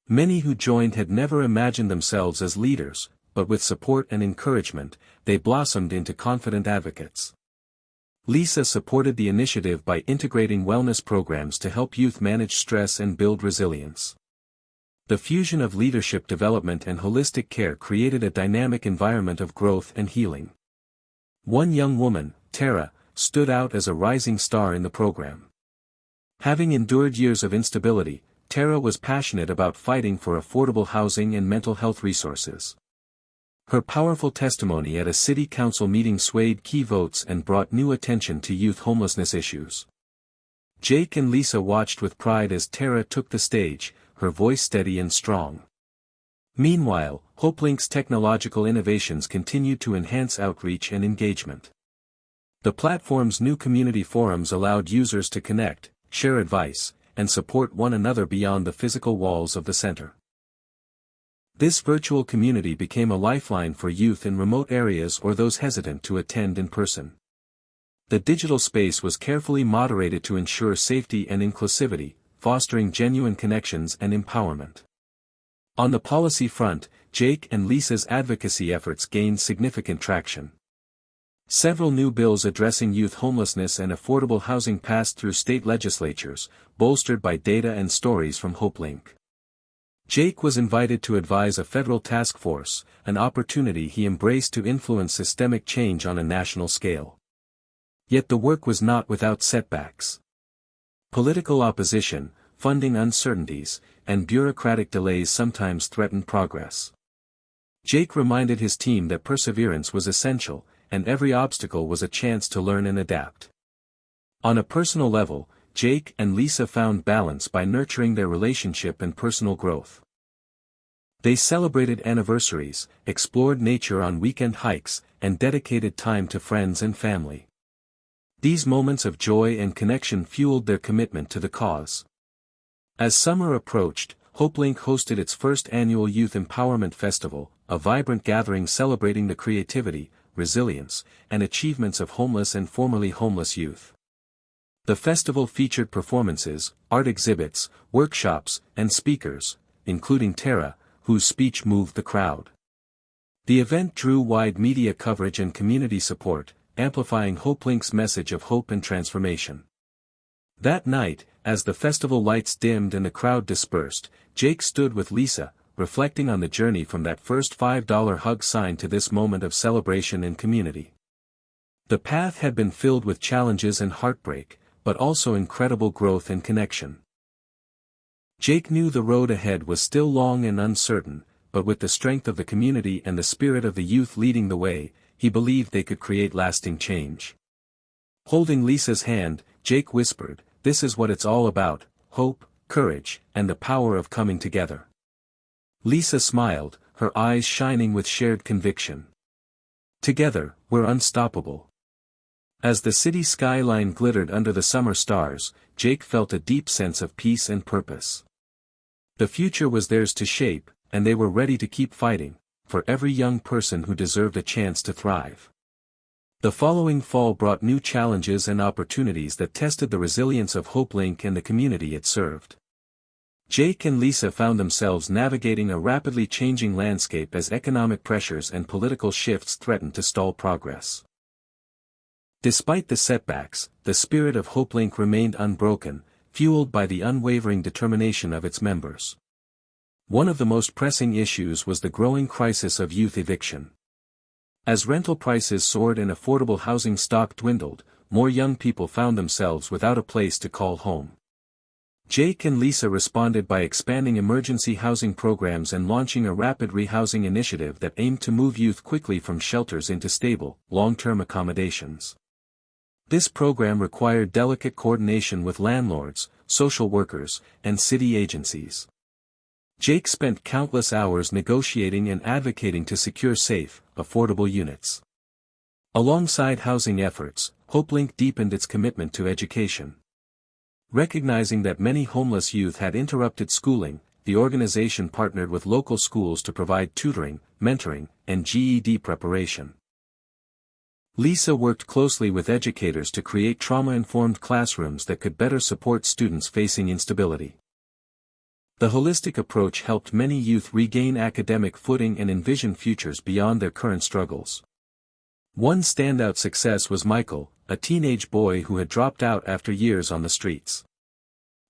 Many who joined had never imagined themselves as leaders, but with support and encouragement, they blossomed into confident advocates. Lisa supported the initiative by integrating wellness programs to help youth manage stress and build resilience. The fusion of leadership development and holistic care created a dynamic environment of growth and healing. One young woman, Tara, stood out as a rising star in the program. Having endured years of instability, Tara was passionate about fighting for affordable housing and mental health resources. Her powerful testimony at a city council meeting swayed key votes and brought new attention to youth homelessness issues. Jake and Lisa watched with pride as Tara took the stage, her voice steady and strong. Meanwhile, HopeLink's technological innovations continued to enhance outreach and engagement. The platform's new community forums allowed users to connect, share advice, and support one another beyond the physical walls of the center. This virtual community became a lifeline for youth in remote areas or those hesitant to attend in person. The digital space was carefully moderated to ensure safety and inclusivity, fostering genuine connections and empowerment. On the policy front, Jake and Lisa's advocacy efforts gained significant traction. Several new bills addressing youth homelessness and affordable housing passed through state legislatures, bolstered by data and stories from HopeLink. Jake was invited to advise a federal task force, an opportunity he embraced to influence systemic change on a national scale. Yet the work was not without setbacks. Political opposition, funding uncertainties, and bureaucratic delays sometimes threatened progress. Jake reminded his team that perseverance was essential, and every obstacle was a chance to learn and adapt. On a personal level, Jake and Lisa found balance by nurturing their relationship and personal growth. They celebrated anniversaries, explored nature on weekend hikes, and dedicated time to friends and family. These moments of joy and connection fueled their commitment to the cause. As summer approached, HopeLink hosted its first annual Youth Empowerment Festival, a vibrant gathering celebrating the creativity, resilience, and achievements of homeless and formerly homeless youth. The festival featured performances, art exhibits, workshops, and speakers, including Tara, whose speech moved the crowd. The event drew wide media coverage and community support, amplifying HopeLink's message of hope and transformation. That night, as the festival lights dimmed and the crowd dispersed, Jake stood with Lisa, reflecting on the journey from that first $5 hug sign to this moment of celebration and community. The path had been filled with challenges and heartbreak, but also incredible growth and connection. Jake knew the road ahead was still long and uncertain, but with the strength of the community and the spirit of the youth leading the way, he believed they could create lasting change. Holding Lisa's hand, Jake whispered, "This is what it's all about: hope, courage, and the power of coming together." Lisa smiled, her eyes shining with shared conviction. "Together, we're unstoppable." As the city skyline glittered under the summer stars, Jake felt a deep sense of peace and purpose. The future was theirs to shape, and they were ready to keep fighting, for every young person who deserved a chance to thrive. The following fall brought new challenges and opportunities that tested the resilience of HopeLink and the community it served. Jake and Lisa found themselves navigating a rapidly changing landscape as economic pressures and political shifts threatened to stall progress. Despite the setbacks, the spirit of HopeLink remained unbroken, fueled by the unwavering determination of its members. One of the most pressing issues was the growing crisis of youth eviction. As rental prices soared and affordable housing stock dwindled, more young people found themselves without a place to call home. Jake and Lisa responded by expanding emergency housing programs and launching a rapid rehousing initiative that aimed to move youth quickly from shelters into stable, long-term accommodations. This program required delicate coordination with landlords, social workers, and city agencies. Jake spent countless hours negotiating and advocating to secure safe, affordable units. Alongside housing efforts, HopeLink deepened its commitment to education. Recognizing that many homeless youth had interrupted schooling, the organization partnered with local schools to provide tutoring, mentoring, and GED preparation. Lisa worked closely with educators to create trauma-informed classrooms that could better support students facing instability. The holistic approach helped many youth regain academic footing and envision futures beyond their current struggles. One standout success was Michael, a teenage boy who had dropped out after years on the streets.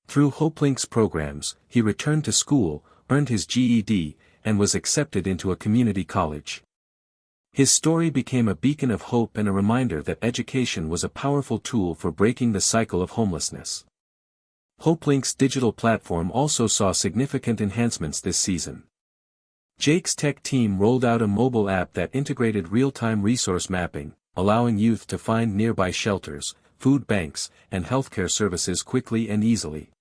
Through HopeLink's programs, he returned to school, earned his GED, and was accepted into a community college. His story became a beacon of hope and a reminder that education was a powerful tool for breaking the cycle of homelessness. HopeLink's digital platform also saw significant enhancements this season. Jake's tech team rolled out a mobile app that integrated real-time resource mapping, allowing youth to find nearby shelters, food banks, and healthcare services quickly and easily.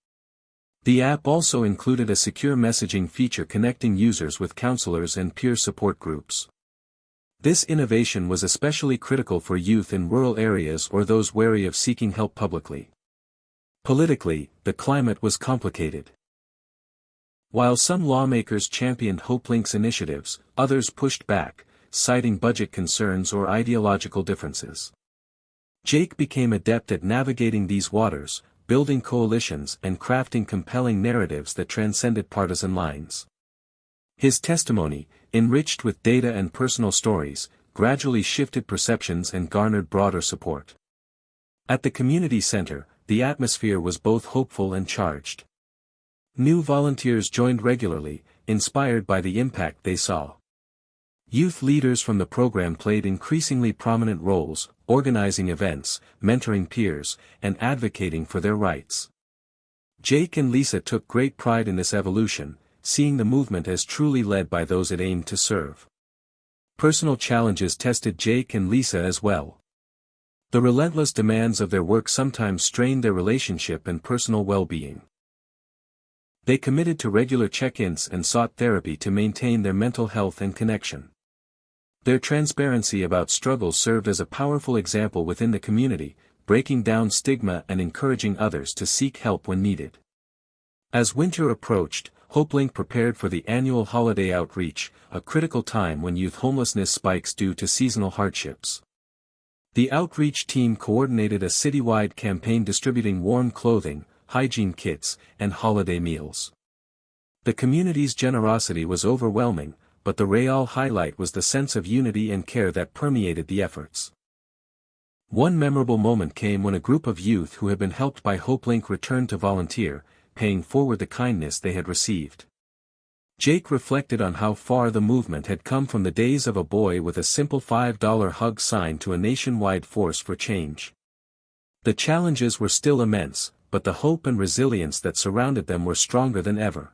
The app also included a secure messaging feature connecting users with counselors and peer support groups. This innovation was especially critical for youth in rural areas or those wary of seeking help publicly. Politically, the climate was complicated. While some lawmakers championed HopeLink's initiatives, others pushed back, citing budget concerns or ideological differences. Jake became adept at navigating these waters, building coalitions and crafting compelling narratives that transcended partisan lines. His testimony, enriched with data and personal stories, gradually shifted perceptions and garnered broader support. At the community center, the atmosphere was both hopeful and charged. New volunteers joined regularly, inspired by the impact they saw. Youth leaders from the program played increasingly prominent roles, organizing events, mentoring peers, and advocating for their rights. Jake and Lisa took great pride in this evolution, seeing the movement as truly led by those it aimed to serve. Personal challenges tested Jake and Lisa as well. The relentless demands of their work sometimes strained their relationship and personal well-being. They committed to regular check-ins and sought therapy to maintain their mental health and connection. Their transparency about struggles served as a powerful example within the community, breaking down stigma and encouraging others to seek help when needed. As winter approached, HopeLink prepared for the annual holiday outreach, a critical time when youth homelessness spikes due to seasonal hardships. The outreach team coordinated a citywide campaign distributing warm clothing, hygiene kits, and holiday meals. The community's generosity was overwhelming, but the real highlight was the sense of unity and care that permeated the efforts. One memorable moment came when a group of youth who had been helped by HopeLink returned to volunteer, paying forward the kindness they had received. Jake reflected on how far the movement had come from the days of a boy with a simple $5 hug sign to a nationwide force for change. The challenges were still immense, but the hope and resilience that surrounded them were stronger than ever.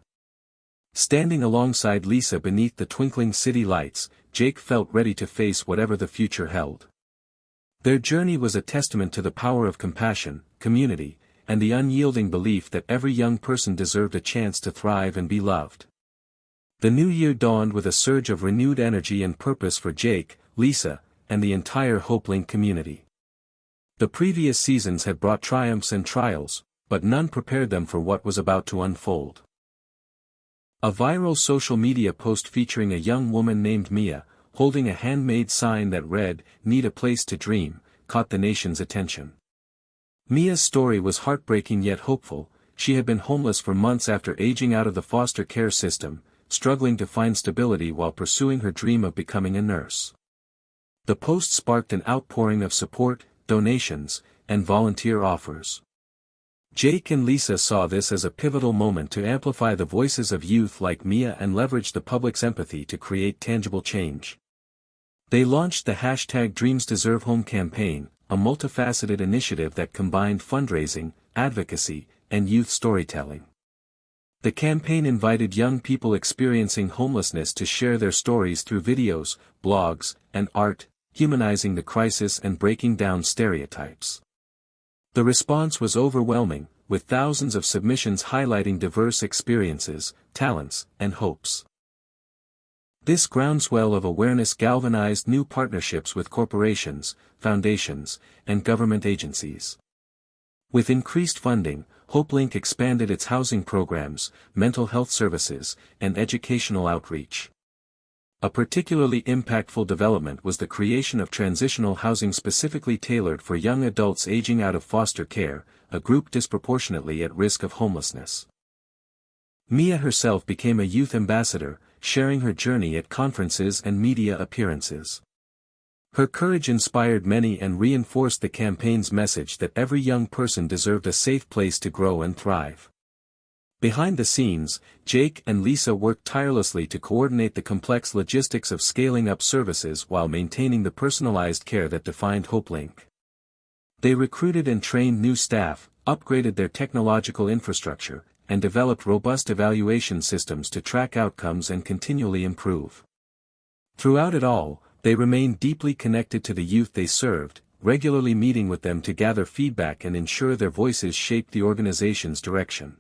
Standing alongside Lisa beneath the twinkling city lights, Jake felt ready to face whatever the future held. Their journey was a testament to the power of compassion, community, and the unyielding belief that every young person deserved a chance to thrive and be loved. The new year dawned with a surge of renewed energy and purpose for Jake, Lisa, and the entire HopeLink community. The previous seasons had brought triumphs and trials, but none prepared them for what was about to unfold. A viral social media post featuring a young woman named Mia, holding a handmade sign that read, "Need a place to dream," caught the nation's attention. Mia's story was heartbreaking yet hopeful. She had been homeless for months after aging out of the foster care system, struggling to find stability while pursuing her dream of becoming a nurse. The post sparked an outpouring of support, donations, and volunteer offers. Jake and Lisa saw this as a pivotal moment to amplify the voices of youth like Mia and leverage the public's empathy to create tangible change. They launched the #DreamsDeserveHome campaign, a multifaceted initiative that combined fundraising, advocacy, and youth storytelling. The campaign invited young people experiencing homelessness to share their stories through videos, blogs, and art, humanizing the crisis and breaking down stereotypes. The response was overwhelming, with thousands of submissions highlighting diverse experiences, talents, and hopes. This groundswell of awareness galvanized new partnerships with corporations, foundations, and government agencies. With increased funding, HopeLink expanded its housing programs, mental health services, and educational outreach. A particularly impactful development was the creation of transitional housing specifically tailored for young adults aging out of foster care, a group disproportionately at risk of homelessness. Mia herself became a youth ambassador, sharing her journey at conferences and media appearances. Her courage inspired many and reinforced the campaign's message that every young person deserved a safe place to grow and thrive. Behind the scenes, Jake and Lisa worked tirelessly to coordinate the complex logistics of scaling up services while maintaining the personalized care that defined HopeLink. They recruited and trained new staff, upgraded their technological infrastructure, and developed robust evaluation systems to track outcomes and continually improve. Throughout it all, they remained deeply connected to the youth they served, regularly meeting with them to gather feedback and ensure their voices shaped the organization's direction.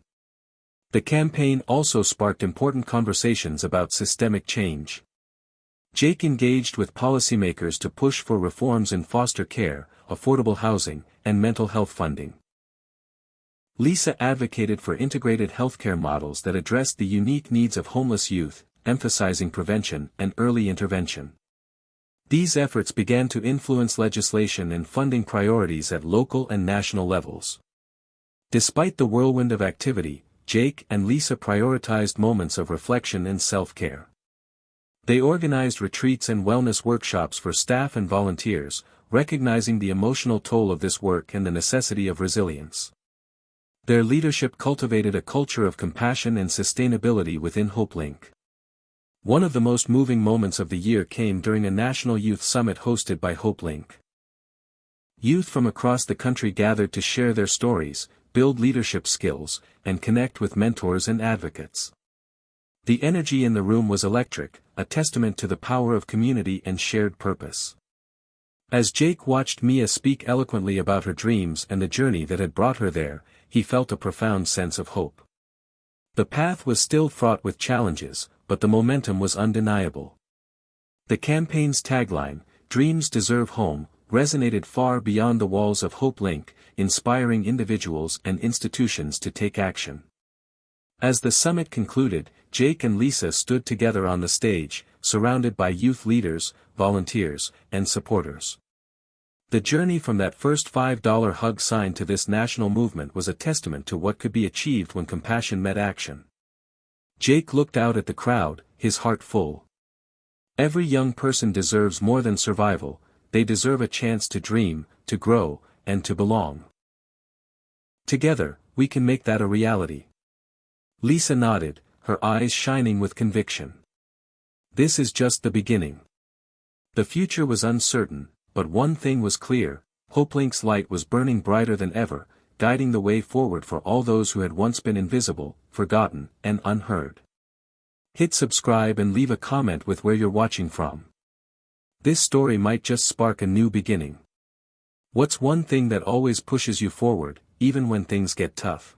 The campaign also sparked important conversations about systemic change. Jake engaged with policymakers to push for reforms in foster care, affordable housing, and mental health funding. Lisa advocated for integrated healthcare models that addressed the unique needs of homeless youth, emphasizing prevention and early intervention. These efforts began to influence legislation and funding priorities at local and national levels. Despite the whirlwind of activity, Jake and Lisa prioritized moments of reflection and self-care. They organized retreats and wellness workshops for staff and volunteers, recognizing the emotional toll of this work and the necessity of resilience. Their leadership cultivated a culture of compassion and sustainability within HopeLink. One of the most moving moments of the year came during a national youth summit hosted by HopeLink. Youth from across the country gathered to share their stories, build leadership skills, and connect with mentors and advocates. The energy in the room was electric, a testament to the power of community and shared purpose. As Jake watched Mia speak eloquently about her dreams and the journey that had brought her there, he felt a profound sense of hope. The path was still fraught with challenges, but the momentum was undeniable. The campaign's tagline, "Dreams Deserve Home," resonated far beyond the walls of HopeLink, inspiring individuals and institutions to take action. As the summit concluded, Jake and Lisa stood together on the stage, surrounded by youth leaders, volunteers, and supporters. The journey from that first $5 hug sign to this national movement was a testament to what could be achieved when compassion met action. Jake looked out at the crowd, his heart full. Every young person deserves more than survival, they deserve a chance to dream, to grow, and to belong. Together, we can make that a reality. Lisa nodded, her eyes shining with conviction. This is just the beginning. The future was uncertain, but one thing was clear: HopeLink's light was burning brighter than ever, guiding the way forward for all those who had once been invisible, forgotten, and unheard. Hit subscribe and leave a comment with where you're watching from. This story might just spark a new beginning. What's one thing that always pushes you forward, even when things get tough?